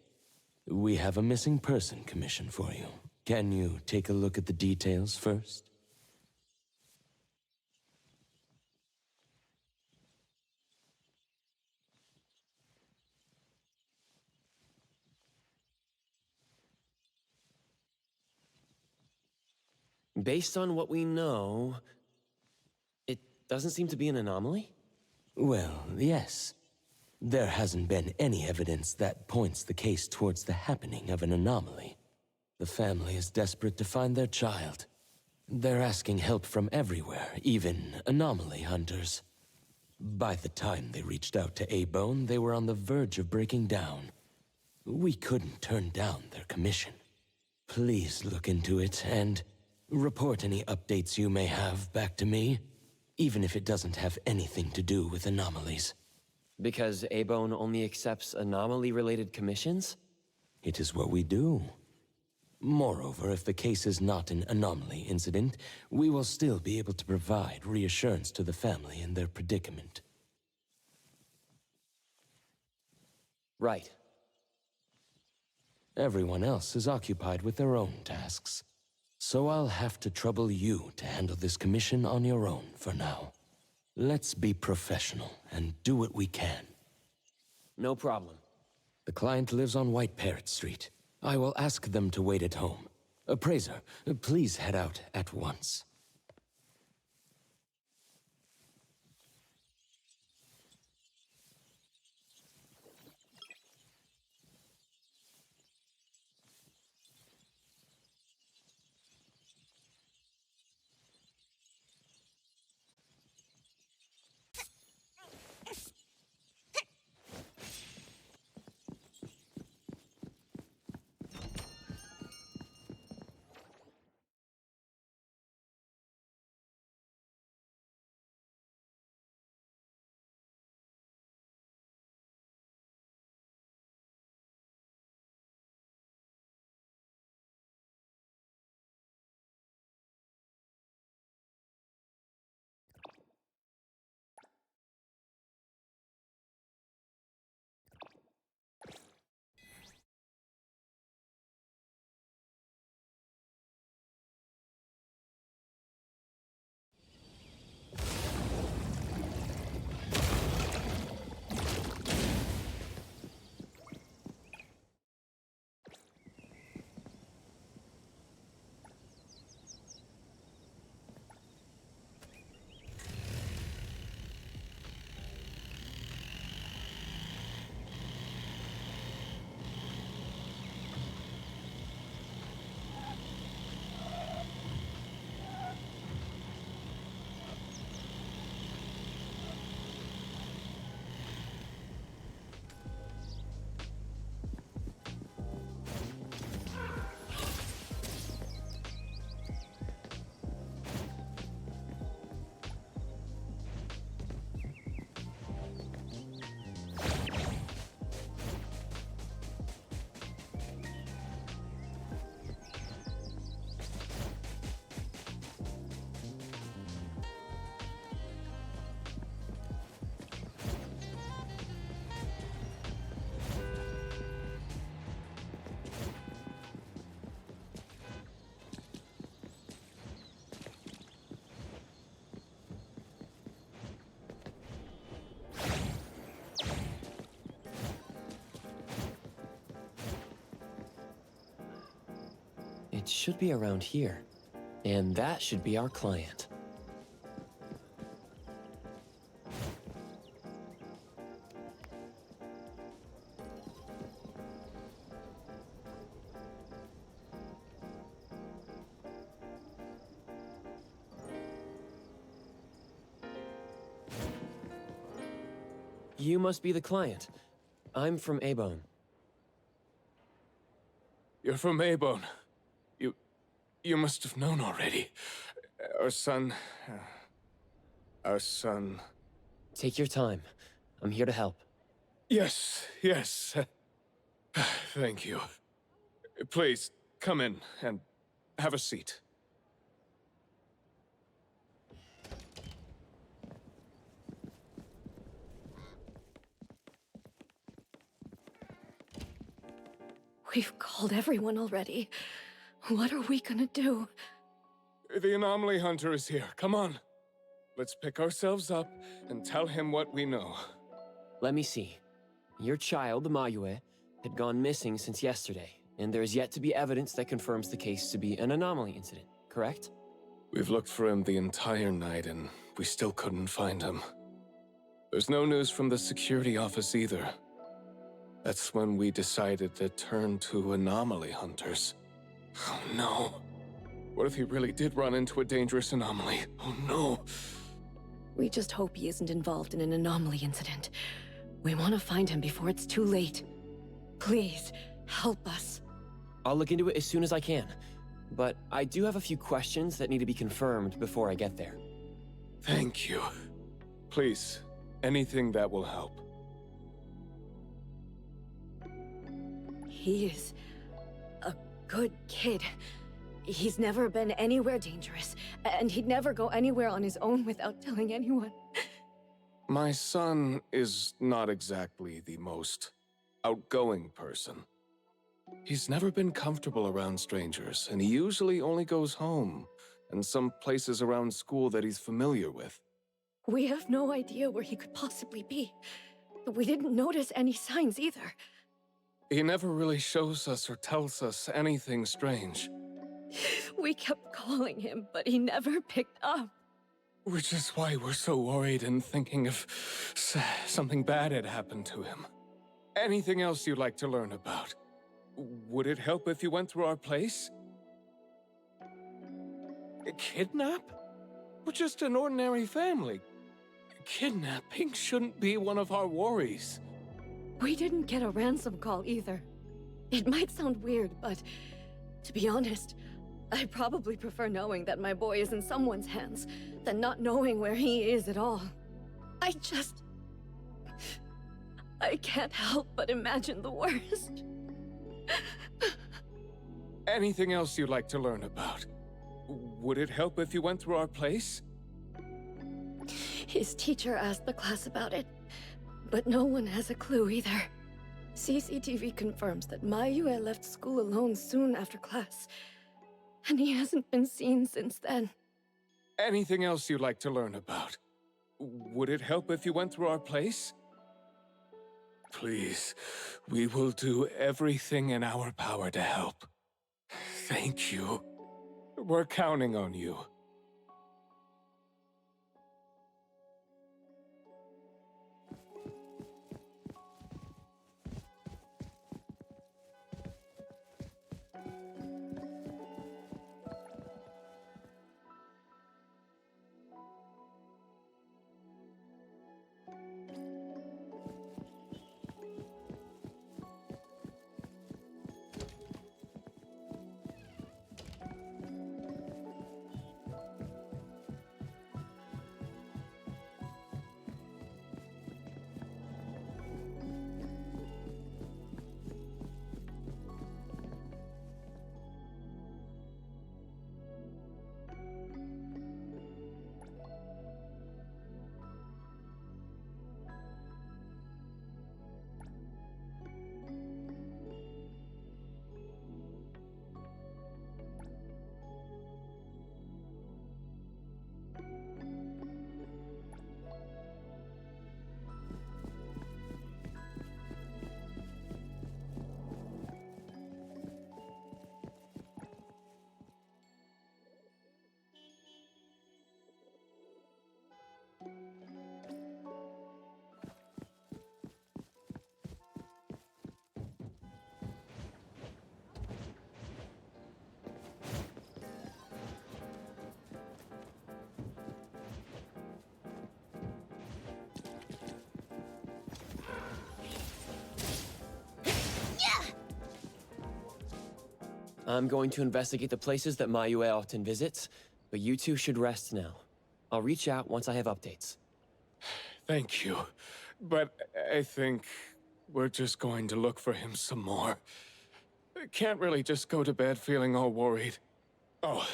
We have a missing person commission for you. Can you take a look at the details first? Based on what we know, it doesn't seem to be an anomaly? Well, yes. There hasn't been any evidence that points the case towards the happening of an anomaly. The family is desperate to find their child. They're asking help from everywhere, even anomaly hunters. By the time they reached out to A-Bone, they were on the verge of breaking down. We couldn't turn down their commission. Please look into it, and Report any updates you may have back to me, even if it doesn't have anything to do with anomalies. Because A-Bone only accepts anomaly-related commissions? It is what we do. Moreover, if the case is not an anomaly incident, we will still be able to provide reassurance to the family in their predicament. Right. Everyone else is occupied with their own tasks. So I'll have to trouble you to handle this commission on your own for now. Let's be professional and do what we can. No problem. The client lives on White Parrot Street. I will ask them to wait at home. Appraiser, please head out at once. It should be around here. And that should be our client. You must be the client. I'm from A-Bone. You're from A-Bone. You must have known already. Our son... Our son... Take your time. I'm here to help. Yes. Thank you. Please, come in and have a seat. We've called everyone already. What are we gonna do? The anomaly hunter is here. Come on. Let's pick ourselves up and tell him what we know. Let me see. Your child, Mayue, had gone missing since yesterday, and there is yet to be evidence that confirms the case to be an anomaly incident, correct? We've looked for him the entire night, and we still couldn't find him. There's no news from the security office either. That's when we decided to turn to anomaly hunters. Oh no. What if he really did run into a dangerous anomaly? Oh no. We just hope he isn't involved in an anomaly incident. We want to find him before it's too late. Please, help us. I'll look into it as soon as I can. but I do have a few questions that need to be confirmed before I get there. Thank you. Please, anything that will help. He is a good kid. He's never been anywhere dangerous, and he'd never go anywhere on his own without telling anyone. My son is not exactly the most outgoing person. He's never been comfortable around strangers, and he usually only goes home and some places around school that he's familiar with. We have no idea where he could possibly be. We didn't notice any signs either. He never really shows us or tells us anything strange. We kept calling him, but he never picked up. Which is why we're so worried and thinking if something bad had happened to him. Anything else you'd like to learn about? Would it help if you went through our place? A kidnap? We're just an ordinary family. Kidnapping shouldn't be one of our worries. We didn't get a ransom call either. It might sound weird, but to be honest, I probably prefer knowing that my boy is in someone's hands than not knowing where he is at all. I can't help but imagine the worst. Anything else you'd like to learn about? Would it help if you went through our place? His teacher asked the class about it, but no one has a clue either. CCTV confirms that Mayue left school alone soon after class, and he hasn't been seen since then. Anything else you'd like to learn about? Would it help if you went through our place? Please, we will do everything in our power to help. Thank you. We're counting on you. I'm going to investigate the places that Mayue often visits, but you two should rest now. I'll reach out once I have updates. Thank you. But I think we're just going to look for him some more. I can't really just go to bed feeling all worried. Oh,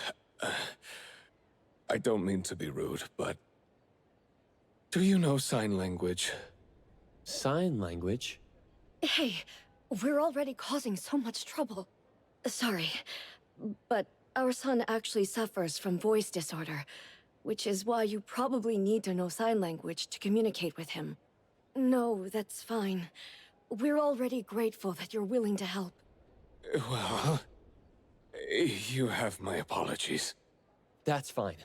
I don't mean to be rude, but do you know sign language? Sign language? Hey, we're already causing so much trouble. Sorry, but our son actually suffers from voice disorder, which is why you probably need to know sign language to communicate with him. No, that's fine. We're already grateful that you're willing to help. Well, you have my apologies. That's fine.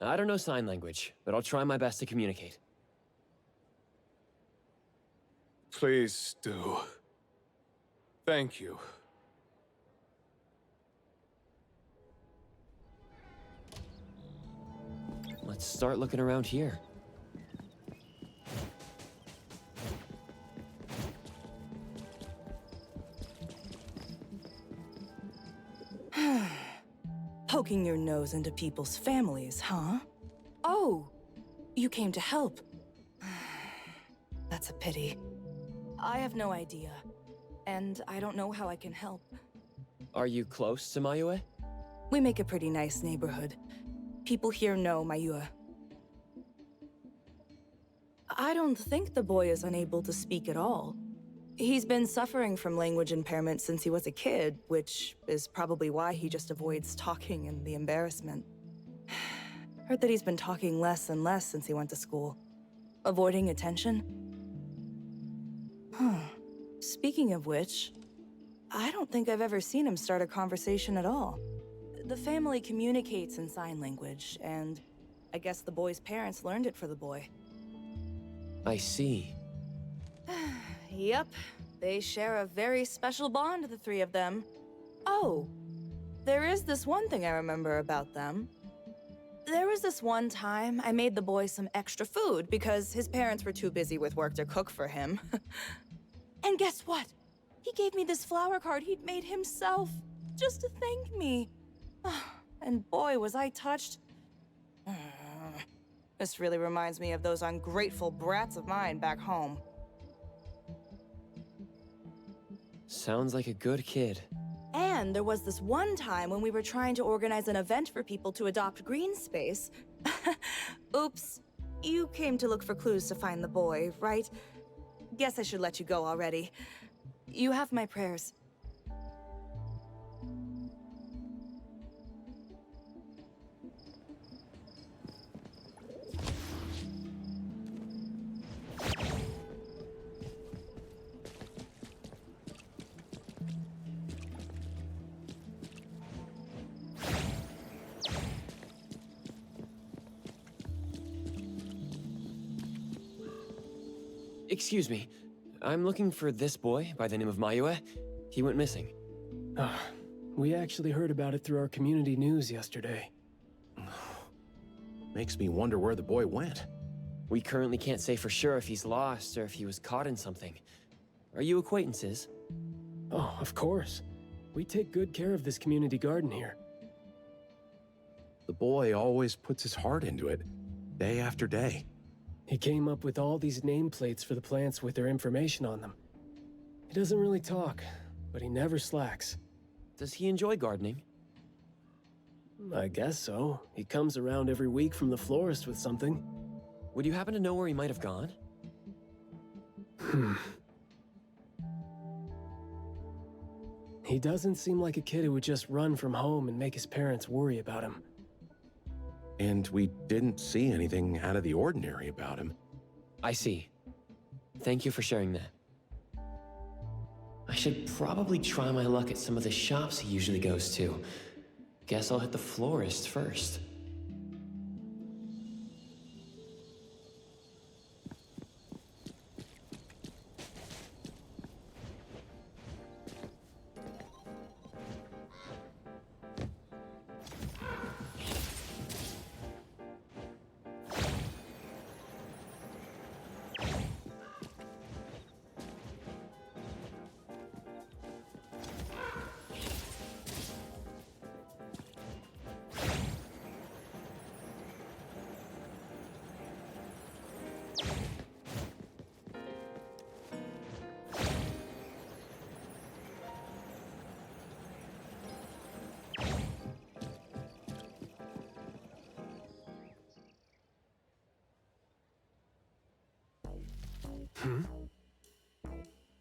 I don't know sign language, but I'll try my best to communicate. Please do. Thank you. Let's start looking around here. Poking your nose into people's families, huh? Oh, you came to help. That's a pity. I have no idea, and I don't know how I can help. Are you close to Mayue? We make a pretty nice neighborhood. People here know Mayue. I don't think the boy is unable to speak at all. He's been suffering from language impairment since he was a kid, which is probably why he just avoids talking and the embarrassment. Heard that he's been talking less and less since he went to school. Avoiding attention? Huh. Speaking of which, I don't think I've ever seen him start a conversation at all. The family communicates in sign language, and I guess the boy's parents learned it for the boy. I see. Yep, they share a very special bond, the three of them. Oh, there is this one thing I remember about them. There was this one time I made the boy some extra food because his parents were too busy with work to cook for him. And guess what? He gave me this flower card he'd made himself, just to thank me. And boy, was I touched. This really reminds me of those ungrateful brats of mine back home. Sounds like a good kid. And there was this one time when we were trying to organize an event for people to adopt green space. Oops. You came to look for clues to find the boy, right? Guess I should let you go already. You have my prayers. Excuse me. I'm looking for this boy by the name of Mayue. He went missing. We actually heard about it through our community news yesterday. Makes me wonder where the boy went. We currently can't say for sure if he's lost or if he was caught in something. Are you acquaintances? Oh, of course. We take good care of this community garden here. The boy always puts his heart into it, day after day. He came up with all these nameplates for the plants with their information on them. He doesn't really talk, but he never slacks. Does he enjoy gardening? I guess so. He comes around every week from the florist with something. Would you happen to know where he might have gone? He doesn't seem like a kid who would just run from home and make his parents worry about him. And we didn't see anything out of the ordinary about him. I see. Thank you for sharing that. I should probably try my luck at some of the shops he usually goes to. Guess I'll hit the florist first.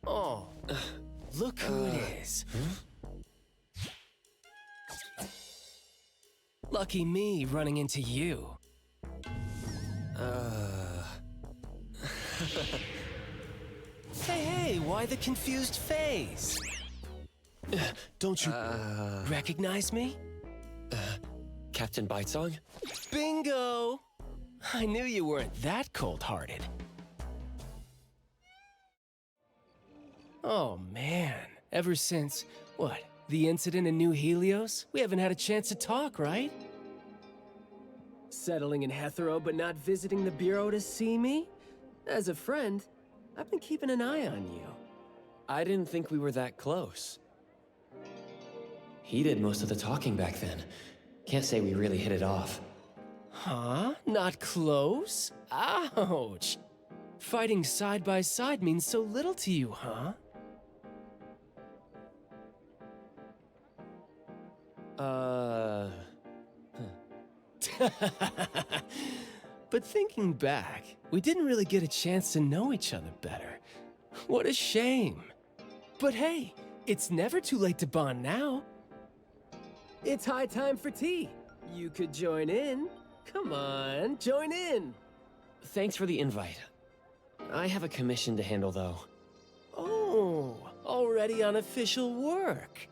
Oh, look who it is. Lucky me running into you. Hey, why the confused face? Don't you recognize me? Captain Baicang? Bingo! I knew you weren't that cold-hearted. Oh man, ever since, what, the incident in New Helios? We haven't had a chance to talk, right? Settling in Hetero but not visiting the Bureau to see me? As a friend, I've been keeping an eye on you. I didn't think we were that close. He did most of the talking back then. Can't say we really hit it off. Huh? Not close? Ouch! Fighting side by side means so little to you, huh? But thinking back, we didn't really get a chance to know each other better. What a shame. But hey, it's never too late to bond now. It's high time for tea. You could join in. Come on, join in. Thanks for the invite. I have a commission to handle, though. Oh, already on official work.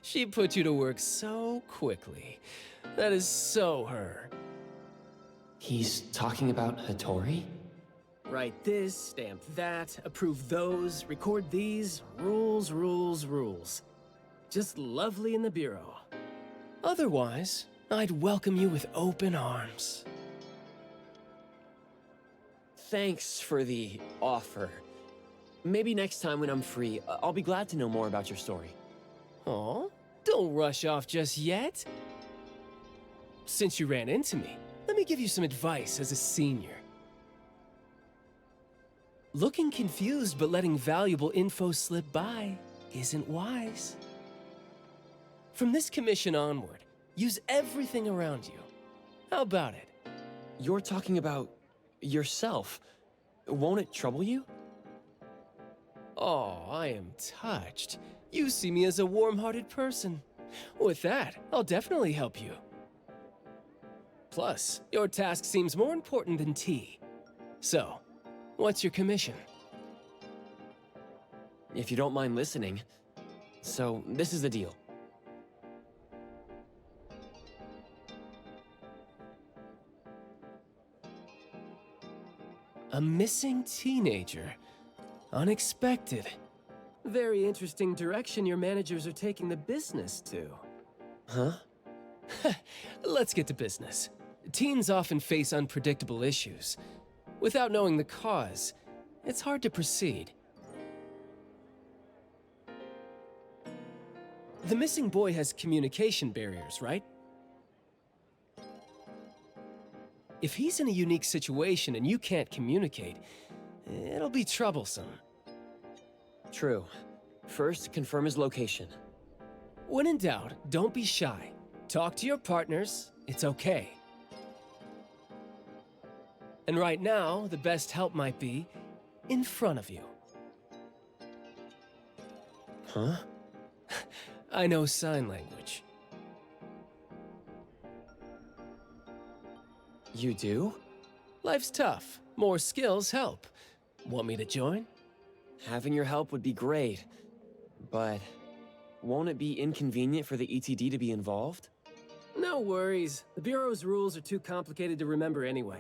She put you to work so quickly. That is so her. He's talking about Hattori? Write this, stamp that, approve those, record these, rules, rules, rules. Just lovely in the bureau. Otherwise, I'd welcome you with open arms. Thanks for the offer. Maybe next time when I'm free, I'll be glad to know more about your story. Aw, don't rush off just yet. Since you ran into me, let me give you some advice as a senior. Looking confused but letting valuable info slip by isn't wise. From this commission onward, use everything around you. How about it? You're talking about yourself. Won't it trouble you? Oh, I am touched. You see me as a warm-hearted person. With that, I'll definitely help you. Plus, your task seems more important than tea. So, what's your commission? If you don't mind listening. So, this is the deal. A missing teenager. Unexpected. Very interesting direction your managers are taking the business to. Huh? Let's get to business. Teens often face unpredictable issues. Without knowing the cause, it's hard to proceed. The missing boy has communication barriers, right? If he's in a unique situation and you can't communicate, it'll be troublesome. True. First, confirm his location. When in doubt, don't be shy. Talk to your partners, it's okay. And right now, the best help might be in front of you. Huh? I know sign language. You do? Life's tough. More skills help. Want me to join? Having your help would be great, but won't it be inconvenient for the ETD to be involved? No worries. The Bureau's rules are too complicated to remember anyway.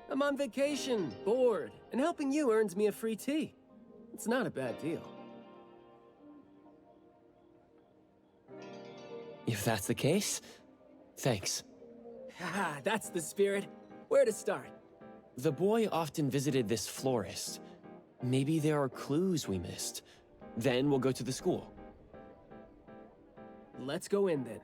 I'm on vacation, bored, and helping you earns me a free tea. It's not a bad deal. If that's the case, thanks. Haha, that's the spirit. Where to start? The boy often visited this florist. Maybe there are clues we missed. Then we'll go to the school. Let's go in then.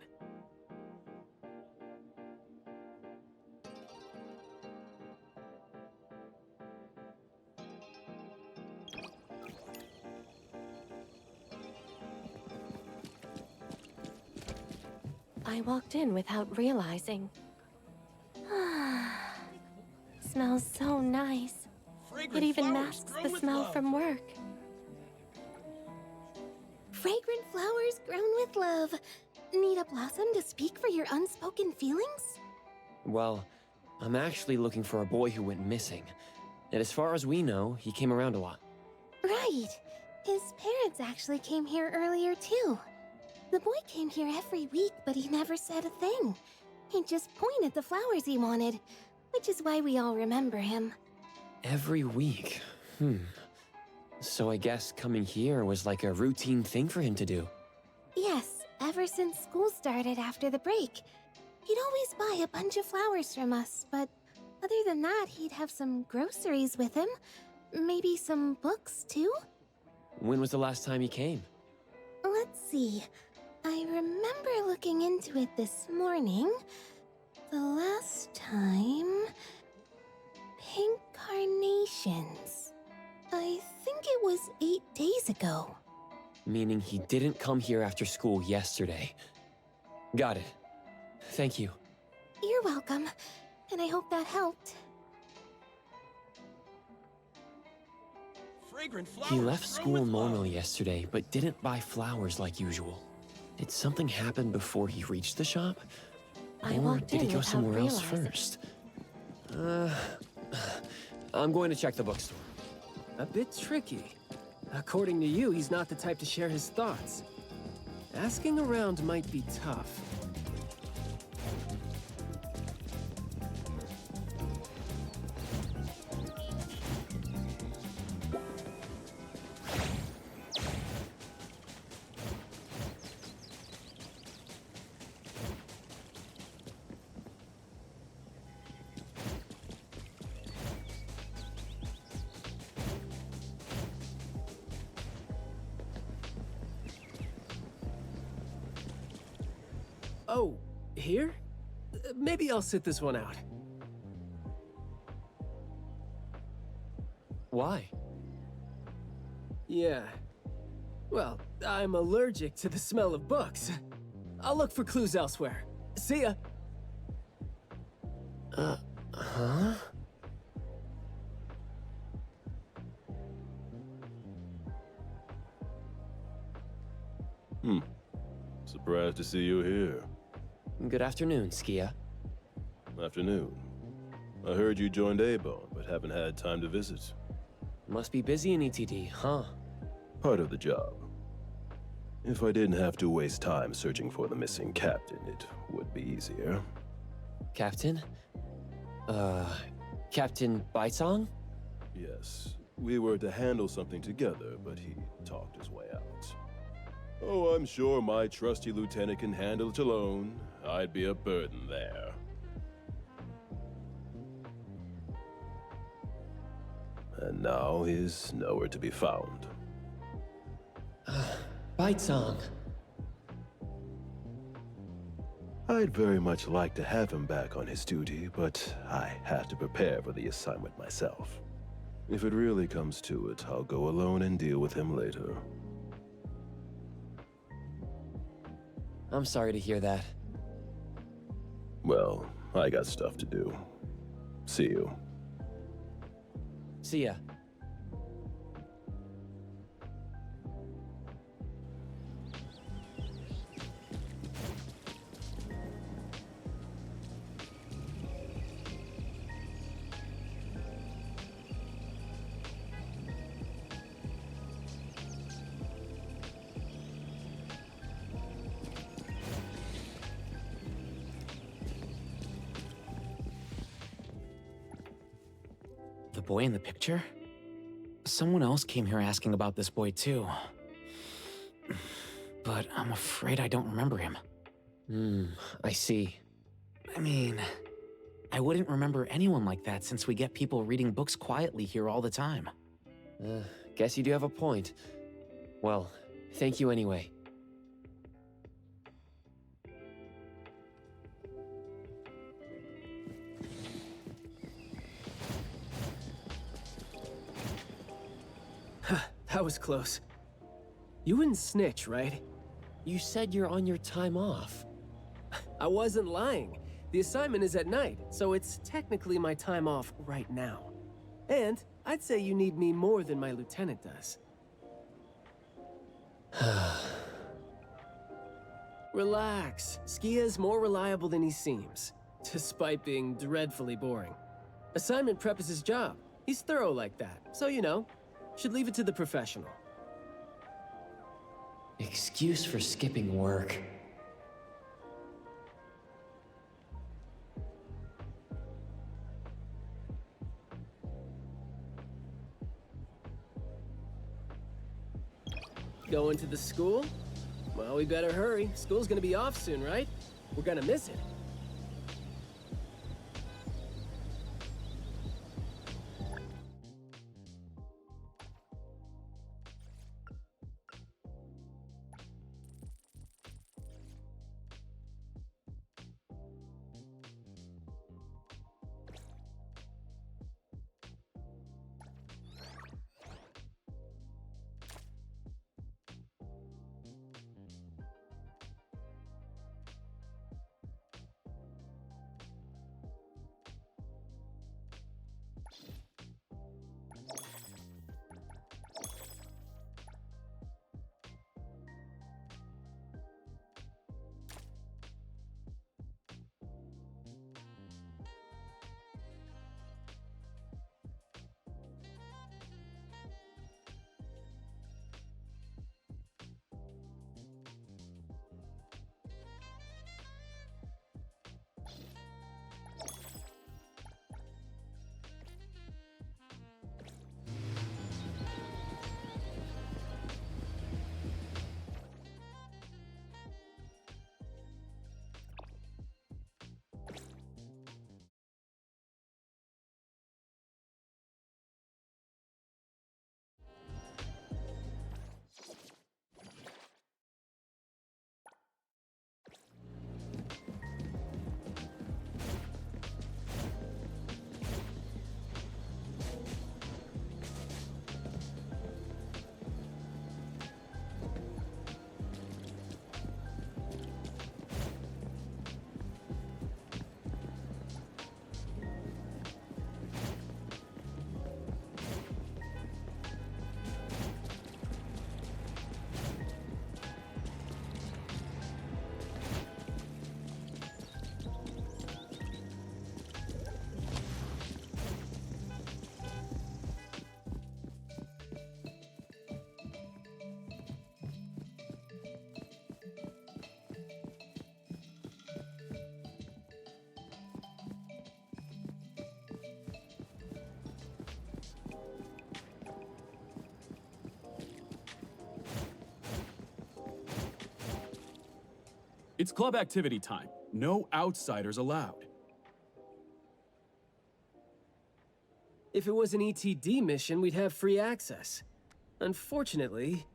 I walked in without realizing. Smells so nice. It even masks the smell from work. Fragrant flowers grown with love. Need a blossom to speak for your unspoken feelings? Well, I'm actually looking for a boy who went missing. And as far as we know, he came around a lot. Right. His parents actually came here earlier too. The boy came here every week, but he never said a thing. He just pointed the flowers he wanted, which is why we all remember him. Every week? So I guess coming here was like a routine thing for him to do. Yes, ever since school started after the break. He'd always buy a bunch of flowers from us, but other than that, he'd have some groceries with him. Maybe some books, too? When was the last time he came? Let's see. I remember looking into it this morning. The last time... Pink carnations. I think it was 8 days ago. Meaning he didn't come here after school yesterday. Got it. Thank you. You're welcome. And I hope that helped. He left school normally yesterday, but didn't buy flowers like usual. Did something happen before he reached the shop? Or did he go somewhere else first? I'm going to check the bookstore. A bit tricky. According to you, he's not the type to share his thoughts. Asking around might be tough. Oh, here? Maybe I'll sit this one out. Why? Yeah. Well, I'm allergic to the smell of books. I'll look for clues elsewhere. See ya! Huh? Surprised to see you here. Good afternoon, Skia. Afternoon. I heard you joined A-Bone, but haven't had time to visit. Must be busy in ETD, huh? Part of the job. If I didn't have to waste time searching for the missing captain, it would be easier. Captain? Captain Baicang? Yes. We were to handle something together, but he talked his way out. Oh, I'm sure my trusty lieutenant can handle it alone. I'd be a burden there. And now he's nowhere to be found. Baicang. I'd very much like to have him back on his duty, but I have to prepare for the assignment myself. If it really comes to it, I'll go alone and deal with him later. I'm sorry to hear that. Well, I got stuff to do. See you. See ya. The boy in the picture? Someone else came here asking about this boy too. But I'm afraid I don't remember him. I see. I mean, I wouldn't remember anyone like that since we get people reading books quietly here all the time. Guess you do have a point. Well, thank you anyway. That was close. You wouldn't snitch, right? You said you're on your time off. I wasn't lying. The assignment is at night, so it's technically my time off right now. And I'd say you need me more than my lieutenant does. Relax. Skia's more reliable than he seems, despite being dreadfully boring. Assignment prep is his job. He's thorough like that, so you know. Should leave it to the professional. Excuse for skipping work. Going to the school? Well, we better hurry. School's gonna be off soon, right? We're gonna miss it. It's club activity time. No outsiders allowed. If it was an ETD mission, we'd have free access. Unfortunately...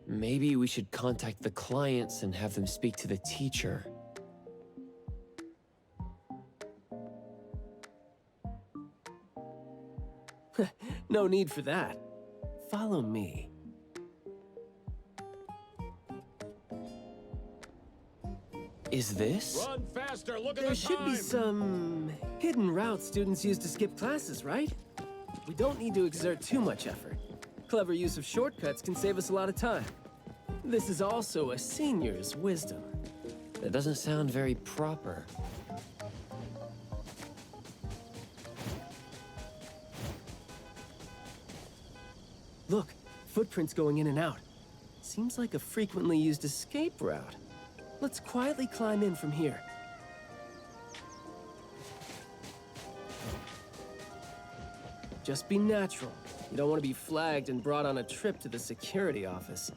Maybe we should contact the clients and have them speak to the teacher. No need for that. Follow me. Is this? Run faster, look at the time! There should be some hidden routes students use to skip classes, right? We don't need to exert too much effort. Clever use of shortcuts can save us a lot of time. This is also a senior's wisdom. That doesn't sound very proper. Look, footprints going in and out. Seems like a frequently used escape route. Let's quietly climb in from here. Just be natural. You don't want to be flagged and brought on a trip to the security office.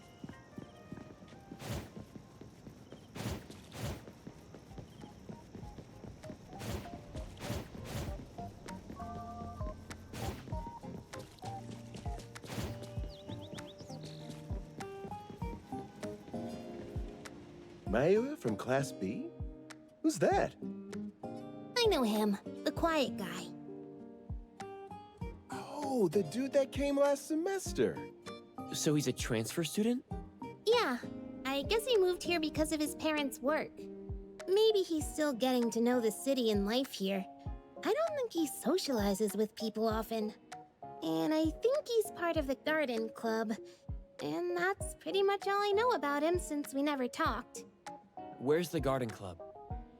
Mayua from Class B? Who's that? I know him, the quiet guy. Oh, the dude that came last semester. So he's a transfer student? Yeah, I guess he moved here because of his parents' work. Maybe he's still getting to know the city and life here. I don't think he socializes with people often. And I think he's part of the garden club. And that's pretty much all I know about him since we never talked. Where's the garden club?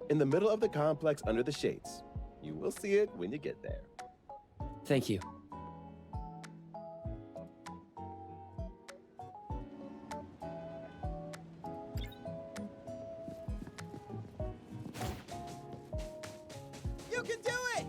In the middle of the complex under the shades. You will see it when you get there. Thank you. You can do it!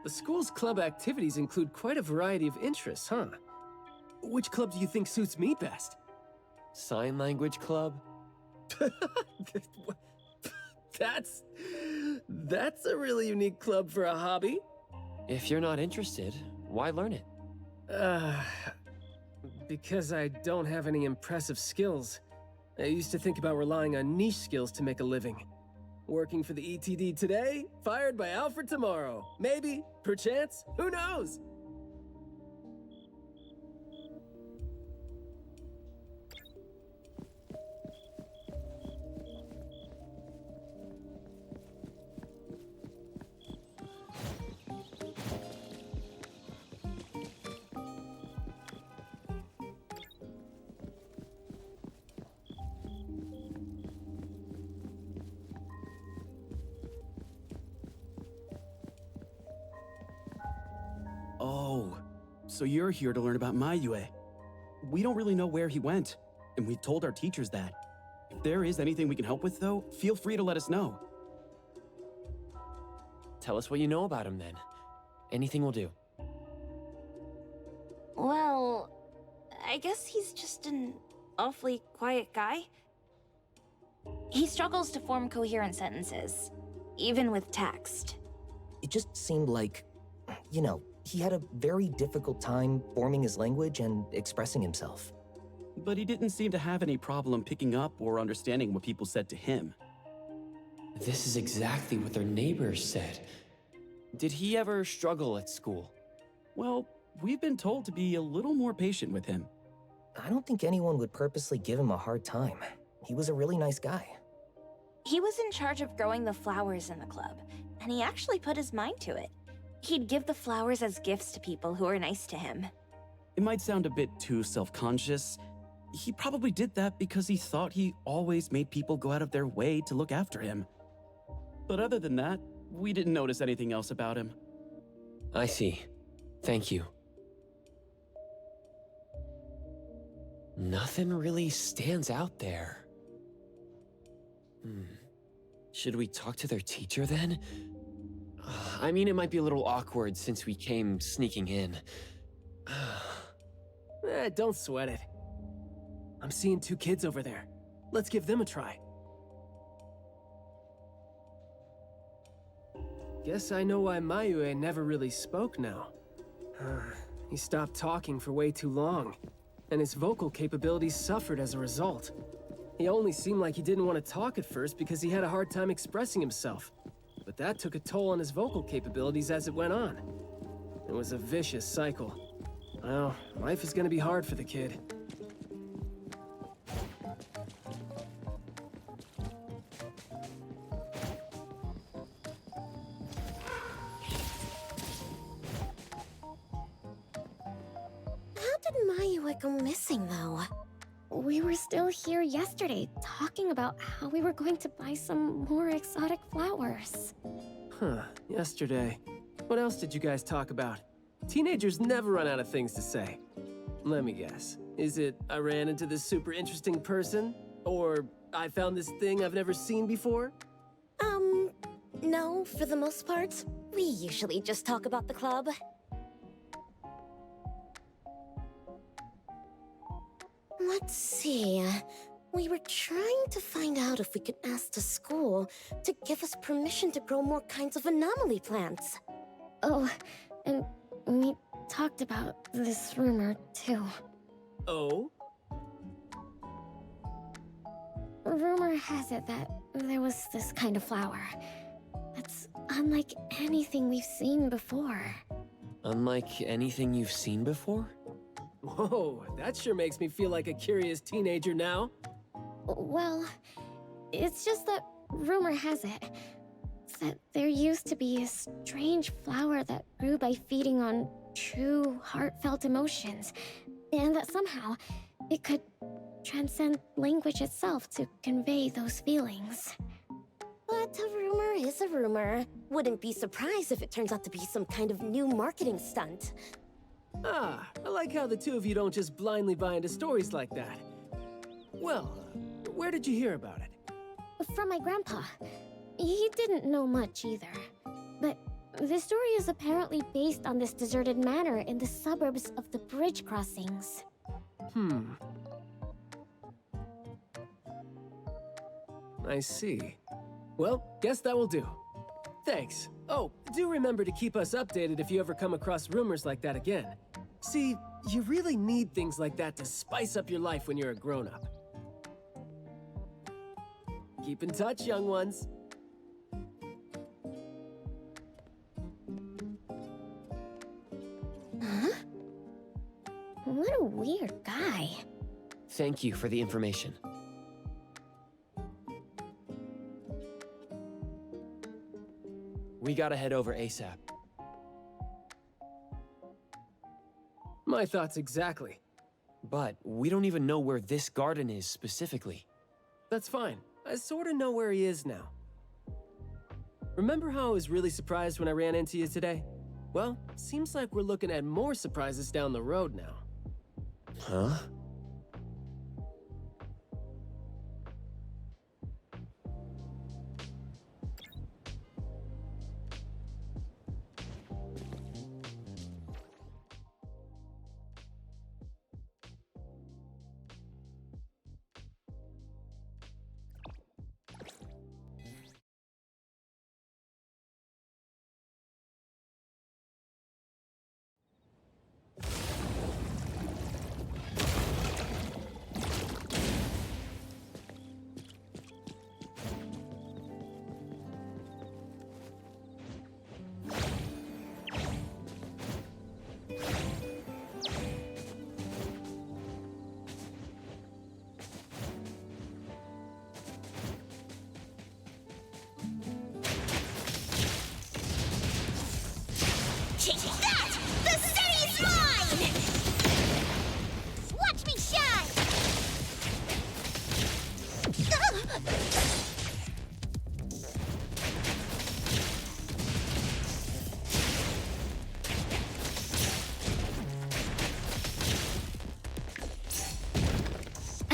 The school's club activities include quite a variety of interests, huh? Which club do you think suits me best? Sign language club? That's a really unique club for a hobby. If you're not interested, why learn it? Because I don't have any impressive skills. I used to think about relying on niche skills to make a living. Working for the ETD today, fired by Alfred tomorrow. Maybe, perchance, who knows? Oh, so you're here to learn about Mayue. We don't really know where he went, and we've told our teachers that. If there is anything we can help with, though, feel free to let us know. Tell us what you know about him, then. Anything will do. Well, I guess he's just an awfully quiet guy. He struggles to form coherent sentences, even with text. It just seemed like, you know, he had a very difficult time forming his language and expressing himself. But he didn't seem to have any problem picking up or understanding what people said to him. This is exactly what their neighbors said. Did he ever struggle at school? Well, we've been told to be a little more patient with him. I don't think anyone would purposely give him a hard time. He was a really nice guy. He was in charge of growing the flowers in the club, and he actually put his mind to it. He'd give the flowers as gifts to people who were nice to him. It might sound a bit too self-conscious. He probably did that because he thought he always made people go out of their way to look after him. But other than that, we didn't notice anything else about him. I see. Thank you. Nothing really stands out there. Should we talk to their teacher then? I mean, it might be a little awkward since we came sneaking in. Don't sweat it. I'm seeing 2 kids over there. Let's give them a try. Guess I know why Mayue never really spoke now. He stopped talking for way too long, and his vocal capabilities suffered as a result. He only seemed like he didn't want to talk at first because he had a hard time expressing himself. But that took a toll on his vocal capabilities as it went on. It was a vicious cycle. Well, life is gonna be hard for the kid. How did Mayue go missing, though? We were still here yesterday, talking about how we were going to buy some more exotic flowers. Huh, yesterday. What else did you guys talk about? Teenagers never run out of things to say. Let me guess. Is it I ran into this super interesting person? Or I found this thing I've never seen before? No, for the most part. We usually just talk about the club. Let's see. We were trying to find out if we could ask the school to give us permission to grow more kinds of anomaly plants. Oh, and we talked about this rumor, too. Oh? Rumor has it that there was this kind of flower that's unlike anything we've seen before. Unlike anything you've seen before? Whoa, that sure makes me feel like a curious teenager now. Well, it's just that rumor has it that there used to be a strange flower that grew by feeding on true, heartfelt emotions, and that somehow it could transcend language itself to convey those feelings. But a rumor is a rumor. Wouldn't be surprised if it turns out to be some kind of new marketing stunt. Ah, I like how the two of you don't just blindly buy into stories like that. Well, where did you hear about it? From my grandpa. He didn't know much either. But the story is apparently based on this deserted manor in the suburbs of the bridge crossings. I see. Well, guess that will do. Thanks. Oh, do remember to keep us updated if you ever come across rumors like that again. See, you really need things like that to spice up your life when you're a grown-up. Keep in touch, young ones. Huh? What a weird guy. Thank you for the information. We gotta head over ASAP. My thoughts exactly. But we don't even know where this garden is specifically. That's fine. I sorta know where he is now. Remember how I was really surprised when I ran into you today? Well, seems like we're looking at more surprises down the road now. Huh?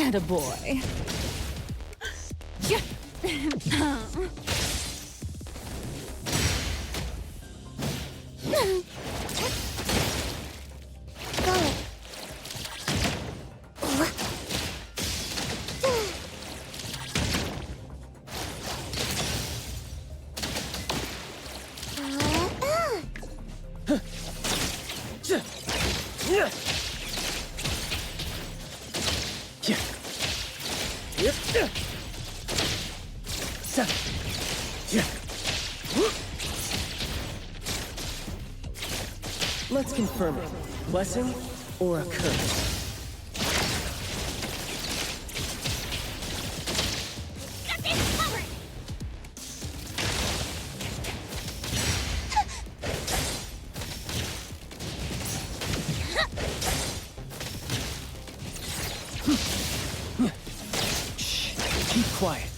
Attaboy. Let's confirm it. Blessing or a curse? Shh, keep quiet.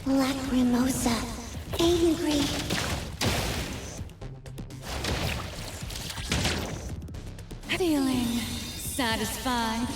Lacrimosa. Angry. Feeling satisfied.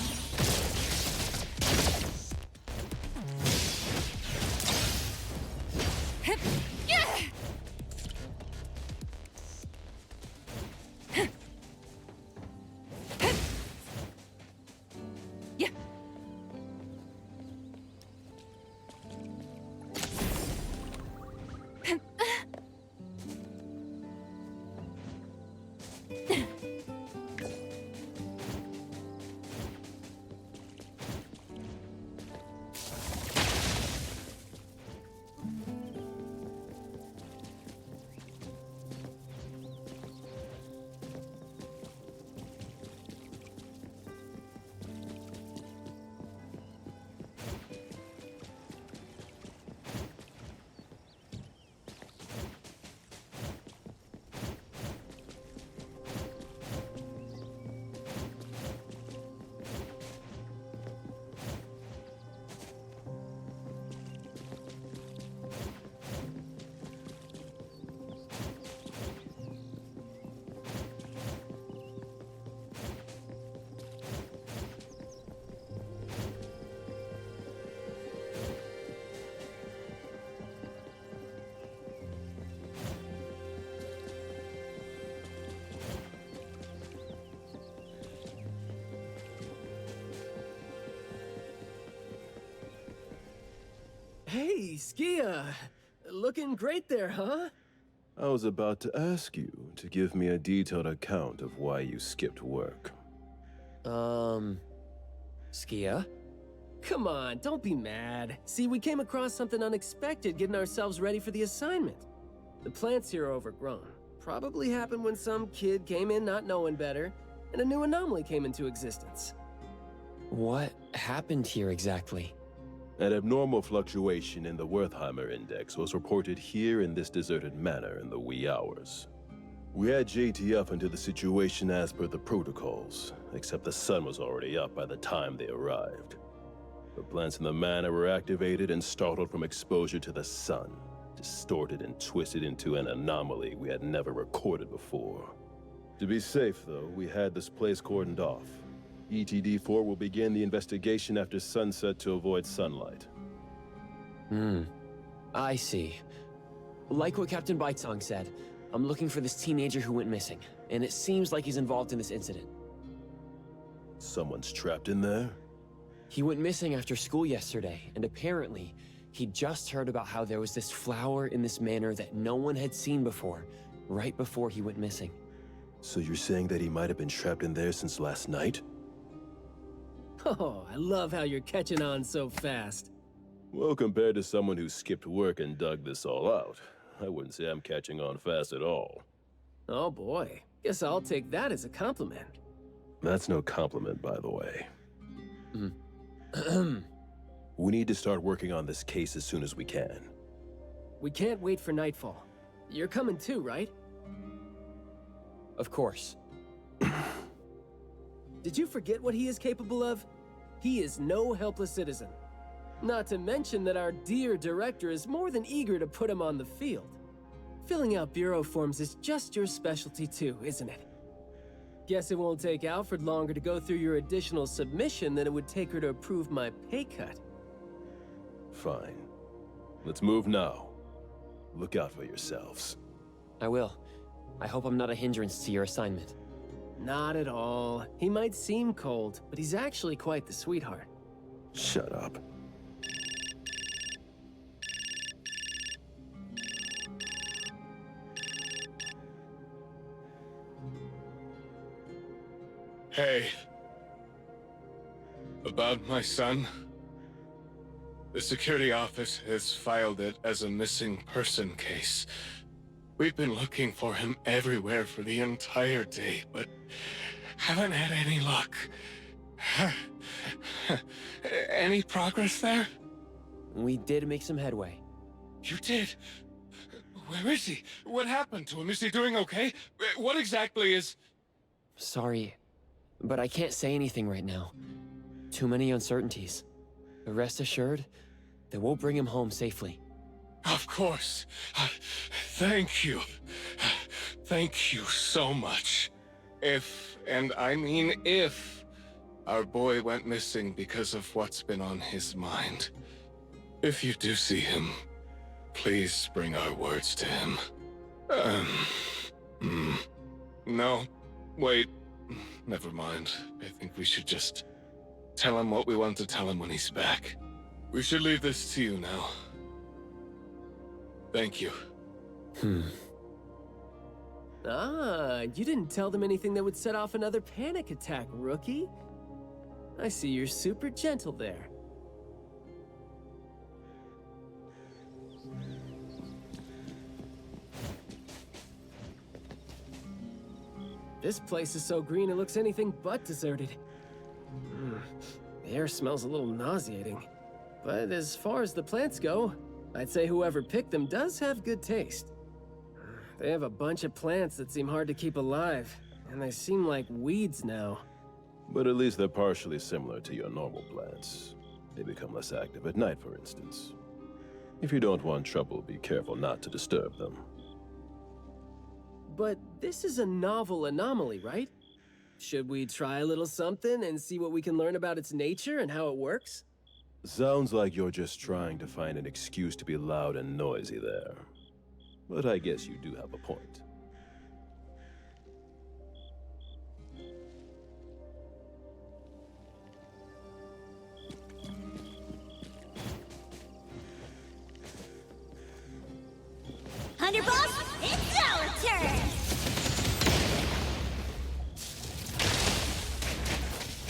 Hey, Skia! Looking great there, huh? I was about to ask you to give me a detailed account of why you skipped work. Skia? Come on, don't be mad. See, we came across something unexpected getting ourselves ready for the assignment. The plants here are overgrown. Probably happened when some kid came in not knowing better, and a new anomaly came into existence. What happened here exactly? An abnormal fluctuation in the Wertheimer Index was reported here in this deserted manor in the wee hours. We had JT up into the situation as per the protocols, except the sun was already up by the time they arrived. The plants in the manor were activated and startled from exposure to the sun, distorted and twisted into an anomaly we had never recorded before. To be safe, though, we had this place cordoned off. ETD-4 will begin the investigation after sunset to avoid sunlight. I see. Like what Captain Baicang said, I'm looking for this teenager who went missing, and it seems like he's involved in this incident. Someone's trapped in there? He went missing after school yesterday, and apparently, he just heard about how there was this flower in this manor that no one had seen before, right before he went missing. So you're saying that he might have been trapped in there since last night? Oh, I love how you're catching on so fast. Well, compared to someone who skipped work and dug this all out, I wouldn't say I'm catching on fast at all. Oh boy, guess I'll take that as a compliment. That's no compliment, by the way. We need to start working on this case as soon as we can. We can't wait for nightfall. You're coming too, right? Of course. Did you forget what he is capable of? He is no helpless citizen. Not to mention that our dear director is more than eager to put him on the field. Filling out bureau forms is just your specialty too, isn't it? Guess it won't take Alfred longer to go through your additional submission than it would take her to approve my pay cut. Fine. Let's move now. Look out for yourselves. I will. I hope I'm not a hindrance to your assignment. Not at all. He might seem cold, but he's actually quite the sweetheart. Shut up. Hey. About my son? The security office has filed it as a missing person case. We've been looking for him everywhere for the entire day, but haven't had any luck. Any progress there? We did make some headway. You did? Where is he? What happened to him? Is he doing okay? What exactly is... Sorry, but I can't say anything right now. Too many uncertainties. But rest assured that we'll bring him home safely. Of course. Thank you. Thank you so much. If, and I mean if, our boy went missing because of what's been on his mind. If you do see him, please bring our words to him. No, wait. Never mind. I think we should just tell him what we want to tell him when he's back. We should leave this to you now. Thank you. Ah, you didn't tell them anything that would set off another panic attack, rookie. I see you're super gentle there. This place is so green it looks anything but deserted. The air smells a little nauseating. But as far as the plants go, I'd say whoever picked them does have good taste. They have a bunch of plants that seem hard to keep alive, and they seem like weeds now. But at least they're partially similar to your normal plants. They become less active at night, for instance. If you don't want trouble, be careful not to disturb them. But this is a novel anomaly, right? Should we try a little something and see what we can learn about its nature and how it works? Sounds like you're just trying to find an excuse to be loud and noisy there. But I guess you do have a point. Underboss, it's our turn!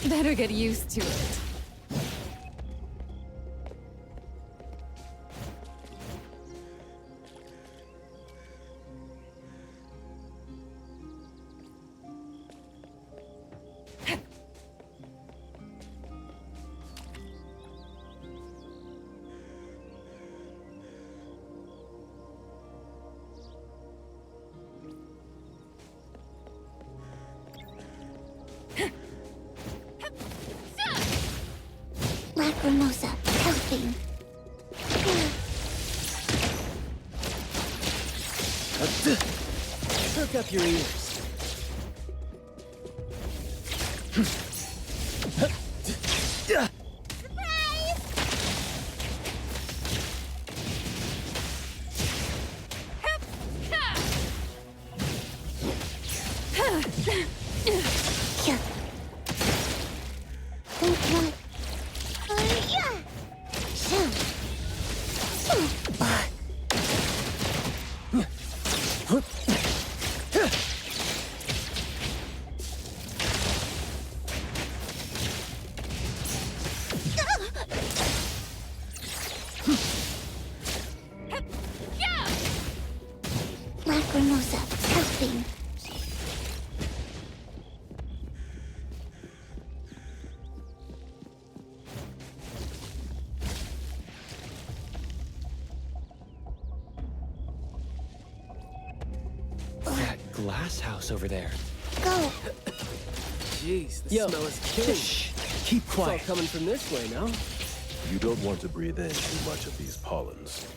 Better get used to it. Lacrimosa, helping. Perk up your ears. Lacrimosa, helping. That glass house over there. Go. Jeez, the smell is killing. Shh. Keep quiet. It's all coming from this way, no? You don't want to breathe in too much of these pollens.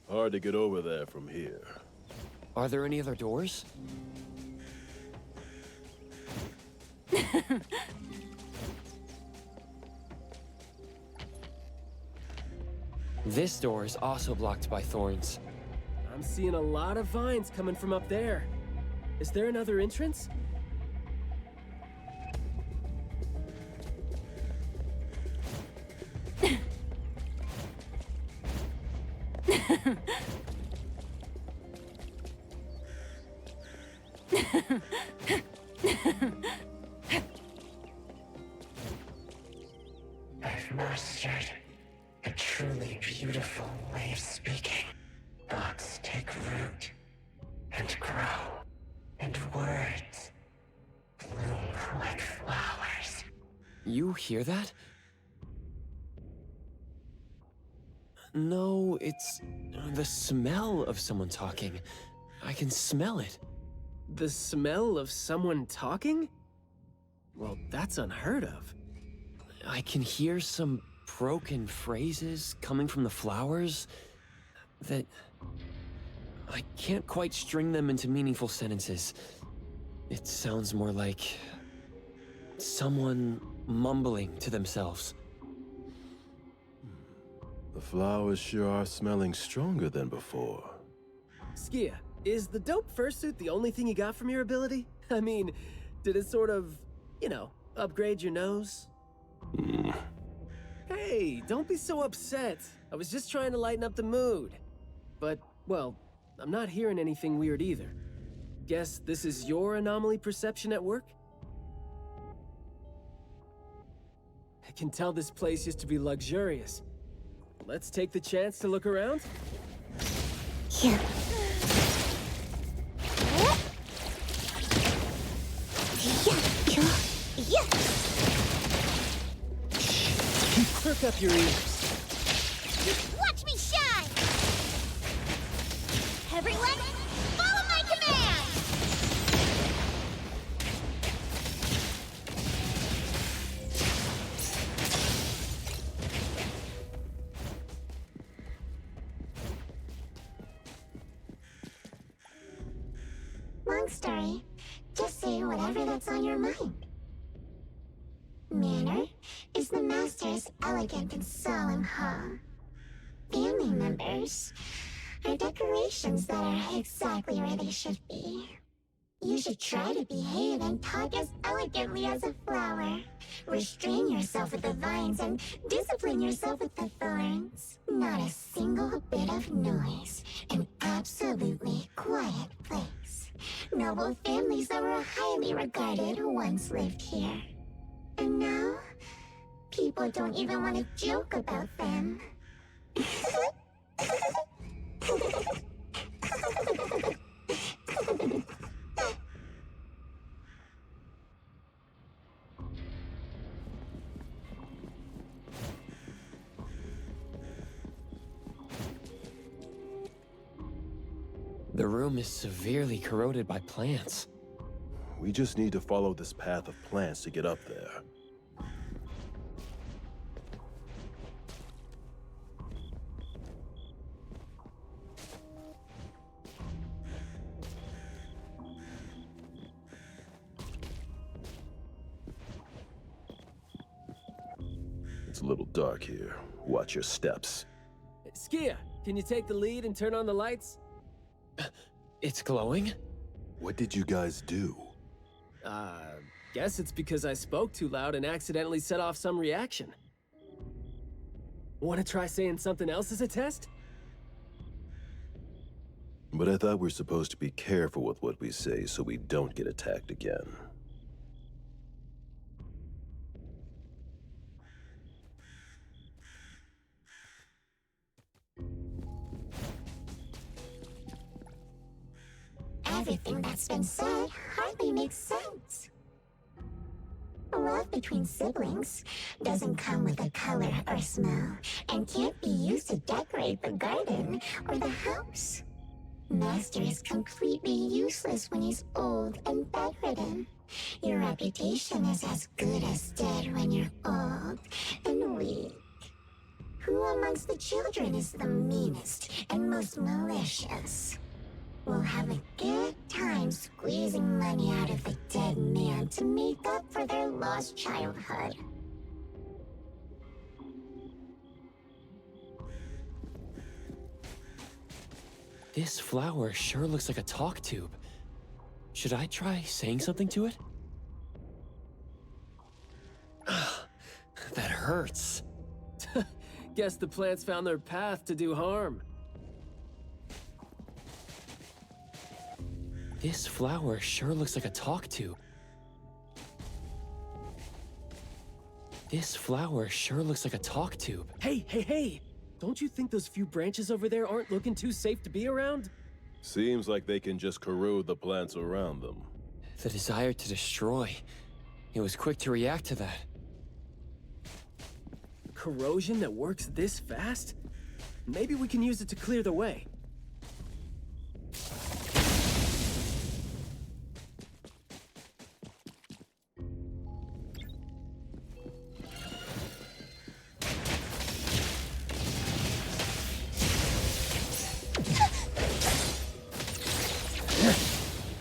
Hard to get over there from here. Are there any other doors? This door is also blocked by thorns. I'm seeing a lot of vines coming from up there. Is there another entrance? I've mastered a truly beautiful way of speaking. Thoughts take root and grow, and words bloom like flowers. You hear that? No, it's the smell of someone talking. I can smell it. The smell of someone talking? Well, that's unheard of. I can hear some broken phrases coming from the flowers that I can't quite string them into meaningful sentences. It sounds more like someone mumbling to themselves. The flowers sure are smelling stronger than before. Skia, is the dope fursuit the only thing you got from your ability? I mean, did it sort of, upgrade your nose? Hey, don't be so upset. I was just trying to lighten up the mood. But, well, I'm not hearing anything weird either. Guess this is your anomaly perception at work? I can tell this place used to be luxurious. Let's take the chance to look around? Here. Perk up your ears. Watch me shine! Everyone, follow my command! Long story. Just say whatever that's on your mind. Manner is the master's elegant and solemn hall. Family members are decorations that are exactly where they should be. You should try to behave and talk as elegantly as a flower. Restrain yourself with the vines and discipline yourself with the thorns. Not a single bit of noise. An absolutely quiet place. Noble families that were highly regarded once lived here. And now, people don't even want to joke about them. The room is severely corroded by plants. We just need to follow this path of plants to get up there. It's a little dark here. Watch your steps. Skia, can you take the lead and turn on the lights? It's glowing? What did you guys do? Guess it's because I spoke too loud and accidentally set off some reaction. Want to try saying something else as a test? But I thought we're supposed to be careful with what we say so we don't get attacked again. Everything that's been said hardly makes sense. Love between siblings doesn't come with a color or smell, and can't be used to decorate the garden or the house. Master is completely useless when he's old and bedridden. Your reputation is as good as dead when you're old and weak. Who amongst the children is the meanest and most malicious? We'll have a good time squeezing money out of the dead man to make up for their lost childhood. This flower sure looks like a talk tube. Should I try saying something to it? That hurts. Guess the plants found their path to do harm. This flower sure looks like a talk tube. This flower sure looks like a talk tube. Hey! Don't you think those few branches over there aren't looking too safe to be around? Seems like they can just corrode the plants around them. The desire to destroy. It was quick to react to that. Corrosion that works this fast? Maybe we can use it to clear the way.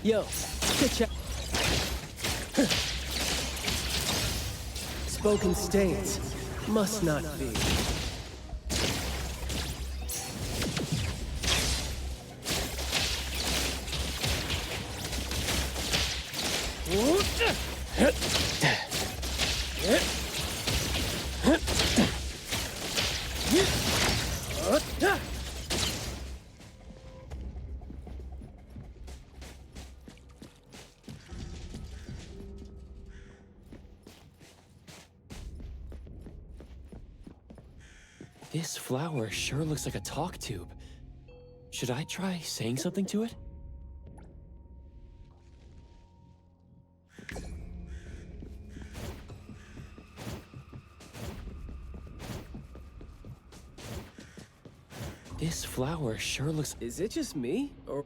Yo, check. Spoken states must not be. This flower sure looks like a talk tube. Should I try saying something to it? This flower sure looks... Is it just me, or...?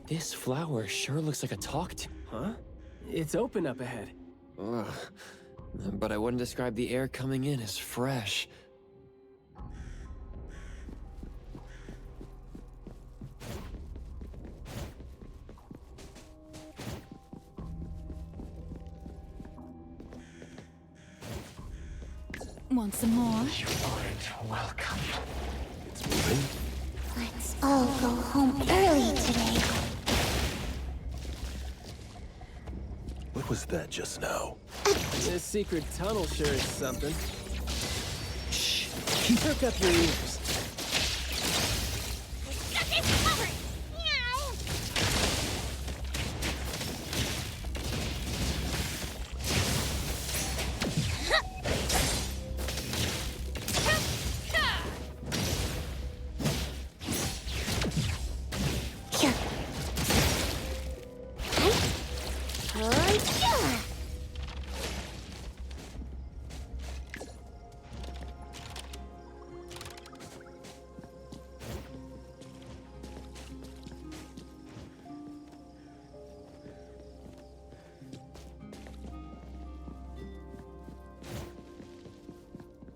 This flower sure looks like a talk tube. Huh? It's open up ahead. Ugh. But I wouldn't describe the air coming in as fresh. Want some more? You aren't welcome. It's moving. Let's all go home early today. What was that just now? This secret tunnel sure is something. Shh! Perk up your ears.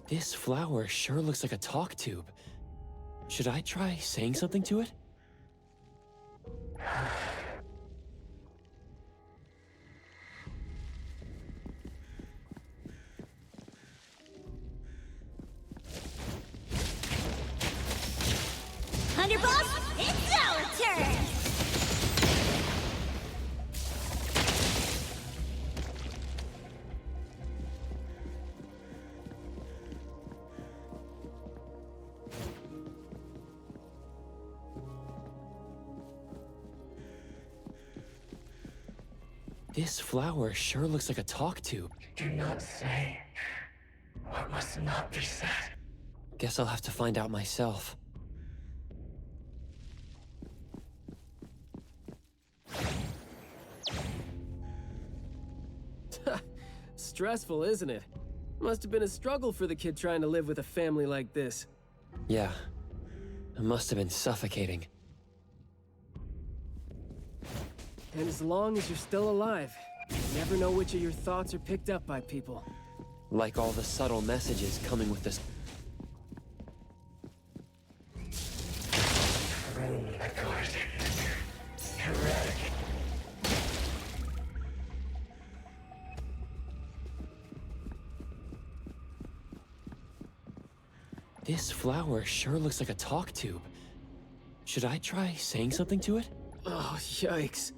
This flower sure looks like a talk tube. Should I try saying something to it? Underboss, it's our turn! This flower sure looks like a talk tube. Do not say what must not be said. Guess I'll have to find out myself. Stressful, isn't it? Must have been a struggle for the kid trying to live with a family like this. Yeah. It must have been suffocating. And as long as you're still alive, you never know which of your thoughts are picked up by people. Like all the subtle messages coming with this. This flower sure looks like a talk tube. Should I try saying something to it? Oh, yikes.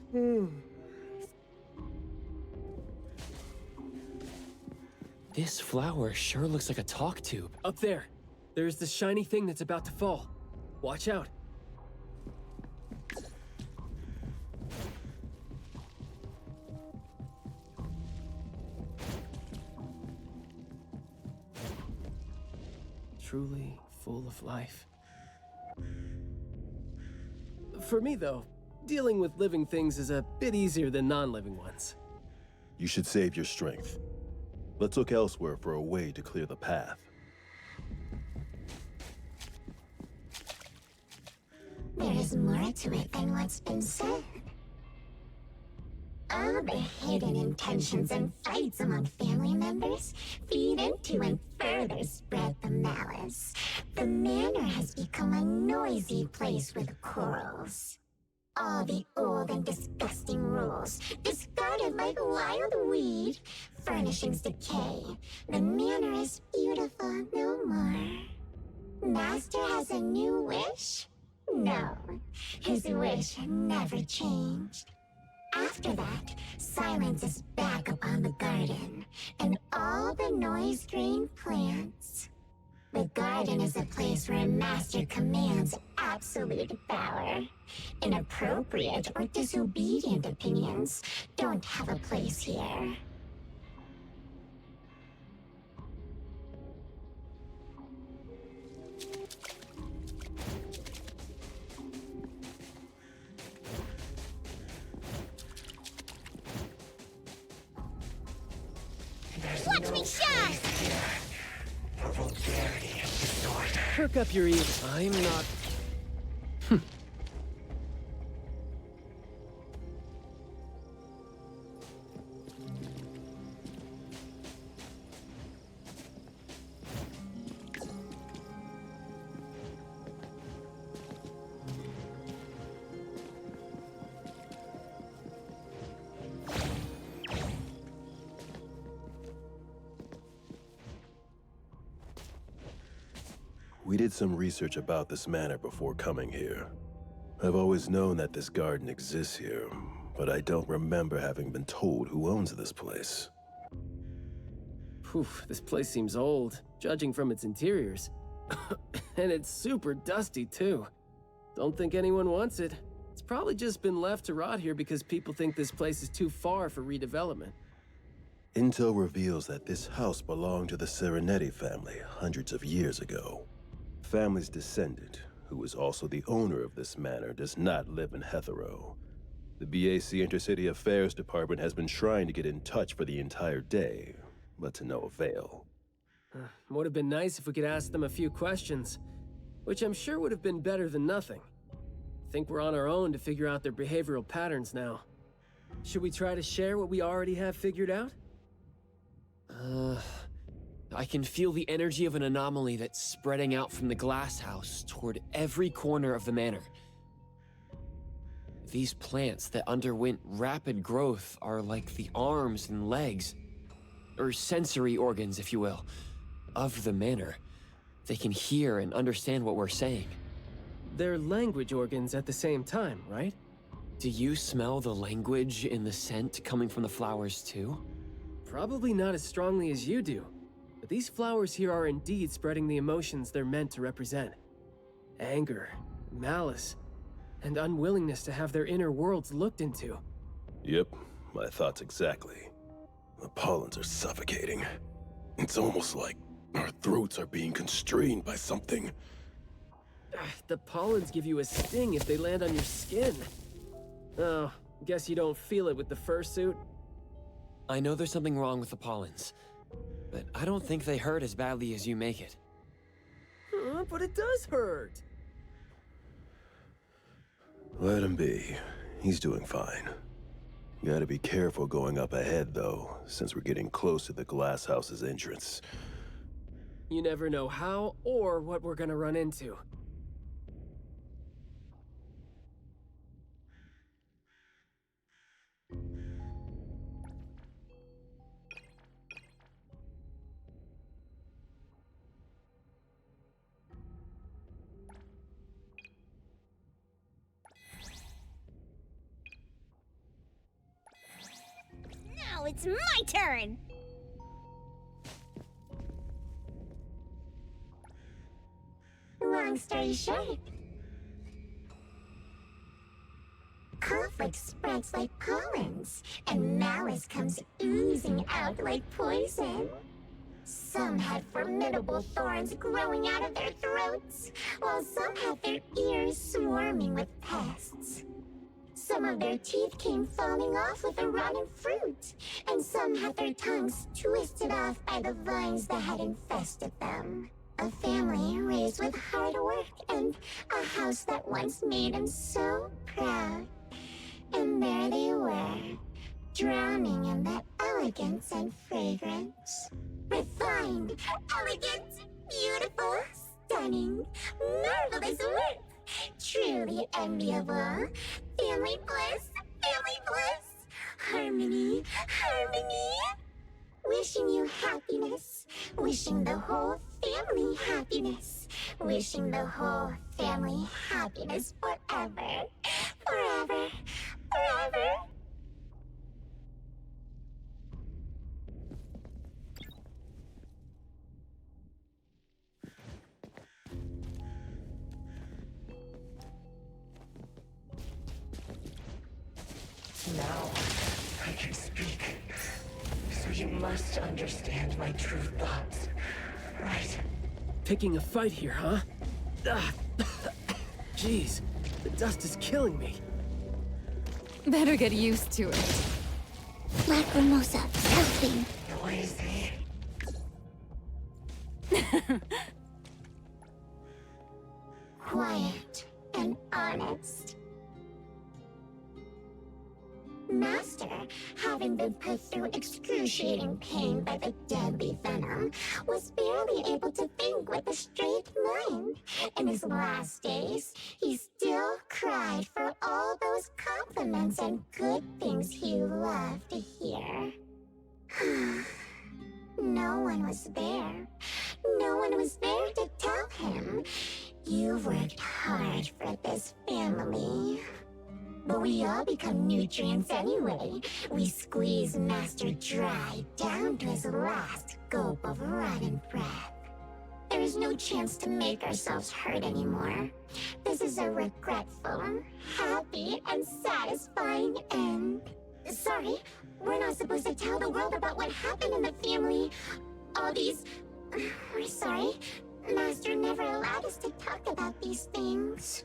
This flower sure looks like a talk tube. Up there. There's this shiny thing that's about to fall. Watch out. Truly full of life. For me, though, dealing with living things is a bit easier than non-living ones. You should save your strength. Let's look elsewhere for a way to clear the path. There is more to it than what's been said. All the hidden intentions and fights among family members feed into and further spread the malice. The manor has become a noisy place with quarrels. All the old and disgusting rules, discarded like wild weed. Furnishings decay. The manor is beautiful no more. Master has a new wish? No, his wish never changed. After that, silence is back upon the garden, and all the noise-drained plants. The garden is a place where Master commands absolute power. Inappropriate or disobedient opinions don't have a place here. Watch me shine! Perk up your ears. I'm not... We did some research about this manor before coming here. I've always known that this garden exists here, but I don't remember having been told who owns this place. Poof, this place seems old, judging from its interiors. And it's super dusty, too. Don't think anyone wants it. It's probably just been left to rot here because people think this place is too far for redevelopment. Intel reveals that this house belonged to the Serenetti family hundreds of years ago. Family's descendant, who is also the owner of this manor, does not live in Hethero. The BAC Intercity Affairs Department has been trying to get in touch for the entire day, but to no avail. Would have been nice if we could ask them a few questions, which I'm sure would have been better than nothing. I think we're on our own to figure out their behavioral patterns now. Should we try to share what we already have figured out? I can feel the energy of an anomaly that's spreading out from the glass house toward every corner of the manor. These plants that underwent rapid growth are like the arms and legs, or sensory organs, if you will, of the manor. They can hear and understand what we're saying. They're language organs at the same time, right? Do you smell the language in the scent coming from the flowers too? Probably not as strongly as you do, but these flowers here are indeed spreading the emotions they're meant to represent. Anger, malice, and unwillingness to have their inner worlds looked into. Yep, my thoughts exactly. The pollens are suffocating. It's almost like our throats are being constrained by something. The pollens give you a sting if they land on your skin. Oh, guess you don't feel it with the fursuit? I know there's something wrong with the pollens, but I don't think they hurt as badly as you make it. But it does hurt! Let him be. He's doing fine. Gotta be careful going up ahead, though, since we're getting close to the glass house's entrance. You never know how or what we're gonna run into. Now it's my turn! Long story short, conflict spreads like pollens, and malice comes oozing out like poison. Some had formidable thorns growing out of their throats, while some had their ears swarming with pests. Some of their teeth came falling off with the rotten fruit, and some had their tongues twisted off by the vines that had infested them. A family raised with hard work and a house that once made them so proud. And there they were, drowning in that elegance and fragrance. Refined, elegant, beautiful, stunning, marvelous work. Truly enviable. Family bliss, family bliss. Harmony, harmony. Wishing you happiness. Wishing the whole family happiness. Wishing the whole family happiness forever. Forever. Forever. Now I can speak. So you must understand my true thoughts, right? Picking a fight here, huh? Jeez, the dust is killing me. Better get used to it. Lacrimosa, helping. Noisy. Quiet and honest. Master, having been put through excruciating pain by the deadly venom, was barely able to think with a straight mind. In his last days, he still cried for all those compliments and good things he loved to hear. No one was there. No one was there to tell him, "You've worked hard for this family." But we all become nutrients anyway. We squeeze Master dry down to his last gulp of rotten breath. There is no chance to make ourselves hurt anymore. This is a regretful, happy, and satisfying end. Sorry, we're not supposed to tell the world about what happened in the family. All these... We're sorry. Master never allowed us to talk about these things.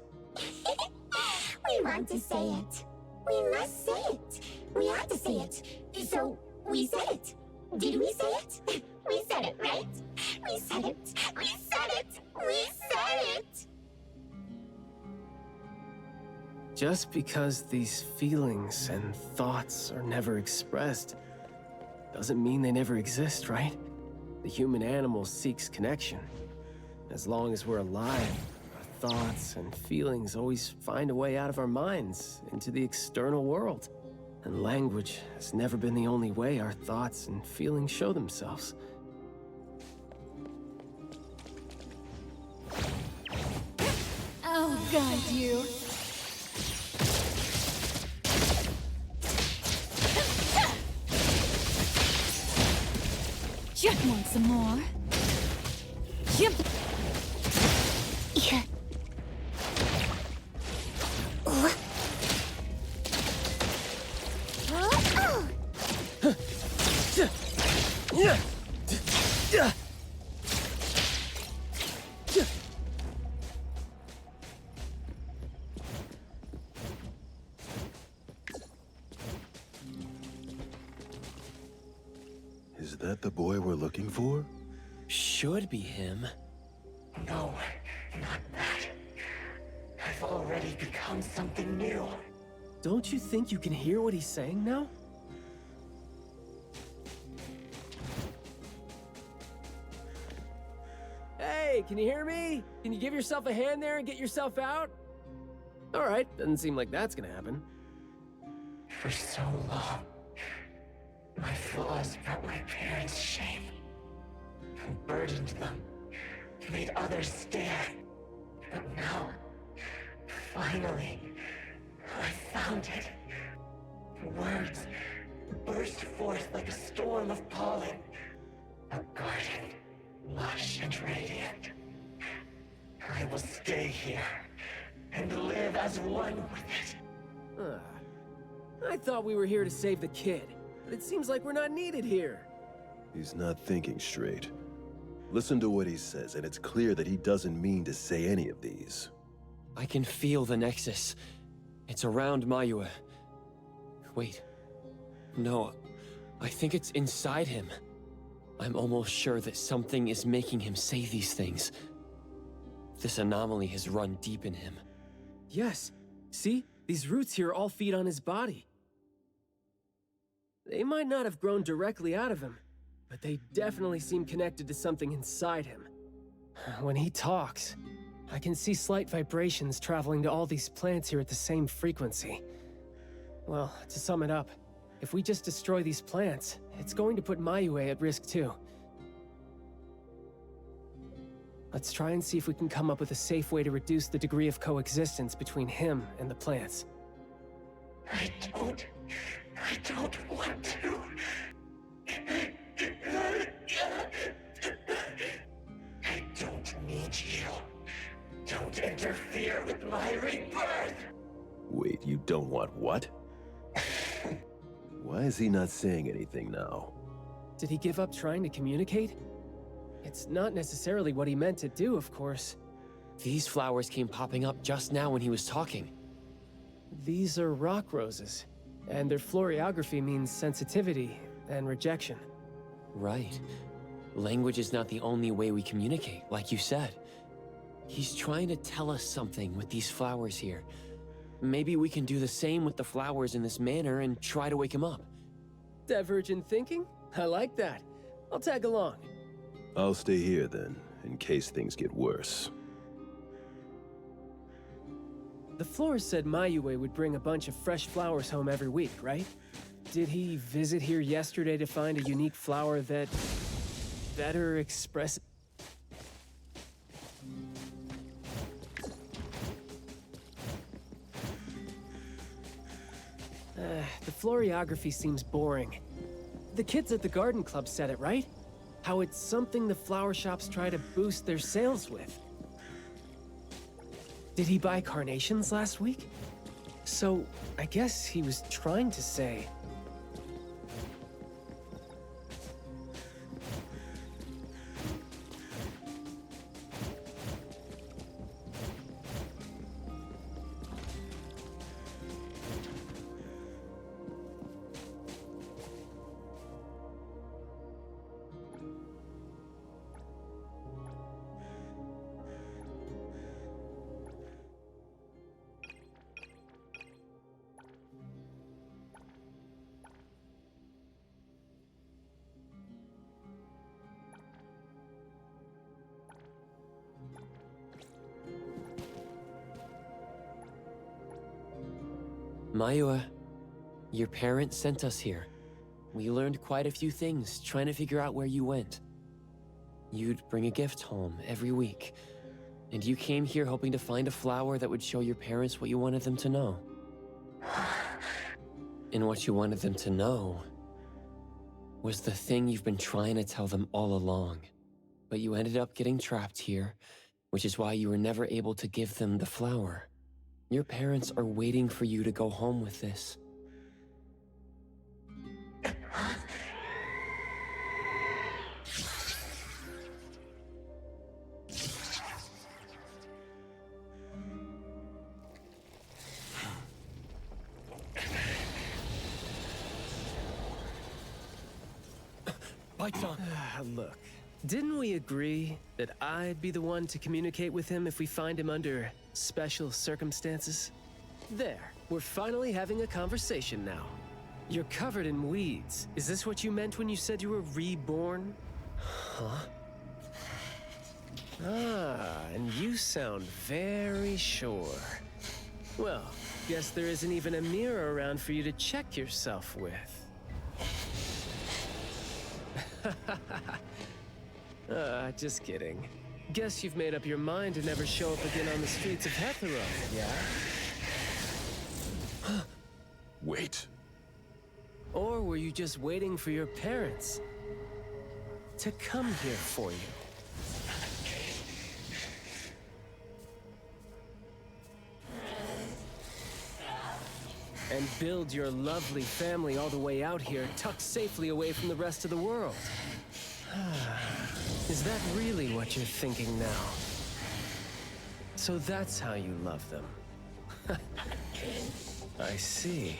We want to say it. We must say it. We have to say it. So, we said it. Did we say it? We said it, right? We said it. We said it. We said it. Just because these feelings and thoughts are never expressed, doesn't mean they never exist, right? The human animal seeks connection. As long as we're alive, our thoughts and feelings always find a way out of our minds into the external world. And language has never been the only way our thoughts and feelings show themselves. I'll guide you. Just want some more? Yep. Yeah. What? Is that the boy we're looking for? Should be him. No, not that. I've already become something new. Don't you think you can hear what he's saying now? Hey, can you hear me? Can you give yourself a hand there and get yourself out? Alright, doesn't seem like that's gonna happen. For so long, my flaws brought my parents shame, and burdened them, made others stare. But now, finally, I found it. Words burst forth like a storm of pollen. A garden, lush and radiant. I will stay here and live as one with it. I thought we were here to save the kid, but it seems like we're not needed here. He's not thinking straight. Listen to what he says, and it's clear that he doesn't mean to say any of these. I can feel the Nexus. It's around Mayue. Wait. No, I think it's inside him. I'm almost sure that something is making him say these things. This anomaly has run deep in him. Yes. See? These roots here all feed on his body. They might not have grown directly out of him, but they definitely seem connected to something inside him. When he talks, I can see slight vibrations traveling to all these plants here at the same frequency. Well, to sum it up, if we just destroy these plants, it's going to put Mayue at risk too. Let's try and see if we can come up with a safe way to reduce the degree of coexistence between him and the plants. I don't want to. I don't need you. Don't interfere with my rebirth. Wait, you don't want what? Why is he not saying anything now? Did he give up trying to communicate? It's not necessarily what he meant to do, of course. These flowers came popping up just now when he was talking. These are rock roses, and their florography means sensitivity and rejection. Right. Language is not the only way we communicate, like you said. He's trying to tell us something with these flowers here. Maybe we can do the same with the flowers in this manner and try to wake him up. Divergent thinking? I like that. I'll tag along. I'll stay here then, in case things get worse. The florist said Mayue would bring a bunch of fresh flowers home every week, right? Did he visit here yesterday to find a unique flower that better expresses... The florography seems boring. The kids at the garden club said it, right? How it's something the flower shops try to boost their sales with. Did he buy carnations last week? So, I guess he was trying to say... Mayue, your parents sent us here. We learned quite a few things trying to figure out where you went. You'd bring a gift home every week, and you came here hoping to find a flower that would show your parents what you wanted them to know. And what you wanted them to know was the thing you've been trying to tell them all along. But you ended up getting trapped here, which is why you were never able to give them the flower. Your parents are waiting for you to go home with this. Baicang. Look, didn't we agree that I'd be the one to communicate with him if we find him under special circumstances? There. we're finally having a conversation now. You're covered in weeds. Is this what you meant when you said you were reborn? Huh? Ah, and you sound very sure. Well, guess there isn't even a mirror around for you to check yourself with. Just kidding. Guess you've made up your mind to never show up again on the streets of Hetero, yeah? Wait. Or were you just waiting for your parents to come here for you? And build your lovely family all the way out here, tucked safely away from the rest of the world. Is that really what you're thinking now? So that's how you love them. I see.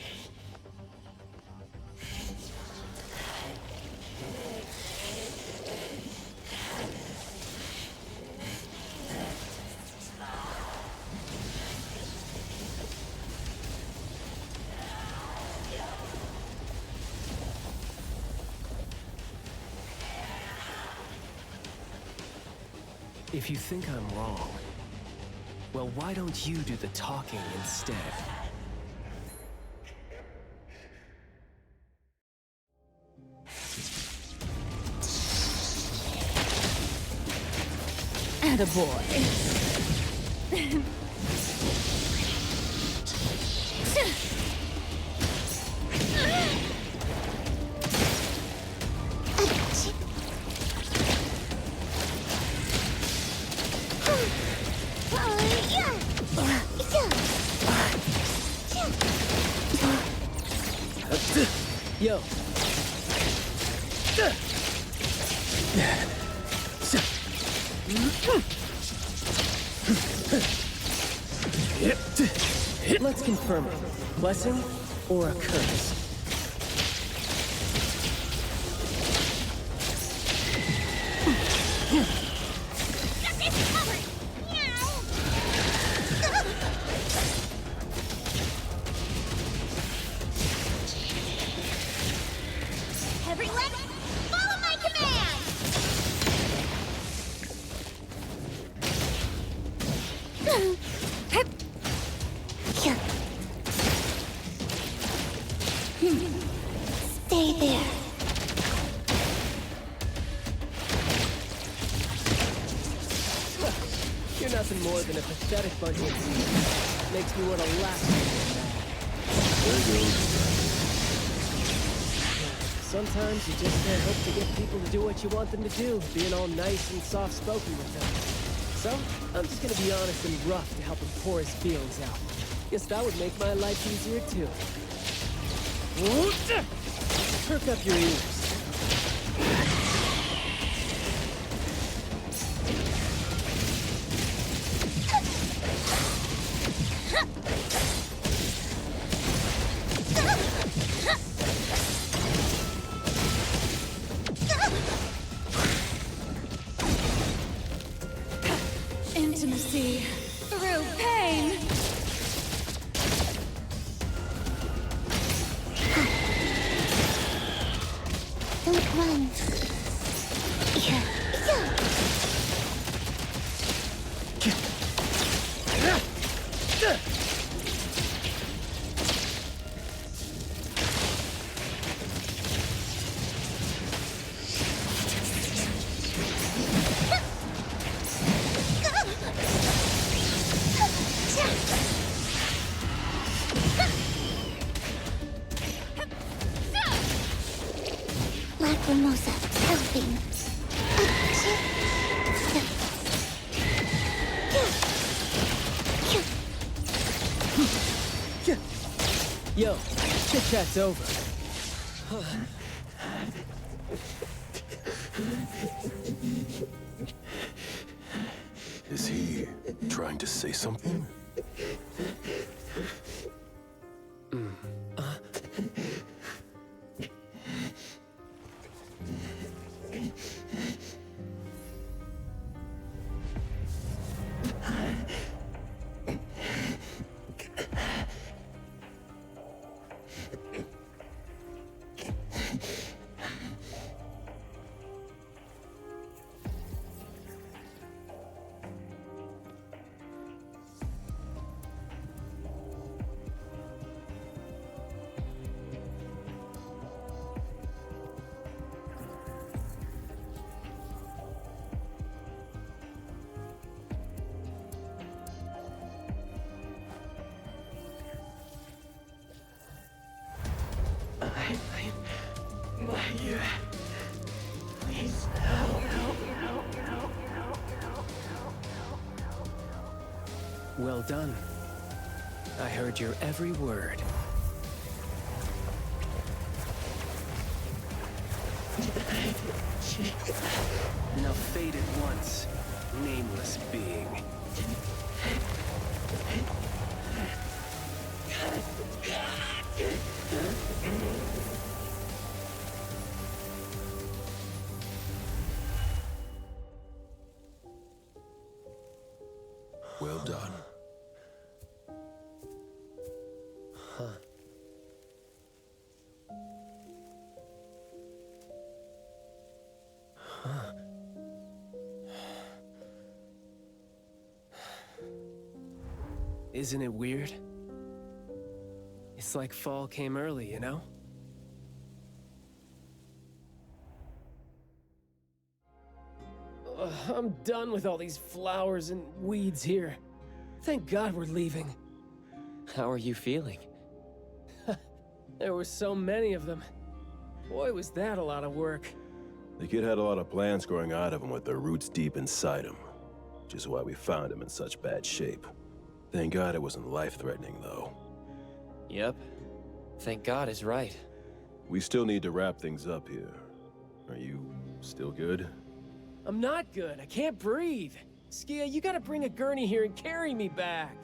If you think I'm wrong, well, why don't you do the talking instead? Attaboy. Yo. Let's confirm it. Blessing or a curse? Everyone, follow my command! Stay there. You're nothing more than a pathetic bunch of weeds. Makes me want to laugh. There goes. Sometimes you just can't hope to get people to do what you want them to do, being all nice and soft-spoken with them. So, I'm just gonna be honest and rough to help him pour his feelings out. Guess that would make my life easier too. Perk up your ears. Intimacy through pain. Don't run. Lacrimosa, helping. Yo, chit-chat's over. Is he trying to say something? Please, no. Well done. I heard your every word. Now fade at once, nameless being. Well done. Huh. Huh. Isn't it weird? It's like fall came early, you know? Ugh, I'm done with all these flowers and weeds here. Thank God we're leaving. How are you feeling? There were so many of them. Boy, was that a lot of work. The kid had a lot of plants growing out of him with their roots deep inside him, which is why we found him in such bad shape. Thank God it wasn't life-threatening, though. Yep. Thank God is right. We still need to wrap things up here. Are you still good? I'm not good. I can't breathe. Skia, you gotta bring a gurney here and carry me back.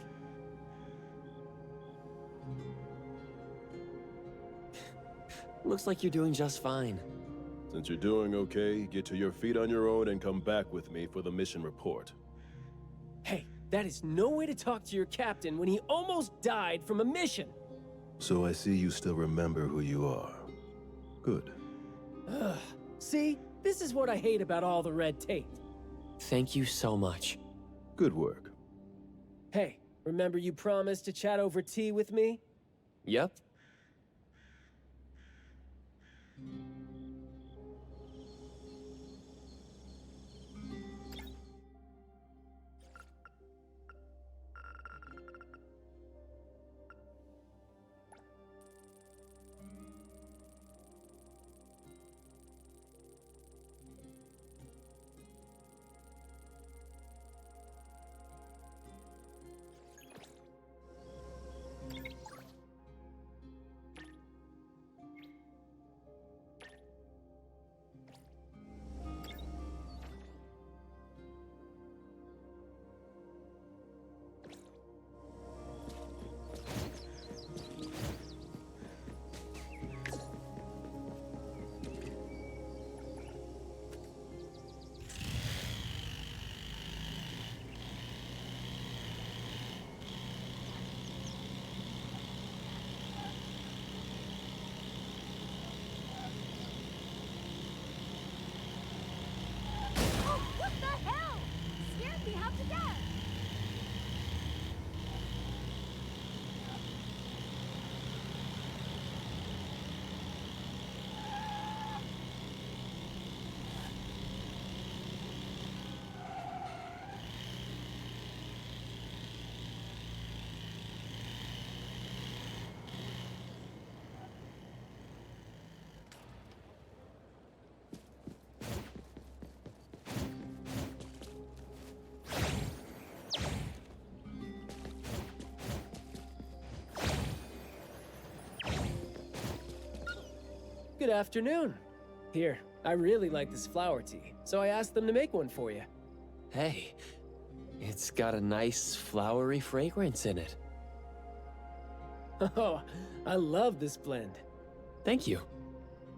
Looks like you're doing just fine. Since you're doing okay, get to your feet on your own and come back with me for the mission report. Hey, that is no way to talk to your captain when he almost died from a mission. So I see you still remember who you are. Good. Ugh. See? This is what I hate about all the red tape. Thank you so much. Good work. Hey, remember you promised to chat over tea with me? Yep. What the hell? Scared me half to death. Good afternoon. Here, I really like this flower tea, so I asked them to make one for you. Hey, it's got a nice flowery fragrance in it. Oh, I love this blend. Thank you.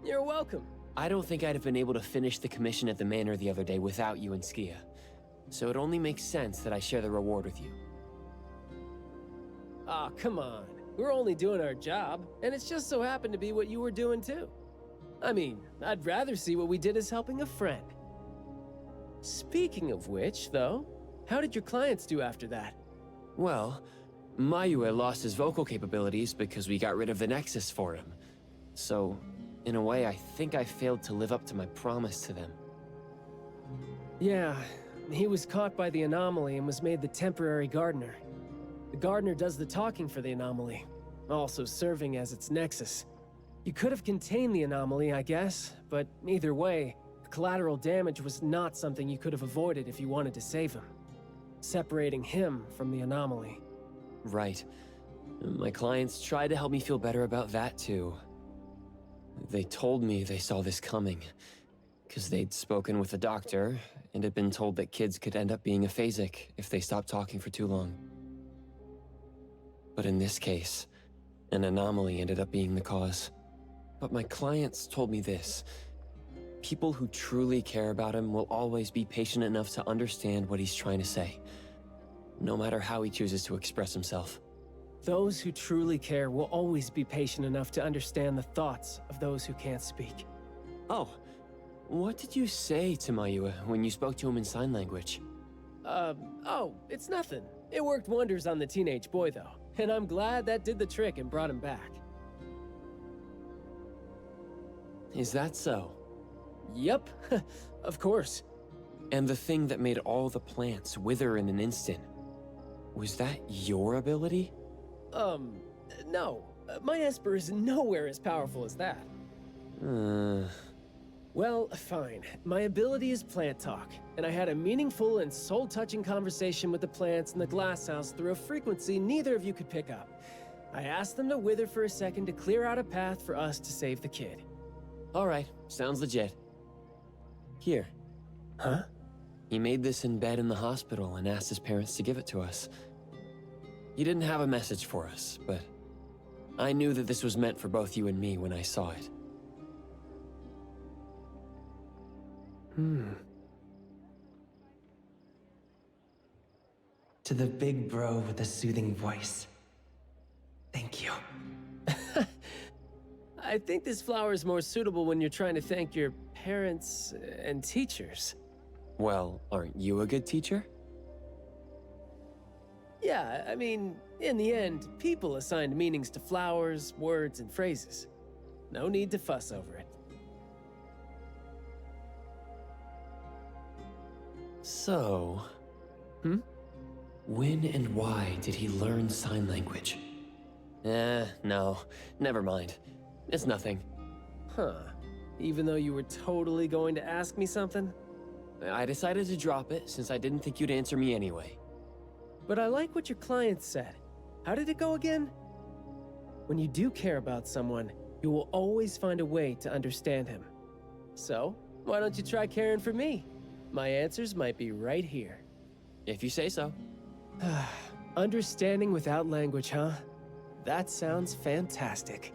You're welcome. I don't think I'd have been able to finish the commission at the manor the other day without you and Skia. So it only makes sense that I share the reward with you. Aw, come on. We're only doing our job, and it's just so happened to be what you were doing too. I mean, I'd rather see what we did as helping a friend. Speaking of which, though, how did your clients do after that? Well, Mayue lost his vocal capabilities because we got rid of the Nexus for him. So, in a way, I think I failed to live up to my promise to them. Yeah, he was caught by the anomaly and was made the temporary gardener. The gardener does the talking for the anomaly, also serving as its Nexus. You could have contained the anomaly, I guess, but either way, the collateral damage was not something you could have avoided if you wanted to save him. Separating him from the anomaly. Right. My clients tried to help me feel better about that, too. They told me they saw this coming, because they'd spoken with a doctor and had been told that kids could end up being aphasic if they stopped talking for too long. But in this case, an anomaly ended up being the cause. But my clients told me this. People who truly care about him will always be patient enough to understand what he's trying to say, no matter how he chooses to express himself. Those who truly care will always be patient enough to understand the thoughts of those who can't speak. Oh, what did you say to Mayua when you spoke to him in sign language? Oh, it's nothing. It worked wonders on the teenage boy, though, and I'm glad that did the trick and brought him back. Is that so? Yep, of course. And the thing that made all the plants wither in an instant, was that your ability? No. My Esper is nowhere as powerful as that. Well, fine. My ability is plant talk, and I had a meaningful and soul-touching conversation with the plants in the glass house through a frequency neither of you could pick up. I asked them to wither for a second to clear out a path for us to save the kid. Alright, sounds legit. Here. Huh? He made this in bed in the hospital and asked his parents to give it to us. He didn't have a message for us, but I knew that this was meant for both you and me when I saw it. To the big bro with the soothing voice. Thank you. I think this flower is more suitable when you're trying to thank your parents and teachers. Well, aren't you a good teacher? Yeah, I mean, in the end, people assigned meanings to flowers, words, and phrases. No need to fuss over it. So... When and why did he learn sign language? No. Never mind. It's nothing. Huh. Even though you were totally going to ask me something? I decided to drop it since I didn't think you'd answer me anyway. But I like what your client said. How did it go again? When you do care about someone, you will always find a way to understand him. So, why don't you try caring for me? My answers might be right here. If you say so. Understanding without language, huh? That sounds fantastic.